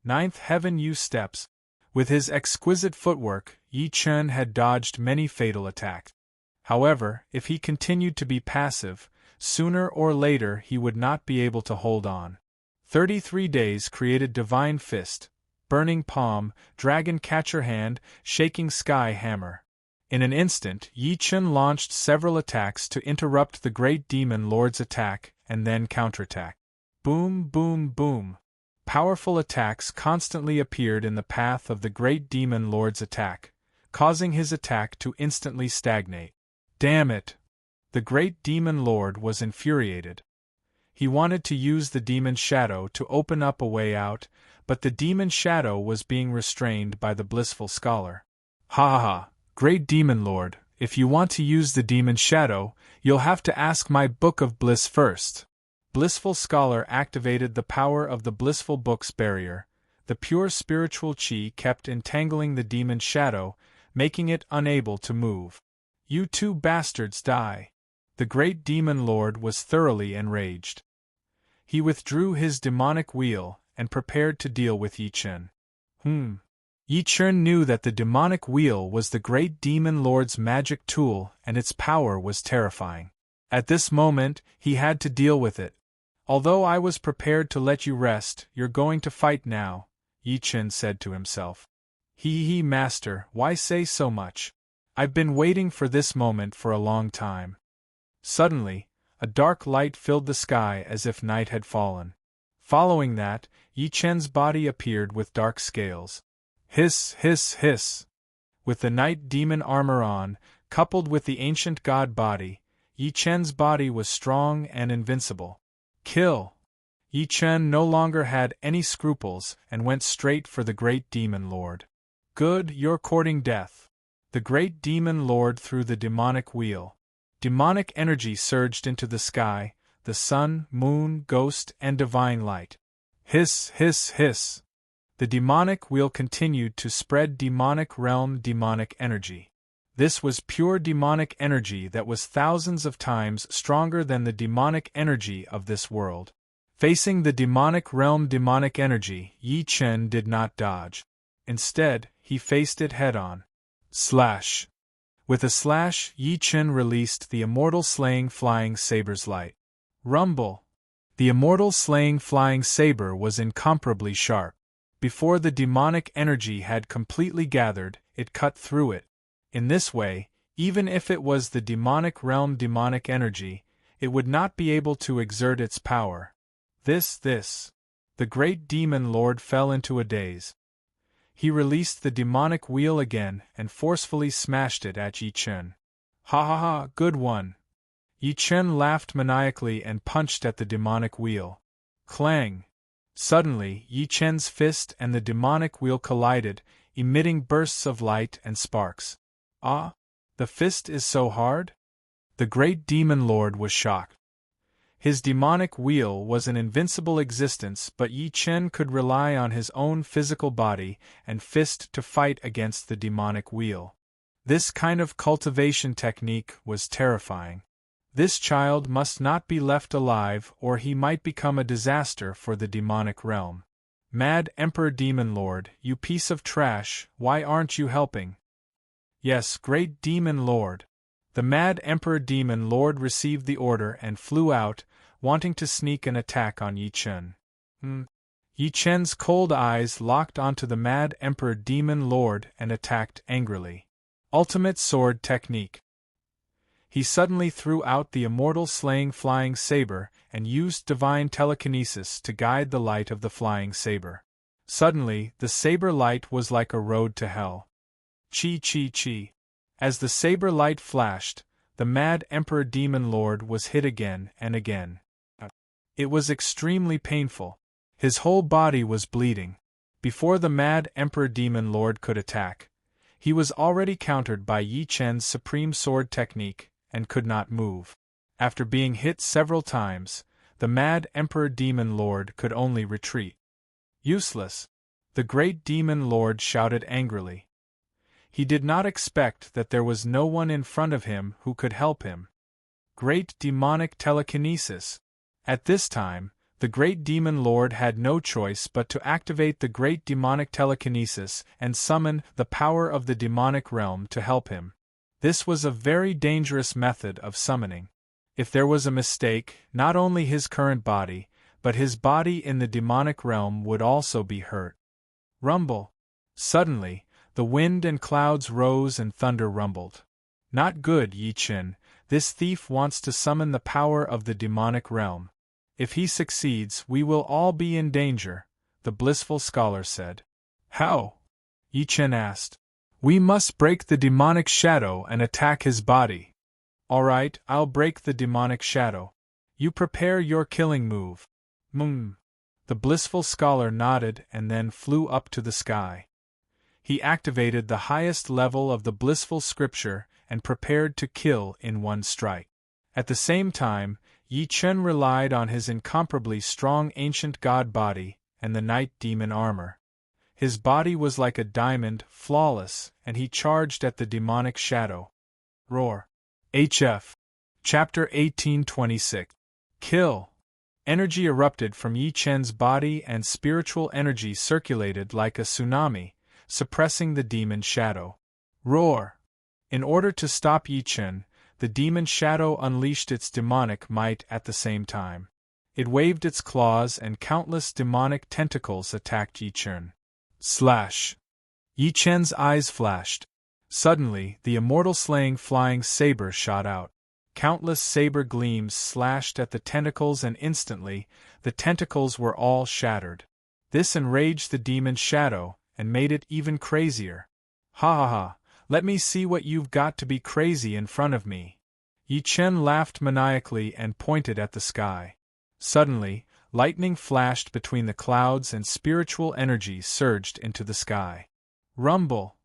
Ninth Heaven U steps. With his exquisite footwork, Yi Chen had dodged many fatal attacks. However, if he continued to be passive, sooner or later he would not be able to hold on. 33 days created Divine Fist, Burning Palm, Dragon Catcher Hand, Shaking Sky Hammer. In an instant, Yi Chen launched several attacks to interrupt the Great Demon Lord's attack and then counterattack. Boom, boom, boom. Powerful attacks constantly appeared in the path of the Great Demon Lord's attack, causing his attack to instantly stagnate. Damn it! The Great Demon Lord was infuriated. He wanted to use the Demon Shadow to open up a way out, but the Demon Shadow was being restrained by the Blissful Scholar. Ha ha ha! Great Demon Lord, if you want to use the Demon Shadow, you'll have to ask my Book of Bliss first. Blissful Scholar activated the power of the Blissful Book's barrier. The pure spiritual chi kept entangling the Demon Shadow, making it unable to move. You two bastards die! The Great Demon Lord was thoroughly enraged. He withdrew his demonic wheel and prepared to deal with Yi Chen. Yi Chen knew that the demonic wheel was the Great Demon Lord's magic tool and its power was terrifying. At this moment, he had to deal with it. Although I was prepared to let you rest, you're going to fight now, Yi Chen said to himself. Hee, master, why say so much? I've been waiting for this moment for a long time. Suddenly, a dark light filled the sky as if night had fallen. Following that, Yi Chen's body appeared with dark scales. Hiss, hiss, hiss. With the night demon armor on, coupled with the ancient god body, Yi Chen's body was strong and invincible. Kill! Yi Chen no longer had any scruples and went straight for the Great Demon Lord. Good, you're courting death. The Great Demon Lord threw the demonic wheel. Demonic energy surged into the sky, the sun, moon, ghost, and divine light. Hiss, hiss, hiss. The demonic wheel continued to spread demonic realm demonic energy. This was pure demonic energy that was thousands of times stronger than the demonic energy of this world. Facing the demonic realm demonic energy, Yi Chen did not dodge. Instead, he faced it head-on. Slash! With a slash, Yi Chen released the immortal slaying flying saber's light. Rumble! The immortal slaying flying saber was incomparably sharp. Before the demonic energy had completely gathered, it cut through it. In this way, even if it was the demonic realm demonic energy, it would not be able to exert its power. The Great Demon Lord fell into a daze. He released the demonic wheel again and forcefully smashed it at Yi Chen. Ha ha ha, good one! Yi Chen laughed maniacally and punched at the demonic wheel. Clang! Suddenly, Yi Chen's fist and the demonic wheel collided, emitting bursts of light and sparks. Ah! The fist is so hard? The Great Demon Lord was shocked. His demonic wheel was an invincible existence, but Yi Chen could rely on his own physical body and fist to fight against the demonic wheel. This kind of cultivation technique was terrifying. This child must not be left alive or he might become a disaster for the demonic realm. Mad Emperor Demon Lord, you piece of trash, why aren't you helping? Yes, Great Demon Lord. The Mad Emperor Demon Lord received the order and flew out, wanting to sneak an attack on Yi Chen. Yi Chen's cold eyes locked onto the Mad Emperor Demon Lord and attacked angrily. Ultimate Sword Technique. He suddenly threw out the immortal slaying flying saber and used divine telekinesis to guide the light of the flying saber. Suddenly, the saber light was like a road to hell. Chi chi chi. As the saber light flashed, the Mad Emperor Demon Lord was hit again and again. It was extremely painful. His whole body was bleeding. Before the Mad Emperor Demon Lord could attack, he was already countered by Yi Chen's supreme sword technique and could not move. After being hit several times, The mad Emperor Demon Lord could only retreat. Useless! The great Demon Lord shouted angrily. He did not expect that there was no one in front of him who could help him. Great demonic telekinesis! At this time, the great Demon Lord had no choice but to activate the great demonic telekinesis and summon the power of the demonic realm to help him. This was a very dangerous method of summoning. If there was a mistake, not only his current body, but his body in the demonic realm would also be hurt. Rumble! Suddenly, the wind and clouds rose and thunder rumbled. Not good, Yi Chen. This thief wants to summon the power of the demonic realm. If he succeeds, we will all be in danger, the blissful scholar said. How? Yi Chen asked. We must break the demonic shadow and attack his body. All right, I'll break the demonic shadow. You prepare your killing move. The blissful scholar nodded and then flew up to the sky. He activated the highest level of the blissful scripture and prepared to kill in one strike. At the same time, Yi Chen relied on his incomparably strong ancient god body and the night demon armor. His body was like a diamond, flawless, and he charged at the demonic shadow. Roar. HF. Chapter 1826. Kill. Energy erupted from Yi Chen's body and spiritual energy circulated like a tsunami, suppressing the demon shadow. Roar. In order to stop Yi Chen, the demon shadow unleashed its demonic might at the same time. It waved its claws and countless demonic tentacles attacked Yi Chen. Slash! Yi Chen's eyes flashed. Suddenly, the immortal slaying flying saber shot out. Countless saber gleams slashed at the tentacles and instantly, the tentacles were all shattered. This enraged the demon shadow and made it even crazier. Ha ha ha! Let me see what you've got to be crazy in front of me. Yi Chen laughed maniacally and pointed at the sky. Suddenly, lightning flashed between the clouds and spiritual energy surged into the sky. Rumble!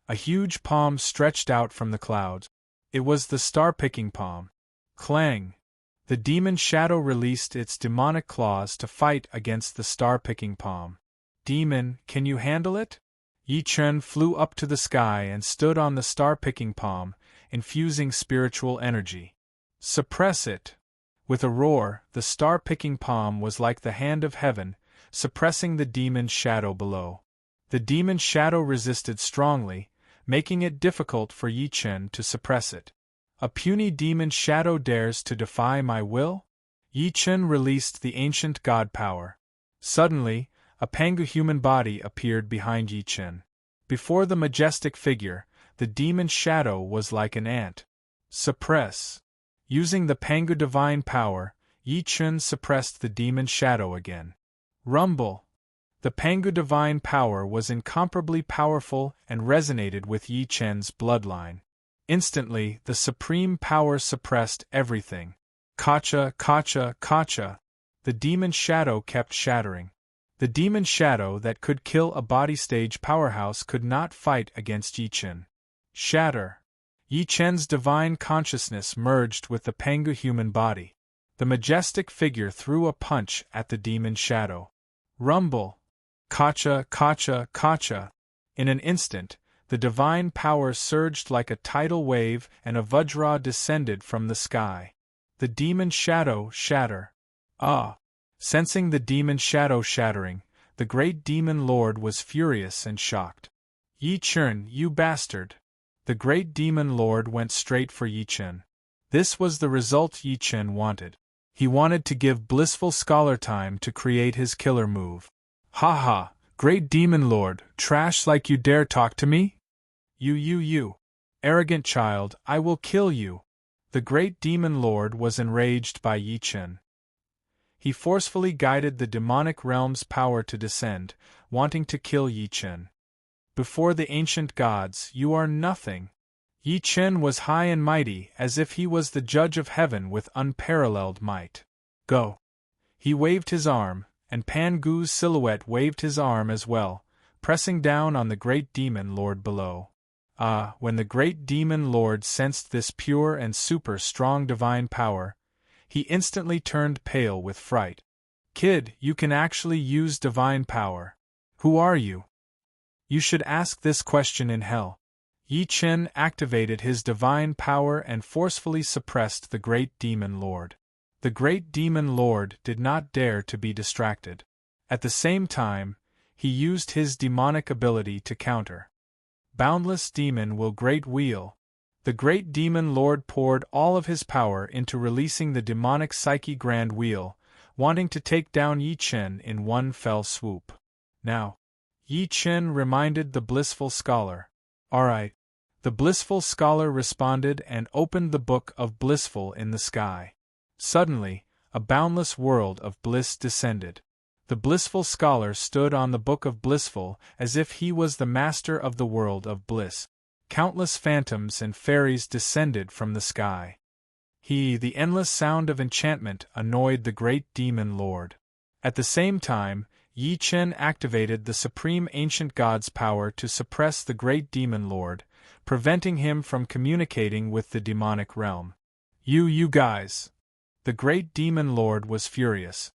A huge palm stretched out from the clouds. It was the star-picking palm. Clang! The demon shadow released its demonic claws to fight against the star-picking palm. Demon, can you handle it? Yi Chen flew up to the sky and stood on the star-picking palm, infusing spiritual energy. Suppress it! With a roar, the star-picking palm was like the hand of heaven, suppressing the demon shadow below. The demon shadow resisted strongly, making it difficult for Yi Chen to suppress it. A puny demon shadow dares to defy my will? Yi Chen released the ancient god power. Suddenly, a Pangu human body appeared behind Yi Chen. Before the majestic figure, the demon shadow was like an ant. Suppress! Using the Pangu divine power, Yi Chen suppressed the demon shadow again. Rumble! The Pangu divine power was incomparably powerful and resonated with Yi Chen's bloodline. Instantly, the supreme power suppressed everything. Kacha, kacha, kacha! The demon shadow kept shattering. The demon shadow that could kill a body-stage powerhouse could not fight against Yi Chen. Shatter! Yi Chen's divine consciousness merged with the Pangu human body. The majestic figure threw a punch at the demon shadow. Rumble! Kacha, kacha, kacha! In an instant, the divine power surged like a tidal wave and a vajra descended from the sky. The demon shadow shatter. Ah! Sensing the demon shadow shattering, the great demon lord was furious and shocked. Yi Chen, you bastard! The great demon lord went straight for Yi Chen. This was the result Yi Chen wanted. He wanted to give blissful scholar time to create his killer move. Ha ha! Great demon lord, trash like you dare talk to me? You! Arrogant child, I will kill you! The great demon lord was enraged by Yi Chen. He forcefully guided the demonic realm's power to descend, wanting to kill Yi Chen. Before the ancient gods, you are nothing. Yi Chen was high and mighty, as if he was the judge of heaven with unparalleled might. Go! He waved his arm, and Pangu's silhouette waved his arm as well, pressing down on the great demon lord below. Ah, when the great demon lord sensed this pure and super-strong divine power, he instantly turned pale with fright. Kid, you can actually use divine power. Who are you? You should ask this question in hell. Yi Chen activated his divine power and forcefully suppressed the great demon lord. The great demon lord did not dare to be distracted. At the same time, he used his demonic ability to counter. Boundless demon will great wheel. The great demon lord poured all of his power into releasing the demonic psyche grand wheel, wanting to take down Yi Chen in one fell swoop. Now, Yi Chen reminded the blissful scholar. Alright. The blissful scholar responded and opened the book of blissful in the sky. Suddenly, a boundless world of bliss descended. The blissful scholar stood on the book of blissful as if he was the master of the world of bliss. Countless phantoms and fairies descended from the sky. The endless sound of enchantment annoyed the great demon lord. At the same time, Yi Chen activated the supreme ancient god's power to suppress the great demon lord, preventing him from communicating with the demonic realm. You guys! The great demon lord was furious.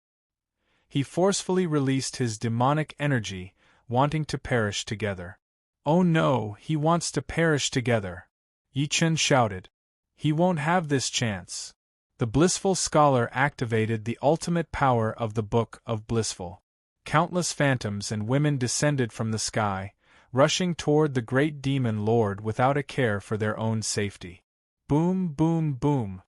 He forcefully released his demonic energy, wanting to perish together. Oh no, he wants to perish together! Yi Chen shouted. He won't have this chance. The blissful scholar activated the ultimate power of the book of blissful. Countless phantoms and women descended from the sky, rushing toward the great demon lord without a care for their own safety. Boom, boom, boom.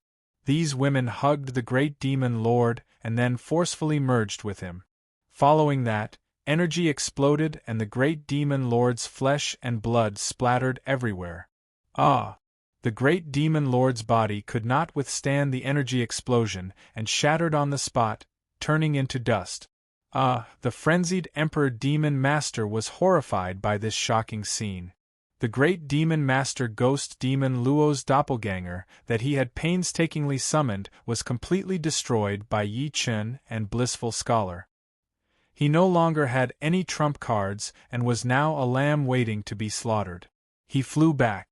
These women hugged the great demon lord and then forcefully merged with him. Following that, energy exploded and the great demon lord's flesh and blood splattered everywhere. Ah! The great demon lord's body could not withstand the energy explosion and shattered on the spot, turning into dust. The frenzied Emperor Demon Master was horrified by this shocking scene. The great Demon Master Ghost Demon Luo's doppelganger that he had painstakingly summoned was completely destroyed by Yi Chen and Blissful Scholar. He no longer had any trump cards and was now a lamb waiting to be slaughtered. He flew back.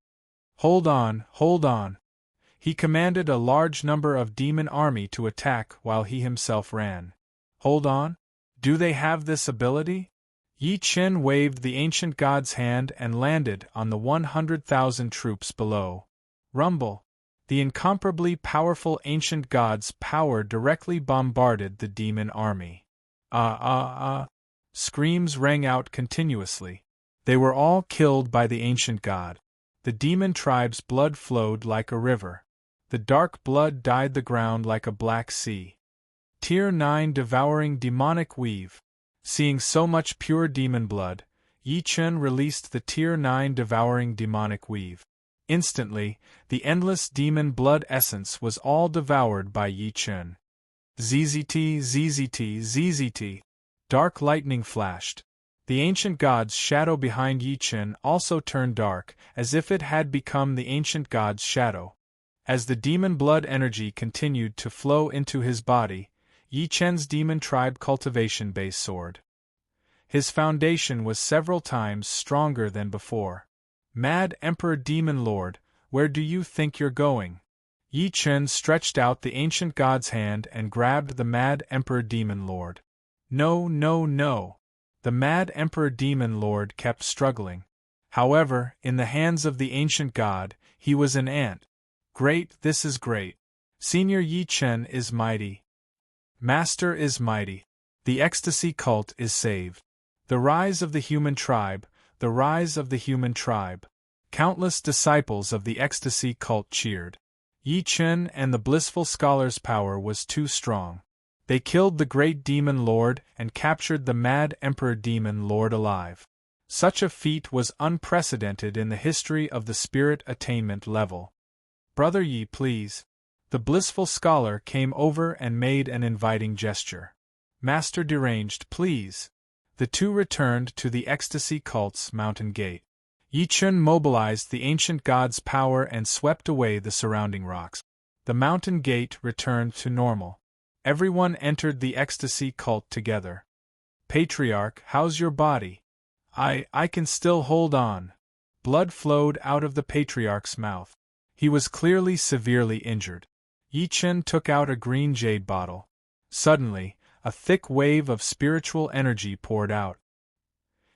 Hold on, hold on. He commanded a large number of demon army to attack while he himself ran. Hold on? Do they have this ability? Yi Chen waved the ancient god's hand and landed on the 100,000 troops below. Rumble! The incomparably powerful ancient god's power directly bombarded the demon army. Screams rang out continuously. They were all killed by the ancient god. The demon tribe's blood flowed like a river. The dark blood dyed the ground like a black sea. Tier 9 devouring demonic weave. Seeing so much pure demon blood, Yi Chen released the Tier 9 devouring demonic weave. Instantly, the endless demon blood essence was all devoured by Yi Chen. ZZT, ZZT, ZZT. Dark lightning flashed. The ancient god's shadow behind Yi Chen also turned dark, as if it had become the ancient god's shadow. As the demon blood energy continued to flow into his body, Yi Chen's demon tribe cultivation base soared. His foundation was several times stronger than before. Mad Emperor Demon Lord, where do you think you're going? Yi Chen stretched out the ancient god's hand and grabbed the Mad Emperor Demon Lord. No, no, no. The Mad Emperor Demon Lord kept struggling. However, in the hands of the ancient god, he was an ant. Great, this is great. Senior Yi Chen is mighty. Master is mighty. The ecstasy cult is saved. The rise of the human tribe, the rise of the human tribe. Countless disciples of the ecstasy cult cheered. Yi Chen and the blissful scholar's power was too strong. They killed the great demon lord and captured the mad emperor demon lord alive. Such a feat was unprecedented in the history of the spirit attainment level. Brother Yi, please. The blissful scholar came over and made an inviting gesture. Master Deranged, please. The two returned to the ecstasy cult's mountain gate. Yi Chen mobilized the ancient god's power and swept away the surrounding rocks. The mountain gate returned to normal. Everyone entered the ecstasy cult together. Patriarch, how's your body? I can still hold on. Blood flowed out of the patriarch's mouth. He was clearly severely injured. Yi Chen took out a green jade bottle. Suddenly, a thick wave of spiritual energy poured out.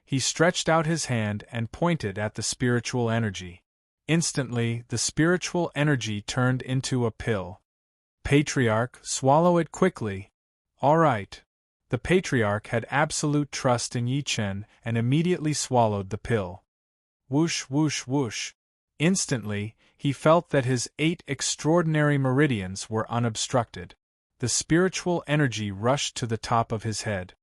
He stretched out his hand and pointed at the spiritual energy. Instantly, the spiritual energy turned into a pill. Patriarch, swallow it quickly. All right. The Patriarch had absolute trust in Yi Chen and immediately swallowed the pill. Whoosh, whoosh, whoosh. Instantly, he felt that his 8 extraordinary meridians were unobstructed. The spiritual energy rushed to the top of his head.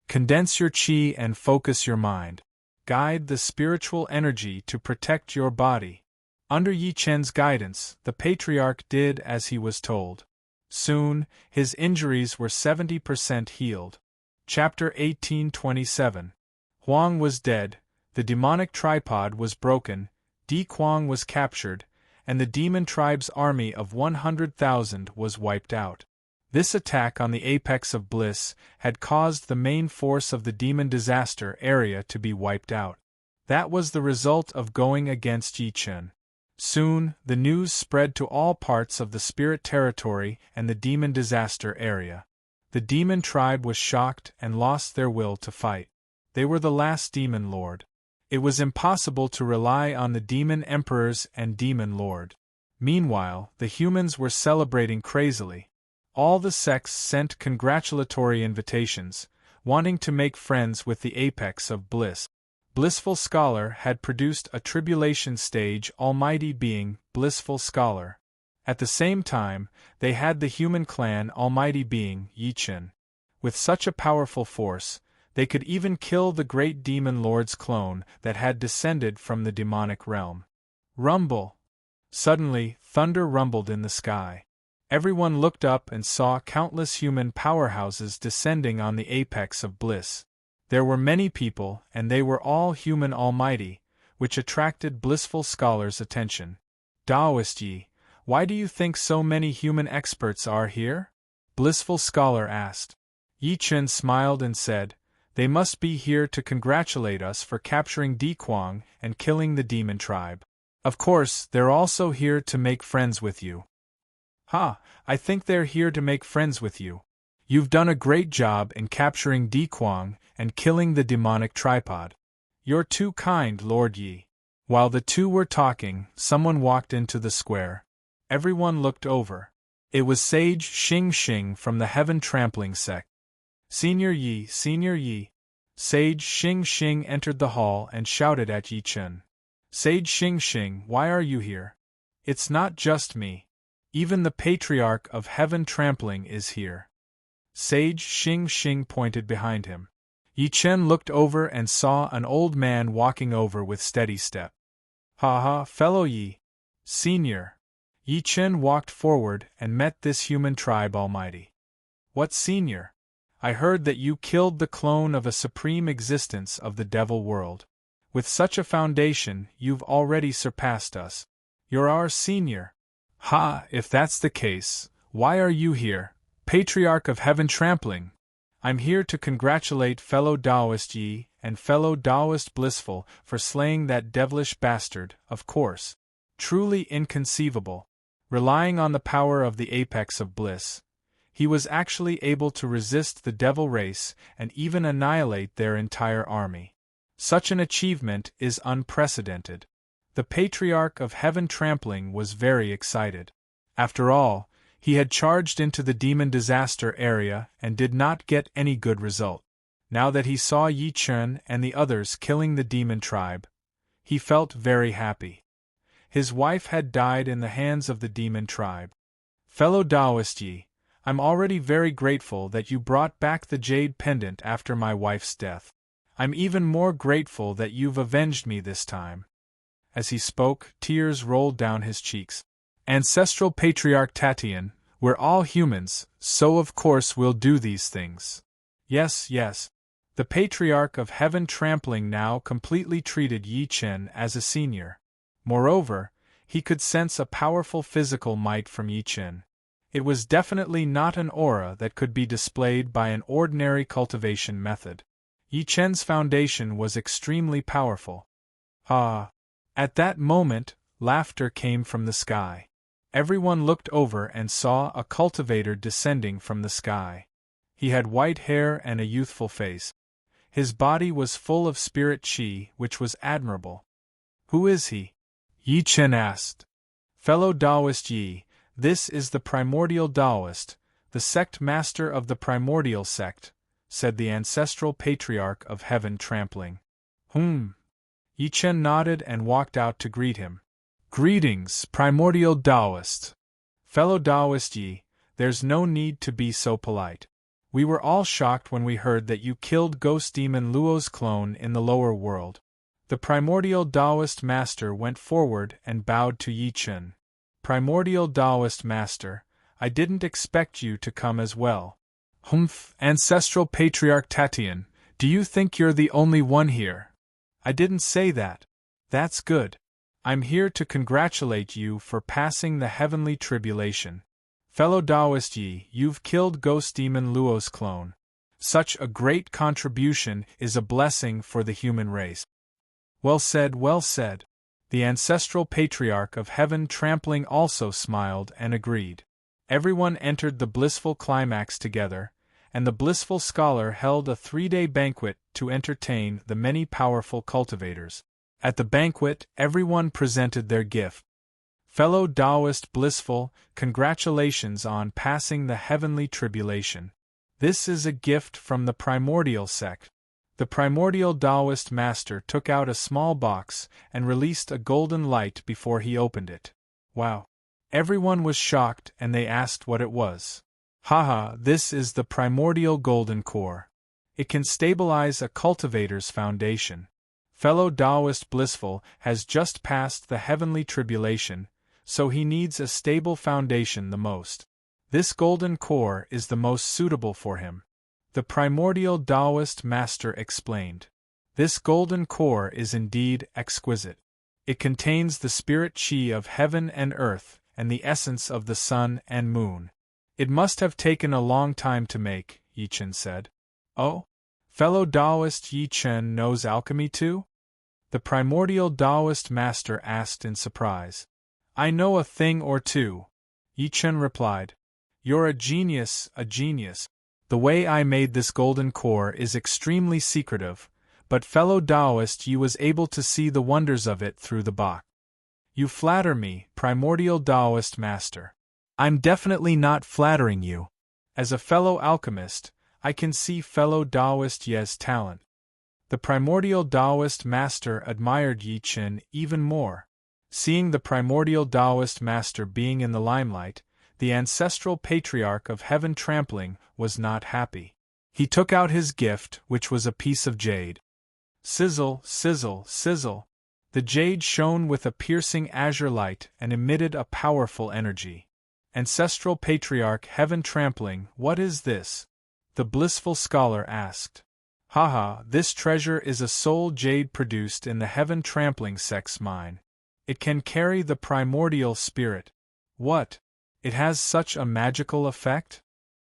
Condense your chi and focus your mind. Guide the spiritual energy to protect your body. Under Yi Chen's guidance, the Patriarch did as he was told. Soon, his injuries were 70% healed. Chapter 1827. Huang was dead, the demonic tripod was broken, Di Kuang was captured, and the demon tribe's army of 100,000 was wiped out. This attack on the apex of bliss had caused the main force of the demon disaster area to be wiped out. That was the result of going against Yi Chen. Soon, the news spread to all parts of the spirit territory and the demon disaster area. The demon tribe was shocked and lost their will to fight. They were the last demon lord. It was impossible to rely on the demon emperors and demon lord. Meanwhile, the humans were celebrating crazily. All the sects sent congratulatory invitations, wanting to make friends with the apex of bliss. Blissful Scholar had produced a tribulation stage almighty being, Blissful Scholar. At the same time, they had the human clan almighty being, Yi Chen. With such a powerful force, they could even kill the great demon lord's clone that had descended from the demonic realm. Rumble! Suddenly, thunder rumbled in the sky. Everyone looked up and saw countless human powerhouses descending on the apex of bliss. There were many people, and they were all human almighty, which attracted Blissful Scholar's attention. Taoist Yi, why do you think so many human experts are here? Blissful Scholar asked. Yi Chen smiled and said, they must be here to congratulate us for capturing Di Kuang and killing the demon tribe. Of course, they're also here to make friends with you. Ha, I think they're here to make friends with you. You've done a great job in capturing Di Kuang and killing the demonic tripod. You're too kind, Lord Yi. While the two were talking, someone walked into the square. Everyone looked over. It was Sage Xing Xing from the Heaven Trampling sect. Senior Yi, Senior Yi. Sage Xing Xing entered the hall and shouted at Yi Chen. Sage Xing Xing, why are you here? It's not just me. Even the Patriarch of Heaven Trampling is here. Sage Xing Xing pointed behind him. Yi Chen looked over and saw an old man walking over with steady step. Ha ha, fellow Yi. Senior. Yi Chen walked forward and met this human tribe almighty. What senior? I heard that you killed the clone of a supreme existence of the devil world. With such a foundation, you've already surpassed us. You're our senior. Ha, if that's the case, why are you here, Patriarch of Heaven Trampling? I'm here to congratulate fellow Taoist Yi and fellow Taoist Blissful for slaying that devilish bastard, of course. Truly inconceivable. Relying on the power of the apex of bliss, he was actually able to resist the devil race and even annihilate their entire army. Such an achievement is unprecedented. The Patriarch of Heaven Trampling was very excited. After all, he had charged into the demon disaster area and did not get any good result. Now that he saw Yi Chen and the others killing the demon tribe, he felt very happy. His wife had died in the hands of the demon tribe. Fellow Taoist Yi, I'm already very grateful that you brought back the jade pendant after my wife's death. I'm even more grateful that you've avenged me this time. As he spoke, tears rolled down his cheeks. Ancestral Patriarch Tatian, we're all humans, so of course we'll do these things. Yes, yes. The Patriarch of Heaven Trampling now completely treated Yi Chen as a senior. Moreover, he could sense a powerful physical might from Yi Chen. It was definitely not an aura that could be displayed by an ordinary cultivation method. Yi Chen's foundation was extremely powerful. Ah! At that moment, laughter came from the sky. Everyone looked over and saw a cultivator descending from the sky. He had white hair and a youthful face. His body was full of spirit chi, which was admirable. "Who is he?" Yi Chen asked. "Fellow Taoist Yi, this is the primordial Taoist, the sect master of the primordial sect," said the ancestral patriarch of heaven trampling. Yi Chen nodded and walked out to greet him. "Greetings, primordial Taoist. Fellow Taoist Yi, there's no need to be so polite. We were all shocked when we heard that you killed ghost demon Luo's clone in the lower world." The primordial Taoist master went forward and bowed to Yi Chen. "Primordial Taoist master, I didn't expect you to come as well." Ancestral patriarch Tatian, do you think you're the only one here?" "I didn't say that." "That's good. I'm here to congratulate you for passing the heavenly tribulation. Fellow Taoist Yi, you've killed ghost demon Luo's clone. Such a great contribution is a blessing for the human race." "Well said, well said." The ancestral patriarch of heaven trampling also smiled and agreed. Everyone entered the blissful climax together, and the blissful scholar held a 3-day banquet to entertain the many powerful cultivators. At the banquet, everyone presented their gift. "Fellow Taoist Blissful, congratulations on passing the heavenly tribulation. This is a gift from the primordial sect." The primordial Taoist master took out a small box and released a golden light before he opened it. "Wow!" Everyone was shocked and they asked what it was. "Haha, this is the primordial golden core. It can stabilize a cultivator's foundation. Fellow Taoist Blissful has just passed the heavenly tribulation, so he needs a stable foundation the most. This golden core is the most suitable for him," the primordial Taoist master explained. "This golden core is indeed exquisite. It contains the spirit chi of heaven and earth, and the essence of the sun and moon. It must have taken a long time to make," Yi Chen said. "Oh? Fellow Taoist Yi Chen knows alchemy too?" the primordial Taoist master asked in surprise. "I know a thing or two," Yi Chen replied. "You're a genius, a genius. The way I made this golden core is extremely secretive, but fellow Taoist Yi was able to see the wonders of it through the box." "You flatter me, primordial Taoist master." "I'm definitely not flattering you. As a fellow alchemist, I can see fellow Taoist Yi's talent." The primordial Taoist master admired Yi Chen even more. Seeing the primordial Taoist master being in the limelight, the ancestral patriarch of heaven trampling was not happy. He took out his gift, which was a piece of jade. Sizzle, sizzle, sizzle. The jade shone with a piercing azure light and emitted a powerful energy. Ancestral patriarch heaven trampling, what is this? The blissful scholar asked. "Haha, this treasure is a soul jade produced in the heaven trampling sect's mine. It can carry the primordial spirit." "What? It has such a magical effect?"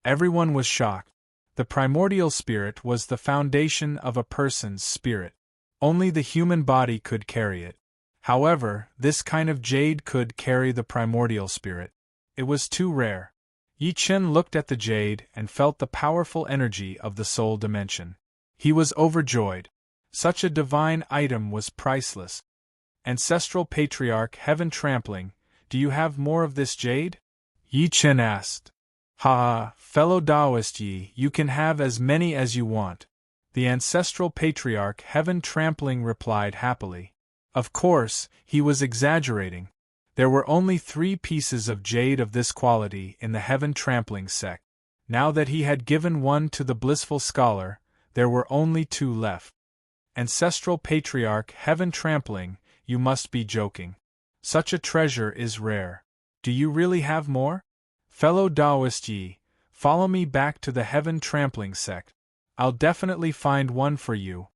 Everyone was shocked. The primordial spirit was the foundation of a person's spirit. Only the human body could carry it. However, this kind of jade could carry the primordial spirit. It was too rare. Yi Chen looked at the jade and felt the powerful energy of the soul dimension. He was overjoyed. Such a divine item was priceless. Ancestral patriarch heaven trampling, do you have more of this jade? Yi Chen asked. Ha, fellow Taoist Yi, you can have as many as you want. The ancestral patriarch heaven trampling replied happily. Of course, he was exaggerating. There were only 3 pieces of jade of this quality in the heaven trampling sect. Now that he had given one to the blissful scholar, there were only 2 left. Ancestral patriarch heaven trampling, you must be joking. Such a treasure is rare. Do you really have more? Fellow Taoist Yi, follow me back to the heaven trampling sect. I'll definitely find one for you.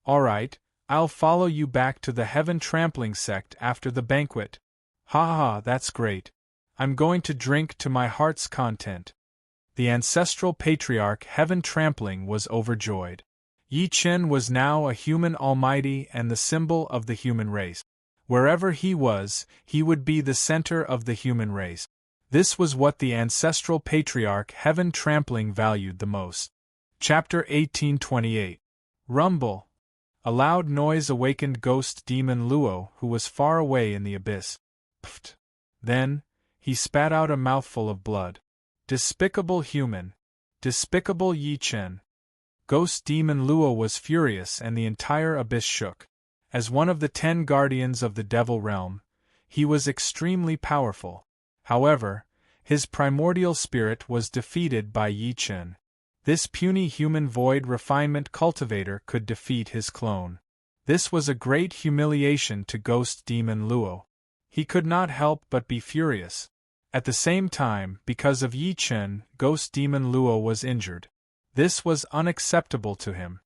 Alright, I'll follow you back to the heaven trampling sect after the banquet. Ha ha, that's great. I'm going to drink to my heart's content. The ancestral patriarch heaven trampling was overjoyed. Yi Chen was now a human almighty and the symbol of the human race. Wherever he was, he would be the center of the human race. This was what the ancestral patriarch Heaven Trampling valued the most. Chapter 1828. Rumble. A loud noise awakened ghost demon Luo, who was far away in the abyss. Pfft. Then, he spat out a mouthful of blood. Despicable human. Despicable Yi Chen. Ghost demon Luo was furious and the entire abyss shook. As one of the 10 guardians of the devil realm, he was extremely powerful. However, his primordial spirit was defeated by Yi Chen. This puny human void refinement cultivator could defeat his clone. This was a great humiliation to ghost demon Luo. He could not help but be furious. At the same time, because of Yi Chen, ghost demon Luo was injured. This was unacceptable to him.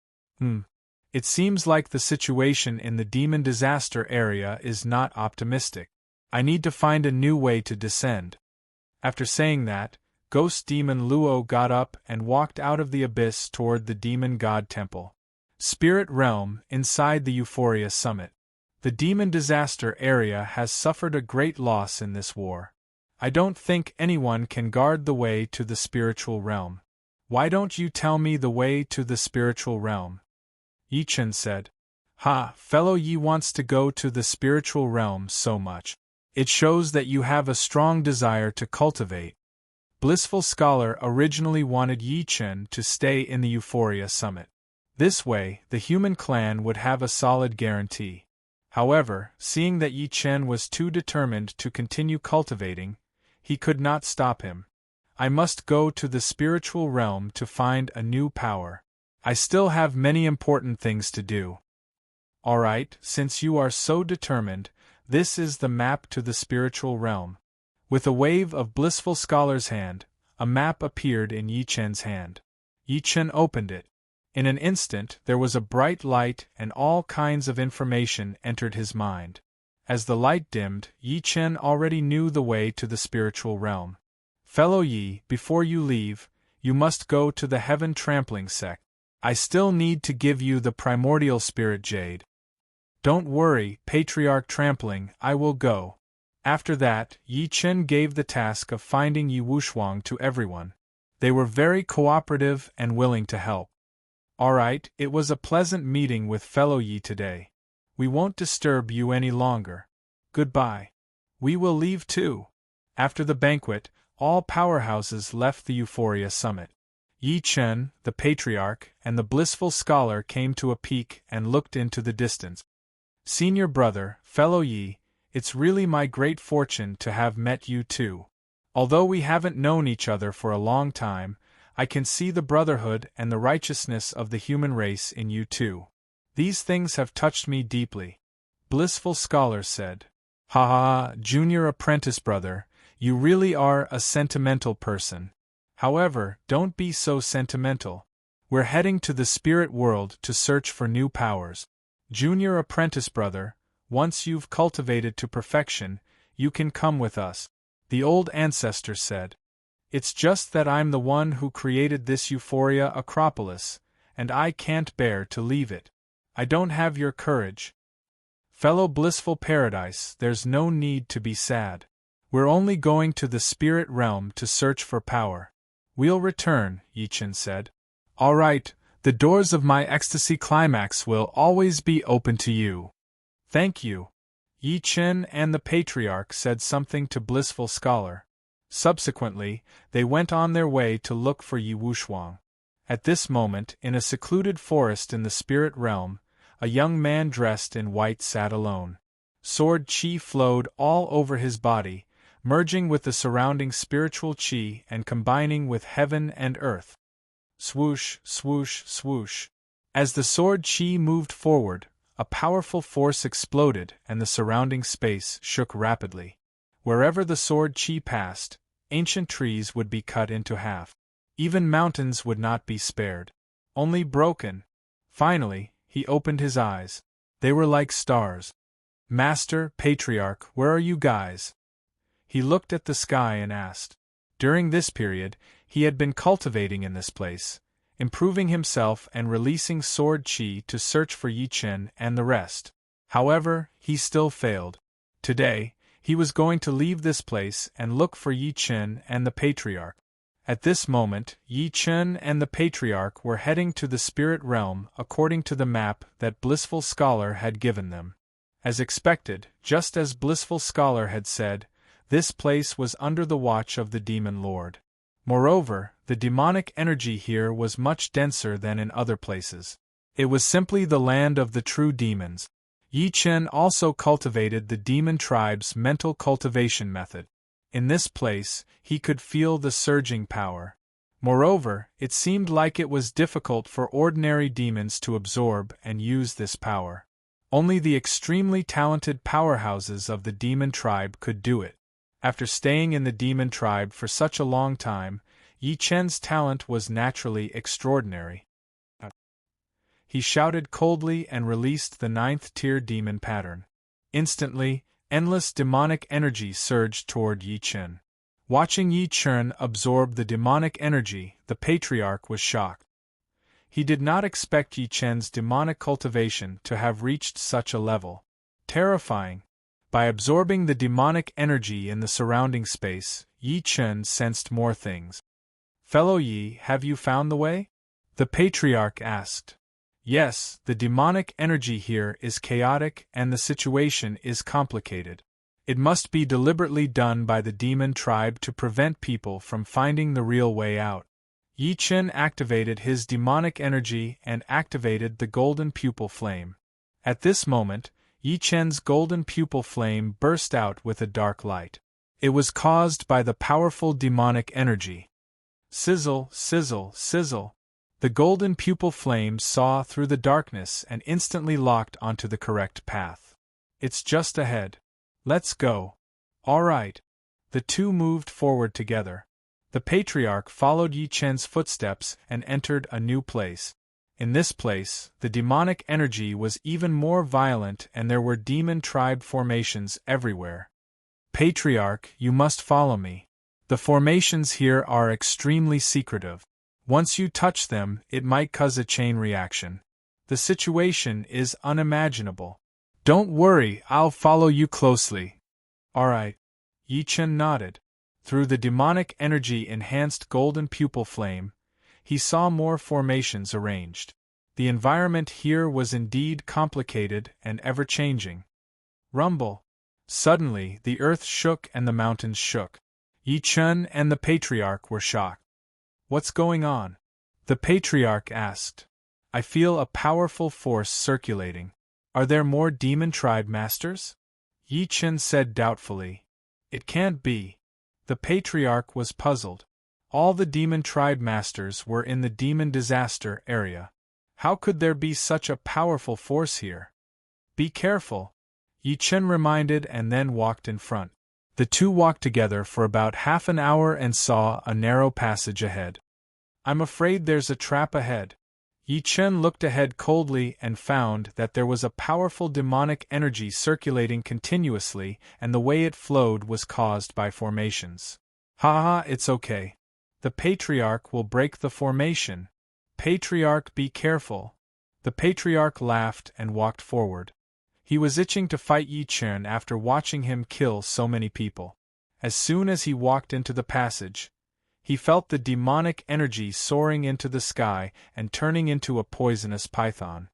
It seems like the situation in the demon disaster area is not optimistic. I need to find a new way to descend. After saying that, ghost demon Luo got up and walked out of the abyss toward the demon god temple. Spirit realm, inside the Euphoria Summit. The demon disaster area has suffered a great loss in this war. I don't think anyone can guard the way to the spiritual realm. Why don't you tell me the way to the spiritual realm? Yi Chen said. Ha, fellow Yi wants to go to the spiritual realm so much. It shows that you have a strong desire to cultivate. Blissful Scholar originally wanted Yi Chen to stay in the Euphoria Summit. This way, the human clan would have a solid guarantee. However, seeing that Yi Chen was too determined to continue cultivating, he could not stop him. I must go to the spiritual realm to find a new power. I still have many important things to do. Alright, since you are so determined, this is the map to the spiritual realm. With a wave of Blissful Scholar's hand, a map appeared in Yi Chen's hand. Yi Chen opened it. In an instant there was a bright light and all kinds of information entered his mind. As the light dimmed, Yi Chen already knew the way to the spiritual realm. Fellow Yi, before you leave, you must go to the Heaven Trampling sect. I still need to give you the primordial spirit jade. Don't worry, Patriarch Trampling, I will go. After that, Yi Chen gave the task of finding Yi Wushuang to everyone. They were very cooperative and willing to help. Alright, it was a pleasant meeting with fellow Yi today. We won't disturb you any longer. Goodbye. We will leave too. After the banquet, all powerhouses left the Euphoria Summit. Yi Chen, the Patriarch, and the Blissful Scholar came to a peak and looked into the distance. Senior brother, fellow Yi, it's really my great fortune to have met you too. Although we haven't known each other for a long time, I can see the brotherhood and the righteousness of the human race in you too. These things have touched me deeply. Blissful Scholar said. Ha ha, junior apprentice brother, you really are a sentimental person. However, don't be so sentimental. We're heading to the spirit world to search for new powers. Junior apprentice brother, once you've cultivated to perfection, you can come with us. The old ancestor said. It's just that I'm the one who created this Euphoria Acropolis, and I can't bear to leave it. I don't have your courage. Fellow Blissful Paradise, there's no need to be sad. We're only going to the spirit realm to search for power. We'll return, Yi Chen said. All right, the doors of my ecstasy climax will always be open to you. Thank you. Yi Chen and the Patriarch said something to Blissful Scholar. Subsequently, they went on their way to look for Yi Wushuang. At this moment, in a secluded forest in the spirit realm, a young man dressed in white sat alone. Sword chi flowed all over his body, merging with the surrounding spiritual chi and combining with heaven and earth. Swoosh, swoosh, swoosh. As the sword chi moved forward, a powerful force exploded and the surrounding space shook rapidly. Wherever the sword chi passed, ancient trees would be cut into half. Even mountains would not be spared. Only broken. Finally, he opened his eyes. They were like stars. Master, Patriarch, where are you guys? He looked at the sky and asked. During this period, he had been cultivating in this place, improving himself and releasing sword chi to search for Yi Chen and the rest. However, he still failed. Today, he was going to leave this place and look for Yi Chen and the Patriarch. At this moment, Yi Chen and the Patriarch were heading to the spirit realm according to the map that Blissful Scholar had given them. As expected, just as Blissful Scholar had said, this place was under the watch of the Demon Lord. Moreover, the demonic energy here was much denser than in other places. It was simply the land of the true demons. Yi Chen also cultivated the demon tribe's mental cultivation method. In this place, he could feel the surging power. Moreover, it seemed like it was difficult for ordinary demons to absorb and use this power. Only the extremely talented powerhouses of the demon tribe could do it. After staying in the demon tribe for such a long time, Yi Chen's talent was naturally extraordinary. He shouted coldly and released the 9th-tier demon pattern. Instantly, endless demonic energy surged toward Yi Chen. Watching Yi Chen absorb the demonic energy, the Patriarch was shocked. He did not expect Yi Chen's demonic cultivation to have reached such a level. Terrifying. By absorbing the demonic energy in the surrounding space, Yi Chen sensed more things. "Fellow Yi, have you found the way?" the Patriarch asked. "Yes, the demonic energy here is chaotic and the situation is complicated. It must be deliberately done by the demon tribe to prevent people from finding the real way out." Yi Chen activated his demonic energy and activated the golden pupil flame. At this moment, Yi Chen's golden pupil flame burst out with a dark light. It was caused by the powerful demonic energy. Sizzle, sizzle, sizzle. The golden pupil flame saw through the darkness and instantly locked onto the correct path. "It's just ahead. Let's go." "All right." The two moved forward together. The Patriarch followed Yi Chen's footsteps and entered a new place. In this place, the demonic energy was even more violent and there were demon tribe formations everywhere. "Patriarch, you must follow me. The formations here are extremely secretive. Once you touch them, it might cause a chain reaction. The situation is unimaginable." "Don't worry, I'll follow you closely." "All right." Yi Chen nodded. Through the demonic energy-enhanced golden pupil flame, he saw more formations arranged. The environment here was indeed complicated and ever-changing. Rumble. Suddenly, the earth shook and the mountains shook. Yi Chen and the Patriarch were shocked. "What's going on?" the Patriarch asked. "I feel a powerful force circulating. Are there more demon tribe masters?" Yi Chen said doubtfully. "It can't be." The Patriarch was puzzled. All the demon tribe masters were in the demon disaster area. How could there be such a powerful force here? "Be careful," Yi Chen reminded and then walked in front. The two walked together for about half an hour and saw a narrow passage ahead. "I'm afraid there's a trap ahead." Yi Chen looked ahead coldly and found that there was a powerful demonic energy circulating continuously and the way it flowed was caused by formations. "Ha ha, it's okay. The Patriarch will break the formation." "Patriarch, be careful." The Patriarch laughed and walked forward. He was itching to fight Yi Chen after watching him kill so many people. As soon as he walked into the passage, he felt the demonic energy soaring into the sky and turning into a poisonous python.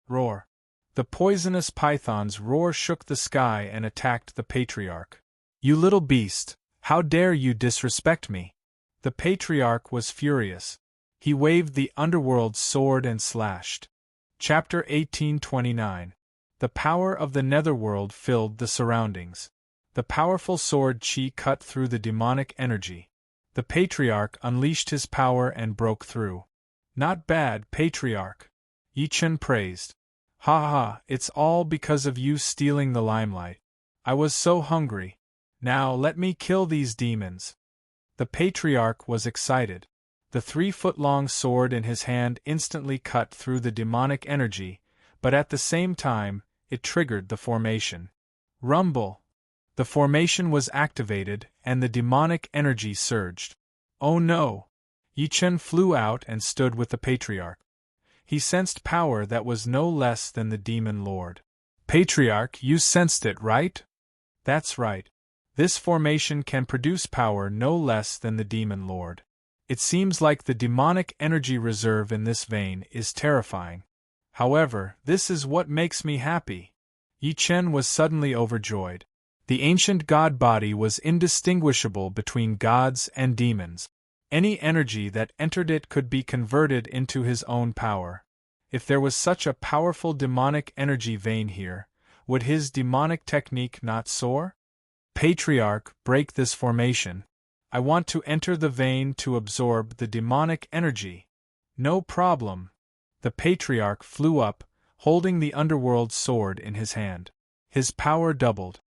Roar. The poisonous python's roar shook the sky and attacked the Patriarch. "You little beast, how dare you disrespect me?" The Patriarch was furious. He waved the underworld sword and slashed. Chapter 1829. The power of the netherworld filled the surroundings. The powerful sword chi cut through the demonic energy. The Patriarch unleashed his power and broke through. "Not bad, Patriarch," Yi Chen praised. "Ha ha, it's all because of you stealing the limelight. I was so hungry. Now let me kill these demons." The Patriarch was excited. The 3-foot-long sword in his hand instantly cut through the demonic energy, but at the same time, it triggered the formation. Rumble. The formation was activated, and the demonic energy surged. "Oh no!" Yi Chen flew out and stood with the Patriarch. He sensed power that was no less than the Demon Lord. Patriarch, you sensed it, right? That's right. This formation can produce power no less than the Demon Lord. It seems like the demonic energy reserve in this vein is terrifying. However, this is what makes me happy. Yi Chen was suddenly overjoyed. The ancient god body was indistinguishable between gods and demons. Any energy that entered it could be converted into his own power. If there was such a powerful demonic energy vein here, would his demonic technique not soar? Patriarch, break this formation. I want to enter the vein to absorb the demonic energy. No problem. The Patriarch flew up, holding the underworld sword in his hand. His power doubled.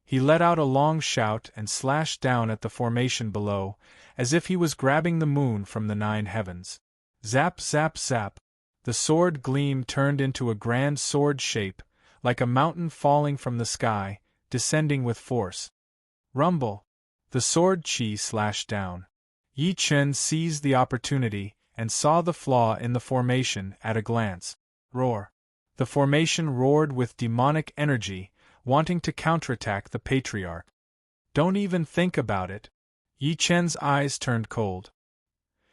He let out a long shout and slashed down at the formation below, as if he was grabbing the moon from the 9 heavens. Zap, zap, zap. The sword gleam turned into a grand sword shape, like a mountain falling from the sky, descending with force. Rumble. The sword chi slashed down. Yi Chen seized the opportunity and saw the flaw in the formation at a glance. Roar. The formation roared with demonic energy, wanting to counterattack the Patriarch. Don't even think about it. Yi Chen's eyes turned cold.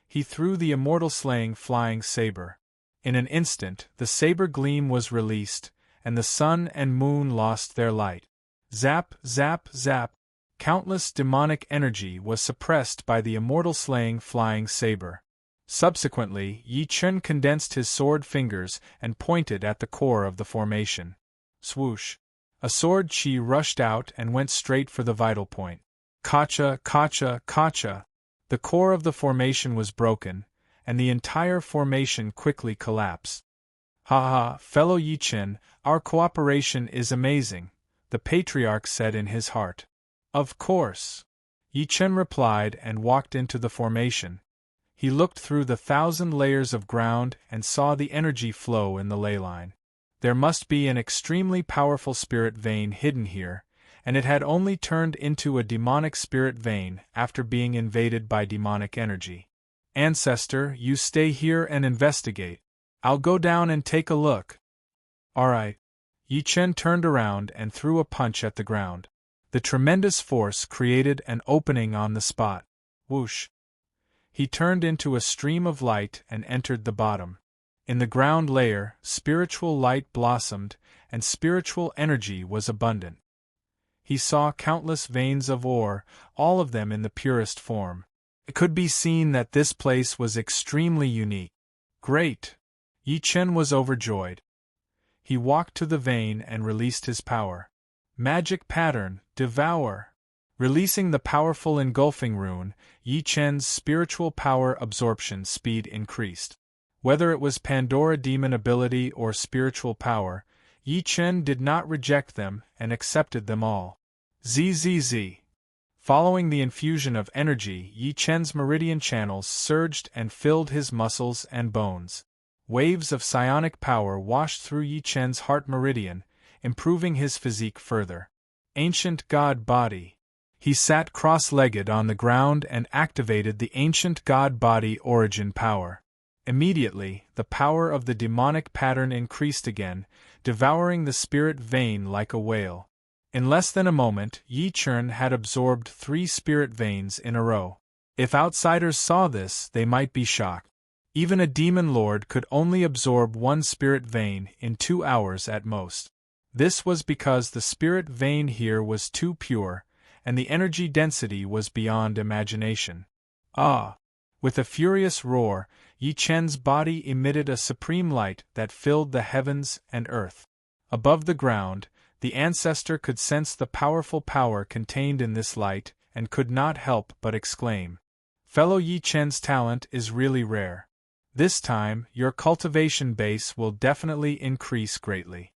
He threw the immortal-slaying flying saber. In an instant, the saber gleam was released, and the sun and moon lost their light. Zap, zap, zap. Countless demonic energy was suppressed by the immortal-slaying flying saber. Subsequently, Yi Chen condensed his sword fingers and pointed at the core of the formation. Swoosh. A sword chi rushed out and went straight for the vital point. Kacha, kacha, kacha. The core of the formation was broken, and the entire formation quickly collapsed. Ha ha, fellow Yi Chen, our cooperation is amazing, the Patriarch said in his heart. Of course. Yi Chen replied and walked into the formation. He looked through the 1,000 layers of ground and saw the energy flow in the ley line. There must be an extremely powerful spirit vein hidden here, and it had only turned into a demonic spirit vein after being invaded by demonic energy. Ancestor, you stay here and investigate. I'll go down and take a look. Alright. Yi Chen turned around and threw a punch at the ground. The tremendous force created an opening on the spot. Whoosh. He turned into a stream of light and entered the bottom. In the ground layer, spiritual light blossomed, and spiritual energy was abundant. He saw countless veins of ore, all of them in the purest form. It could be seen that this place was extremely unique. Great! Yi Chen was overjoyed. He walked to the vein and released his power. Magic pattern, devour. Releasing the powerful engulfing rune, Yi Chen's spiritual power absorption speed increased. Whether it was Pandora demon ability or spiritual power, Yi Chen did not reject them and accepted them all. ZZZ. Following the infusion of energy, Yi Chen's meridian channels surged and filled his muscles and bones. Waves of psionic power washed through Yi Chen's heart meridian, improving his physique further. Ancient God Body. He sat cross-legged on the ground and activated the ancient God Body origin power. Immediately, the power of the demonic pattern increased again, devouring the spirit vein like a whale. In less than a moment, Yi Chen had absorbed 3 spirit veins in a row. If outsiders saw this, they might be shocked. Even a demon lord could only absorb 1 spirit vein in 2 hours at most. This was because the spirit vein here was too pure, and the energy density was beyond imagination. Ah! With a furious roar, Yi Chen's body emitted a supreme light that filled the heavens and earth. Above the ground, the ancestor could sense the powerful power contained in this light and could not help but exclaim, "Fellow Yi Chen's talent is really rare. This time, your cultivation base will definitely increase greatly."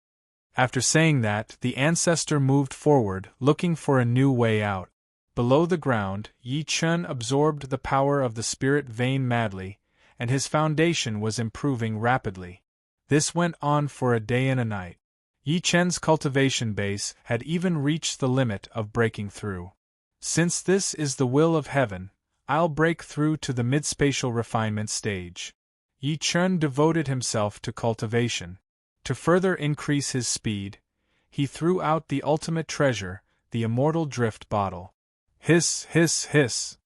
After saying that, the ancestor moved forward, looking for a new way out. Below the ground, Yi Chen absorbed the power of the spirit vein madly, and his foundation was improving rapidly. This went on for a day and a night. Yi Chen's cultivation base had even reached the limit of breaking through. Since this is the will of heaven, I'll break through to the mid-spatial refinement stage. Yi Chen devoted himself to cultivation. To further increase his speed, he threw out the ultimate treasure, the immortal drift bottle. Hiss, hiss, hiss.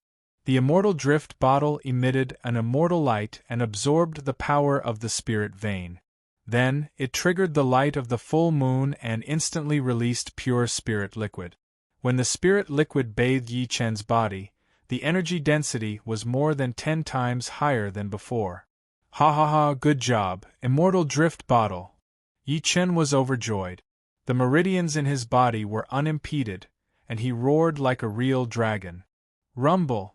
The immortal drift bottle emitted an immortal light and absorbed the power of the spirit vein. Then, it triggered the light of the full moon and instantly released pure spirit liquid. When the spirit liquid bathed Yi Chen's body, the energy density was more than 10 times higher than before. Ha ha ha, good job, immortal drift bottle. Yi Chen was overjoyed. The meridians in his body were unimpeded, and he roared like a real dragon. Rumble!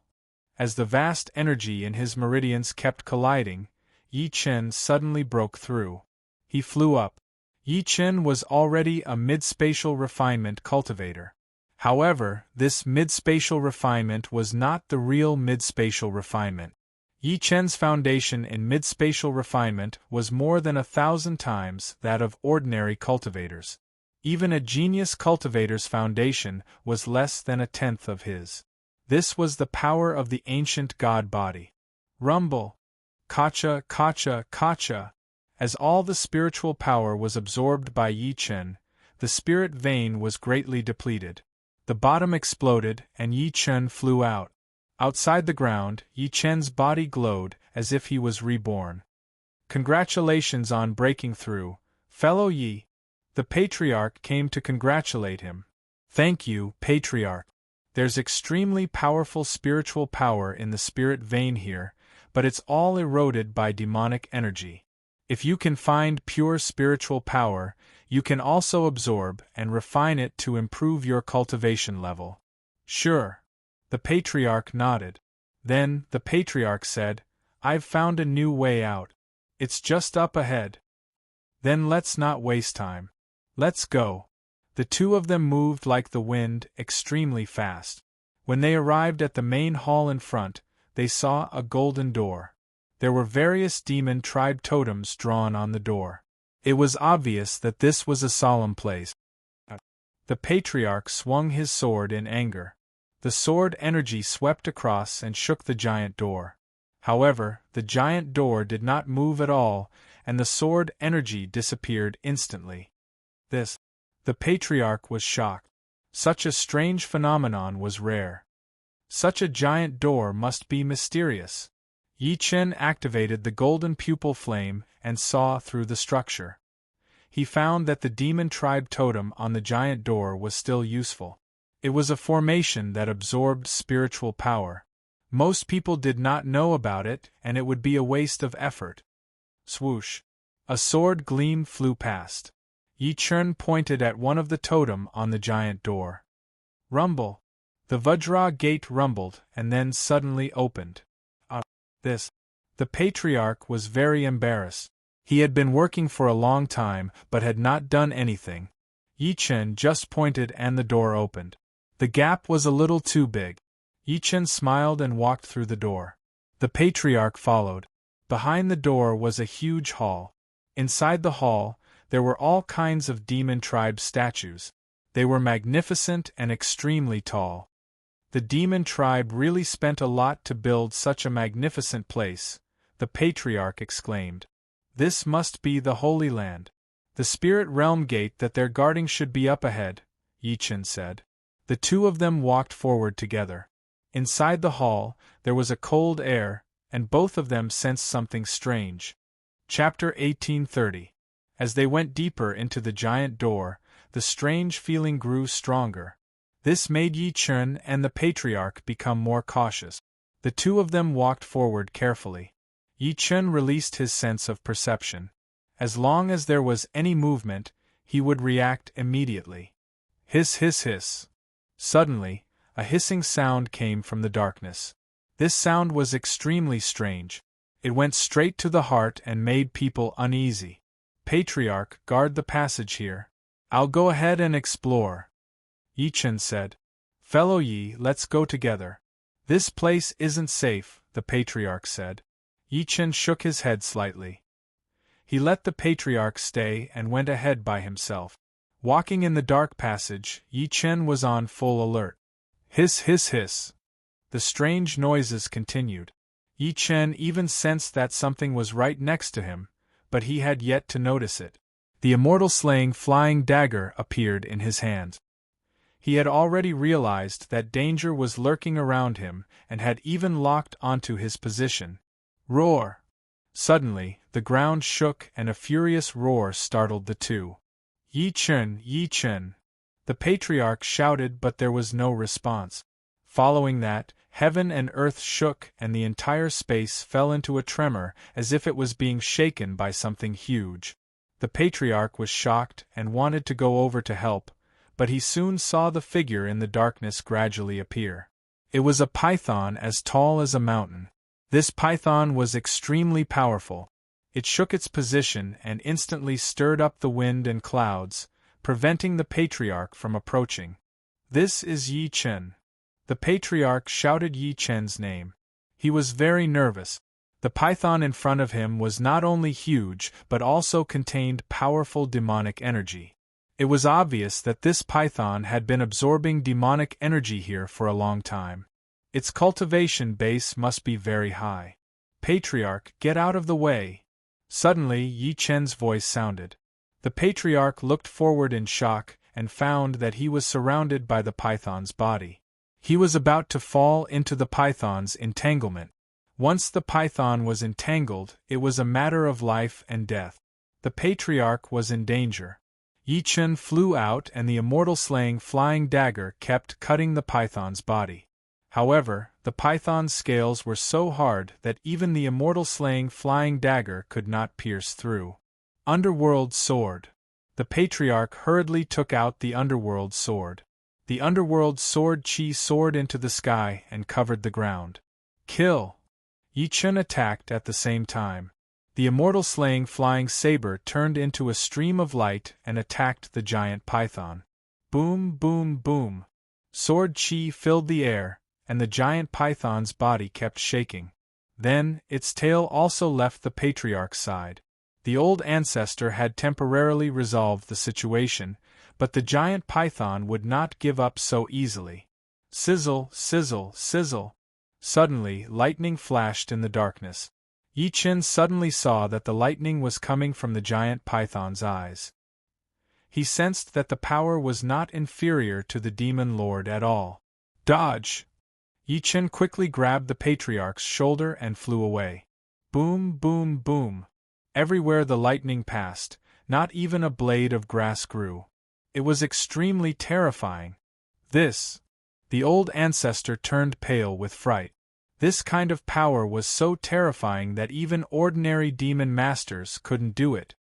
As the vast energy in his meridians kept colliding, Yi Chen suddenly broke through. He flew up. Yi Chen was already a mid-spatial refinement cultivator. However, this mid-spatial refinement was not the real mid-spatial refinement. Yi Chen's foundation in mid-spatial refinement was more than 1,000 times that of ordinary cultivators. Even a genius cultivator's foundation was less than 1/10 of his. This was the power of the ancient god body. Rumble! Kacha, kacha, kacha! As all the spiritual power was absorbed by Yi Chen, the spirit vein was greatly depleted. The bottom exploded and Yi Chen flew out. Outside the ground, Yi Chen's body glowed as if he was reborn. Congratulations on breaking through, fellow Yi. The Patriarch came to congratulate him. Thank you, Patriarch. There's extremely powerful spiritual power in the spirit vein here, but it's all eroded by demonic energy. If you can find pure spiritual power, you can also absorb and refine it to improve your cultivation level. Sure. The Patriarch nodded. Then, the Patriarch said, I've found a new way out. It's just up ahead. Then let's not waste time. Let's go. The two of them moved like the wind, extremely fast. When they arrived at the main hall in front, they saw a golden door. There were various demon tribe totems drawn on the door. It was obvious that this was a solemn place. The Patriarch swung his sword in anger. The sword energy swept across and shook the giant door. However, the giant door did not move at all, and the sword energy disappeared instantly. The Patriarch was shocked. Such a strange phenomenon was rare. Such a giant door must be mysterious. Yi Chen activated the golden pupil flame and saw through the structure. He found that the demon tribe totem on the giant door was still useful. It was a formation that absorbed spiritual power. Most people did not know about it, and it would be a waste of effort. Swoosh! A sword gleam flew past. Yi Chen pointed at one of the totem on the giant door. Rumble! The Vajra gate rumbled and then suddenly opened. The Patriarch was very embarrassed. He had been working for a long time but had not done anything. Yi Chen just pointed and the door opened. The gap was a little too big. Yi Chen smiled and walked through the door. The Patriarch followed. Behind the door was a huge hall. Inside the hall, there were all kinds of demon tribe statues. They were magnificent and extremely tall. The demon tribe really spent a lot to build such a magnificent place, the Patriarch exclaimed. This must be the Holy Land. The spirit realm gate that they're guarding should be up ahead, Yi Chen said. The two of them walked forward together. Inside the hall, there was a cold air, and both of them sensed something strange. Chapter 1830. As they went deeper into the giant door, the strange feeling grew stronger. This made Yi Chen and the Patriarch become more cautious. The two of them walked forward carefully. Yi Chen released his sense of perception. As long as there was any movement, he would react immediately. Hiss, hiss, hiss. Suddenly, a hissing sound came from the darkness. This sound was extremely strange. It went straight to the heart and made people uneasy. Patriarch, guard the passage here. I'll go ahead and explore. Yi Chen said. Fellow Yi, let's go together. This place isn't safe, the Patriarch said. Yi Chen shook his head slightly. He let the Patriarch stay and went ahead by himself. Walking in the dark passage, Yi Chen was on full alert. Hiss, hiss, hiss. The strange noises continued. Yi Chen even sensed that something was right next to him, but he had yet to notice it. The immortal-slaying flying dagger appeared in his hand. He had already realized that danger was lurking around him and had even locked onto his position. Roar! Suddenly, the ground shook and a furious roar startled the two. Yi Chen, Yi Chen! The patriarch shouted, but there was no response. Following that, heaven and earth shook and the entire space fell into a tremor as if it was being shaken by something huge. The patriarch was shocked and wanted to go over to help, but he soon saw the figure in the darkness gradually appear. It was a python as tall as a mountain. This python was extremely powerful. It shook its position and instantly stirred up the wind and clouds, preventing the patriarch from approaching. This is Yi Chen. The patriarch shouted Yi Chen's name. He was very nervous. The python in front of him was not only huge but also contained powerful demonic energy. It was obvious that this python had been absorbing demonic energy here for a long time. Its cultivation base must be very high. Patriarch, get out of the way! Suddenly, Yi Chen's voice sounded. The patriarch looked forward in shock and found that he was surrounded by the python's body. He was about to fall into the python's entanglement. Once the python was entangled, it was a matter of life and death. The patriarch was in danger. Yi Chen flew out and the immortal-slaying flying dagger kept cutting the python's body. However, the python's scales were so hard that even the immortal-slaying flying dagger could not pierce through. Underworld sword. The patriarch hurriedly took out the underworld sword. The underworld sword Qi soared into the sky and covered the ground. Kill! Yi Chen attacked at the same time. The immortal-slaying flying saber turned into a stream of light and attacked the giant python. Boom, boom, boom. Sword Qi filled the air, and the giant python's body kept shaking. Then, its tail also left the patriarch's side. The old ancestor had temporarily resolved the situation, but the giant python would not give up so easily. Sizzle, sizzle, sizzle. Suddenly, lightning flashed in the darkness. Yi Chen suddenly saw that the lightning was coming from the giant python's eyes. He sensed that the power was not inferior to the demon lord at all. Dodge! Yi Chen quickly grabbed the patriarch's shoulder and flew away. Boom, boom, boom. Everywhere the lightning passed, not even a blade of grass grew. It was extremely terrifying. The old ancestor turned pale with fright. This kind of power was so terrifying that even ordinary demon masters couldn't do it.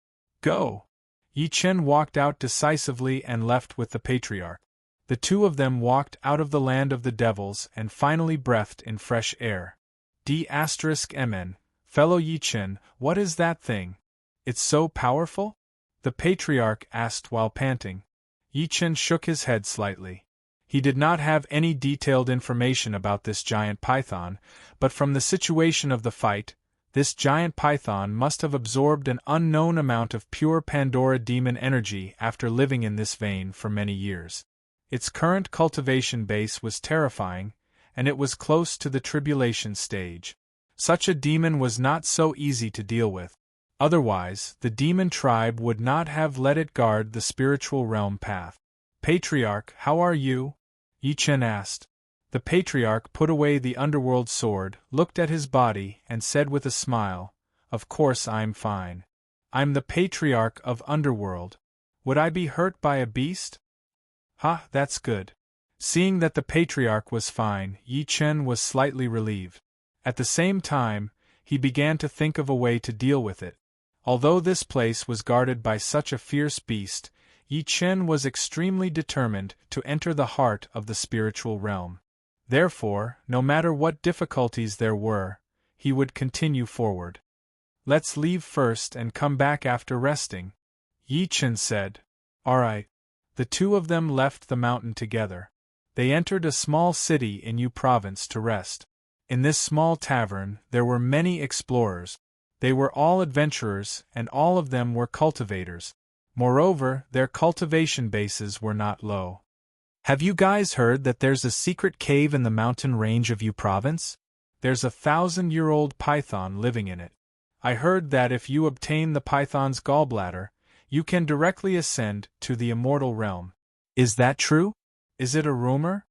Go! Yi Chen walked out decisively and left with the patriarch. The two of them walked out of the land of the devils and finally breathed in fresh air. D*mn, fellow Yi Chen, what is that thing? It's so powerful? The patriarch asked while panting. Yi Chen shook his head slightly. He did not have any detailed information about this giant python, but from the situation of the fight, this giant python must have absorbed an unknown amount of pure Pandora demon energy after living in this vein for many years. Its current cultivation base was terrifying, and it was close to the tribulation stage. Such a demon was not so easy to deal with. Otherwise, the demon tribe would not have let it guard the spiritual realm path. Patriarch, how are you? Yi Chen asked. The patriarch put away the underworld sword, looked at his body, and said with a smile, "Of course I'm fine. I'm the patriarch of underworld. Would I be hurt by a beast?" "Ha, that's good." Seeing that the patriarch was fine, Yi Chen was slightly relieved. At the same time, he began to think of a way to deal with it. Although this place was guarded by such a fierce beast, Yi Chen was extremely determined to enter the heart of the spiritual realm. Therefore, no matter what difficulties there were, he would continue forward. "Let's leave first and come back after resting," Yi Chen said. "All right." The two of them left the mountain together. They entered a small city in Yu province to rest. In this small tavern, there were many explorers. They were all adventurers, and all of them were cultivators. Moreover, their cultivation bases were not low. "Have you guys heard that there's a secret cave in the mountain range of Yu province? There's a 1,000-year-old python living in it. I heard that if you obtain the python's gallbladder, You can directly ascend to the immortal realm. Is that true? Is it a rumor?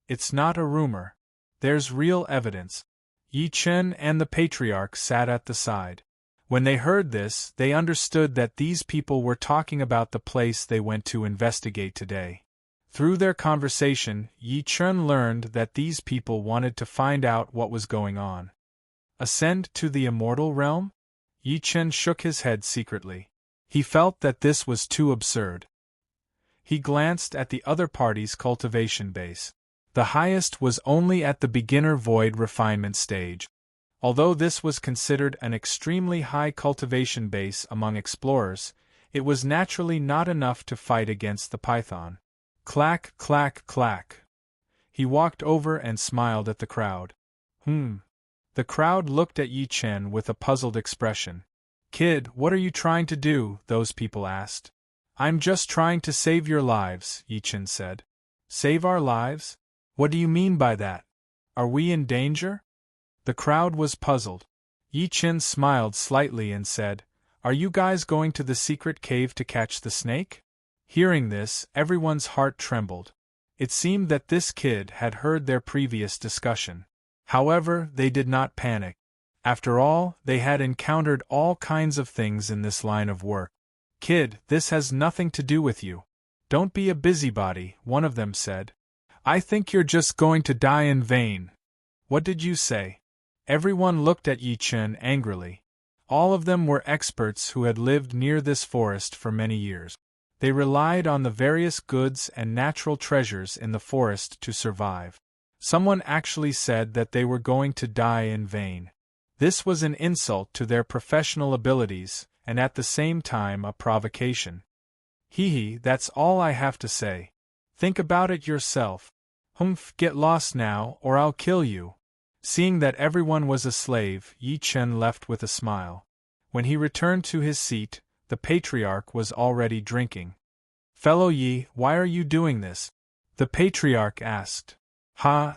It's not a rumor. There's real evidence. Yi Chen and the patriarch sat at the side. When they heard this, they understood that these people were talking about the place they went to investigate today. Through their conversation, Yi Chen learned that these people wanted to find out what was going on. Ascend to the immortal realm? Yi Chen shook his head secretly. He felt that this was too absurd. He glanced at the other party's cultivation base. The highest was only at the beginner void refinement stage. Although this was considered an extremely high cultivation base among explorers, it was naturally not enough to fight against the python. Clack, clack, clack. He walked over and smiled at the crowd. The crowd looked at Yi Chen with a puzzled expression. Kid, what are you trying to do? Those people asked. I'm just trying to save your lives, Yi Chen said. Save our lives? What do you mean by that? Are we in danger? The crowd was puzzled. Yi Chen smiled slightly and said, Are you guys going to the secret cave to catch the snake? Hearing this, everyone's heart trembled. It seemed that this kid had heard their previous discussion. However, they did not panic. After all, they had encountered all kinds of things in this line of work. Kid, this has nothing to do with you. Don't be a busybody, one of them said. I think you're just going to die in vain. What did you say? Everyone looked at Yi Chen angrily. All of them were experts who had lived near this forest for many years. They relied on the various goods and natural treasures in the forest to survive. Someone actually said that they were going to die in vain. This was an insult to their professional abilities, and at the same time a provocation. Hee, that's all I have to say. Think about it yourself. Get lost now, or I'll kill you. Seeing that everyone was a slave, Yi Chen left with a smile. When he returned to his seat, the patriarch was already drinking. Fellow Yi, why are you doing this? The patriarch asked.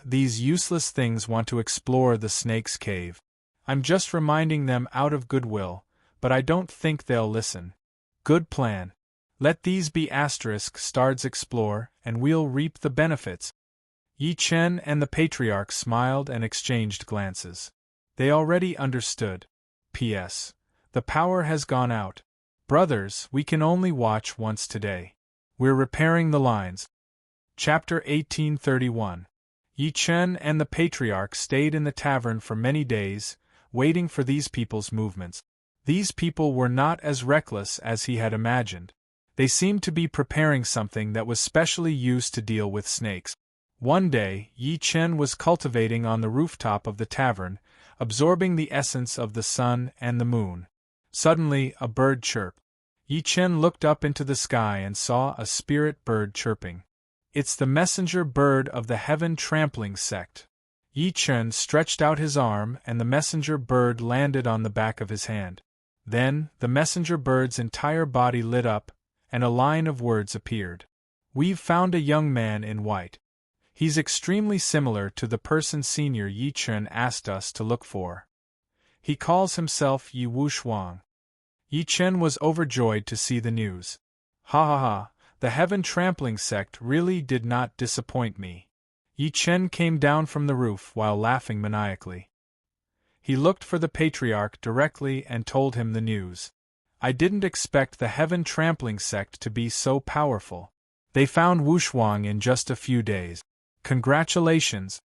These useless things want to explore the snake's cave. I'm just reminding them out of goodwill, but I don't think they'll listen. Good plan. Let these be *stards explore, and we'll reap the benefits. Yi Chen and the patriarch smiled and exchanged glances. They already understood. P.S. The power has gone out. Brothers, we can only watch once today. We're repairing the lines. Chapter 1831. Yi Chen and the patriarch stayed in the tavern for many days, waiting for these people's movements. These people were not as reckless as he had imagined. They seemed to be preparing something that was specially used to deal with snakes. One day, Yi Chen was cultivating on the rooftop of the tavern, absorbing the essence of the sun and the moon. Suddenly, a bird chirped. Yi Chen looked up into the sky and saw a spirit bird chirping. It's the messenger bird of the heaven trampling sect. Yi Chen stretched out his arm and the messenger bird landed on the back of his hand. Then, the messenger bird's entire body lit up, and a line of words appeared. We've found a young man in white. He's extremely similar to the person Senior Yi Chen asked us to look for. He calls himself Yi Wushuang. Yi Chen was overjoyed to see the news. The heaven trampling sect really did not disappoint me. Yi Chen came down from the roof while laughing maniacally. He looked for the patriarch directly and told him the news. I didn't expect the heaven trampling sect to be so powerful. They found Wushuang in just a few days. Congratulations!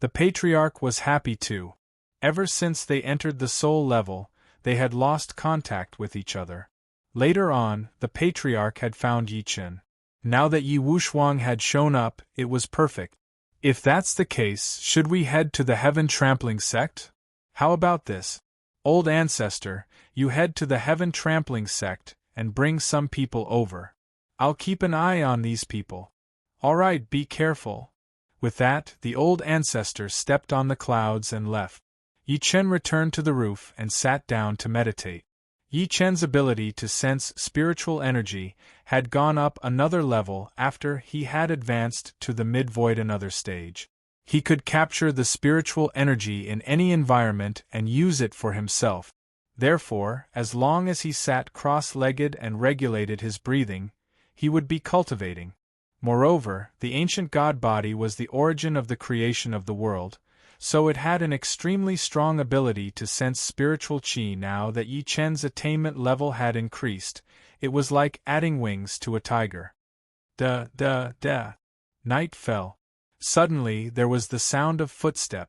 The patriarch was happy too. Ever since they entered the soul level, they had lost contact with each other. Later on, the patriarch had found Yi Chen. Now that Yi Wushuang had shown up, it was perfect. If that's the case, should we head to the heaven trampling sect? How about this? Old ancestor, you head to the heaven trampling sect and bring some people over. I'll keep an eye on these people. All right, be careful. With that, the old ancestor stepped on the clouds and left. Yi Chen returned to the roof and sat down to meditate. Yi Chen's ability to sense spiritual energy had gone up another level after he had advanced to the mid-void another stage. He could capture the spiritual energy in any environment and use it for himself. Therefore, as long as he sat cross-legged and regulated his breathing, he would be cultivating. Moreover, the ancient god body was the origin of the creation of the world, so it had an extremely strong ability to sense spiritual qi. Now that Yi Chen's attainment level had increased, it was like adding wings to a tiger. Da. Night fell. Suddenly there was the sound of footstep.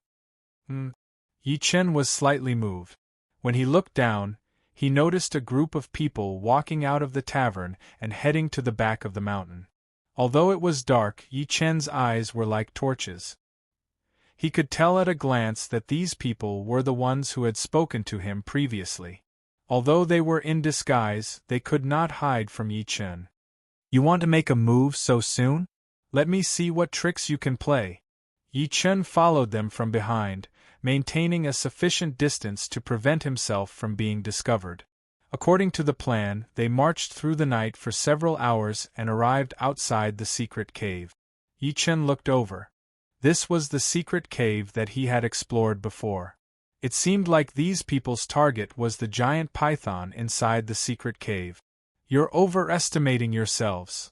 Yi Chen was slightly moved. When he looked down, he noticed a group of people walking out of the tavern and heading to the back of the mountain. Although it was dark, Yi Chen's eyes were like torches. He could tell at a glance that these people were the ones who had spoken to him previously. Although they were in disguise, they could not hide from Yi Chen. "You want to make a move so soon? Let me see what tricks you can play." Yi Chen followed them from behind, maintaining a sufficient distance to prevent himself from being discovered. According to the plan, they marched through the night for several hours and arrived outside the secret cave. Yi Chen looked over. This was the secret cave that he had explored before. It seemed like these people's target was the giant python inside the secret cave. "You're overestimating yourselves,"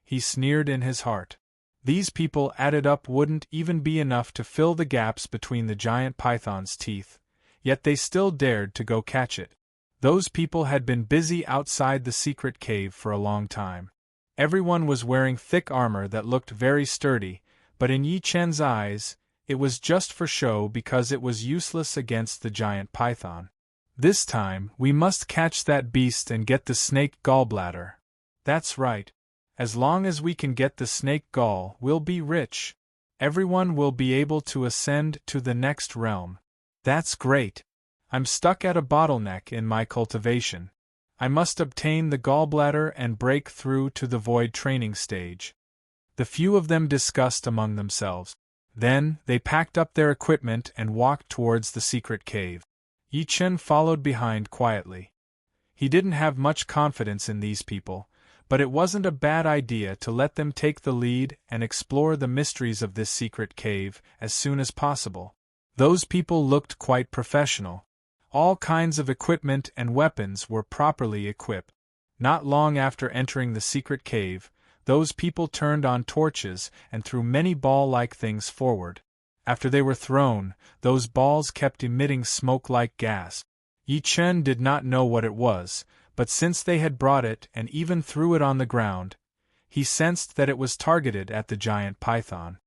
he sneered in his heart. These people added up wouldn't even be enough to fill the gaps between the giant python's teeth, yet they still dared to go catch it. Those people had been busy outside the secret cave for a long time. Everyone was wearing thick armor that looked very sturdy, but in Yi Chen's eyes, it was just for show because it was useless against the giant python. "This time, we must catch that beast and get the snake gallbladder." "That's right. As long as we can get the snake gall, we'll be rich. Everyone will be able to ascend to the next realm." "That's great. I'm stuck at a bottleneck in my cultivation. I must obtain the gallbladder and break through to the void training stage." The few of them discussed among themselves. Then, they packed up their equipment and walked towards the secret cave. Yi Chen followed behind quietly. He didn't have much confidence in these people, but it wasn't a bad idea to let them take the lead and explore the mysteries of this secret cave as soon as possible. Those people looked quite professional. All kinds of equipment and weapons were properly equipped. Not long after entering the secret cave, those people turned on torches and threw many ball-like things forward. After they were thrown, those balls kept emitting smoke-like gas. Yi Chen did not know what it was, but since they had brought it and even threw it on the ground, he sensed that it was targeted at the giant python.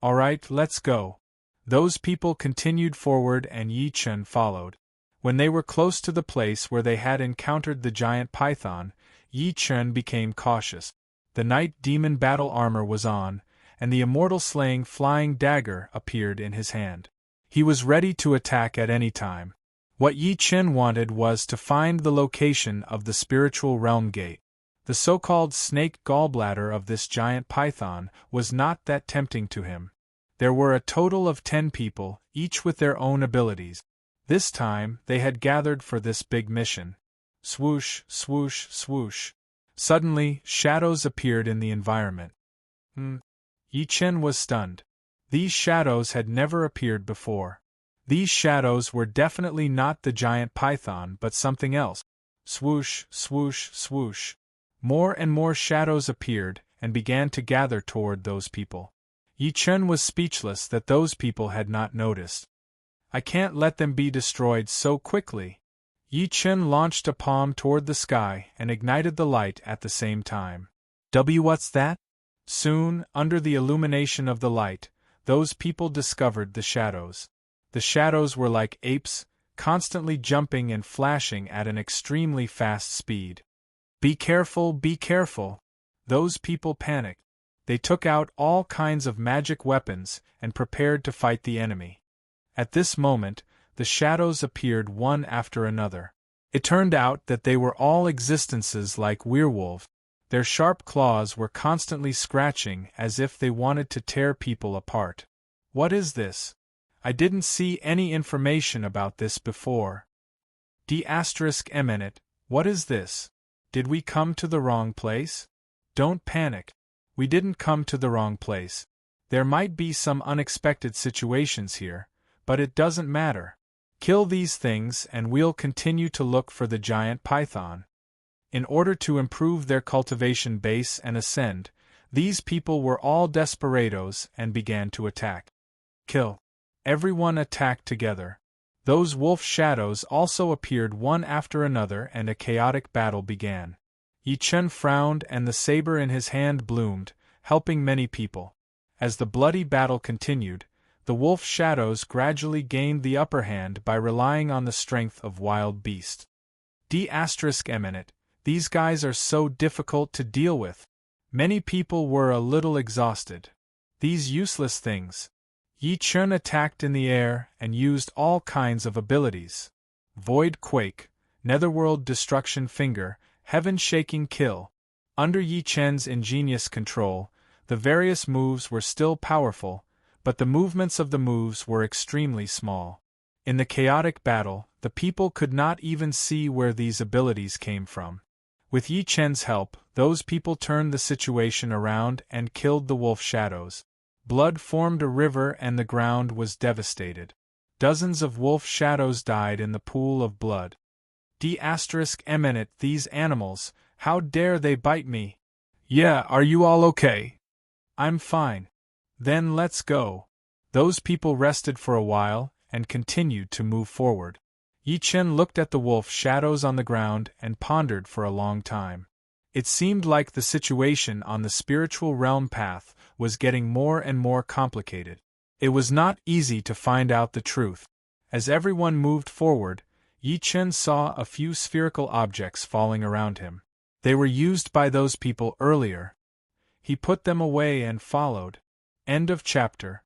"All right, let's go." Those people continued forward and Yi Chen followed. When they were close to the place where they had encountered the giant python, Yi Chen became cautious. The night demon battle armor was on, and the immortal slaying flying dagger appeared in his hand. He was ready to attack at any time. What Yi Chen wanted was to find the location of the spiritual realm gate. The so-called snake gallbladder of this giant python was not that tempting to him. There were a total of 10 people, each with their own abilities. This time, they had gathered for this big mission. Swoosh, swoosh, swoosh. Suddenly, shadows appeared in the environment. Yi Chen was stunned. These shadows had never appeared before. These shadows were definitely not the giant python but something else. Swoosh, swoosh, swoosh. More and more shadows appeared and began to gather toward those people. Yi Chen was speechless that those people had not noticed. "I can't let them be destroyed so quickly." Yi Chen launched a palm toward the sky and ignited the light at the same time. What's that? Soon, under the illumination of the light, those people discovered the shadows. The shadows were like apes, constantly jumping and flashing at an extremely fast speed. Be careful, be careful! Those people panicked. They took out all kinds of magic weapons and prepared to fight the enemy. At this moment, the shadows appeared one after another. It turned out that they were all existences like werewolves. Their sharp claws were constantly scratching as if they wanted to tear people apart. What is this? I didn't see any information about this before. D***, what is this? Did we come to the wrong place? Don't panic. We didn't come to the wrong place. There might be some unexpected situations here, but it doesn't matter. Kill these things and we'll continue to look for the giant python. In order to improve their cultivation base and ascend, these people were all desperados and began to attack. Kill. Everyone attacked together. Those wolf shadows also appeared one after another and a chaotic battle began. Yi Chen frowned and the saber in his hand bloomed, helping many people. As the bloody battle continued, the wolf shadows gradually gained the upper hand by relying on the strength of wild beasts. D***eminent, these guys are so difficult to deal with. Many people were a little exhausted. These useless things. Yi Chen attacked in the air and used all kinds of abilities. Void Quake, Netherworld Destruction Finger, Heaven Shaking Kill. Under Yi Chen's ingenious control, the various moves were still powerful, but the movements of the moves were extremely small. In the chaotic battle, the people could not even see where these abilities came from. With Yi Chen's help, those people turned the situation around and killed the wolf shadows. Blood formed a river and the ground was devastated. Dozens of wolf shadows died in the pool of blood. D***eminent, these animals, how dare they bite me? Yeah, are you all okay? I'm fine. Then let's go. Those people rested for a while and continued to move forward. Yi Chen looked at the wolf shadows on the ground and pondered for a long time. It seemed like the situation on the spiritual realm path was getting more and more complicated. It was not easy to find out the truth. As everyone moved forward, Yi Chen saw a few spherical objects falling around him. They were used by those people earlier. He put them away and followed. End of chapter.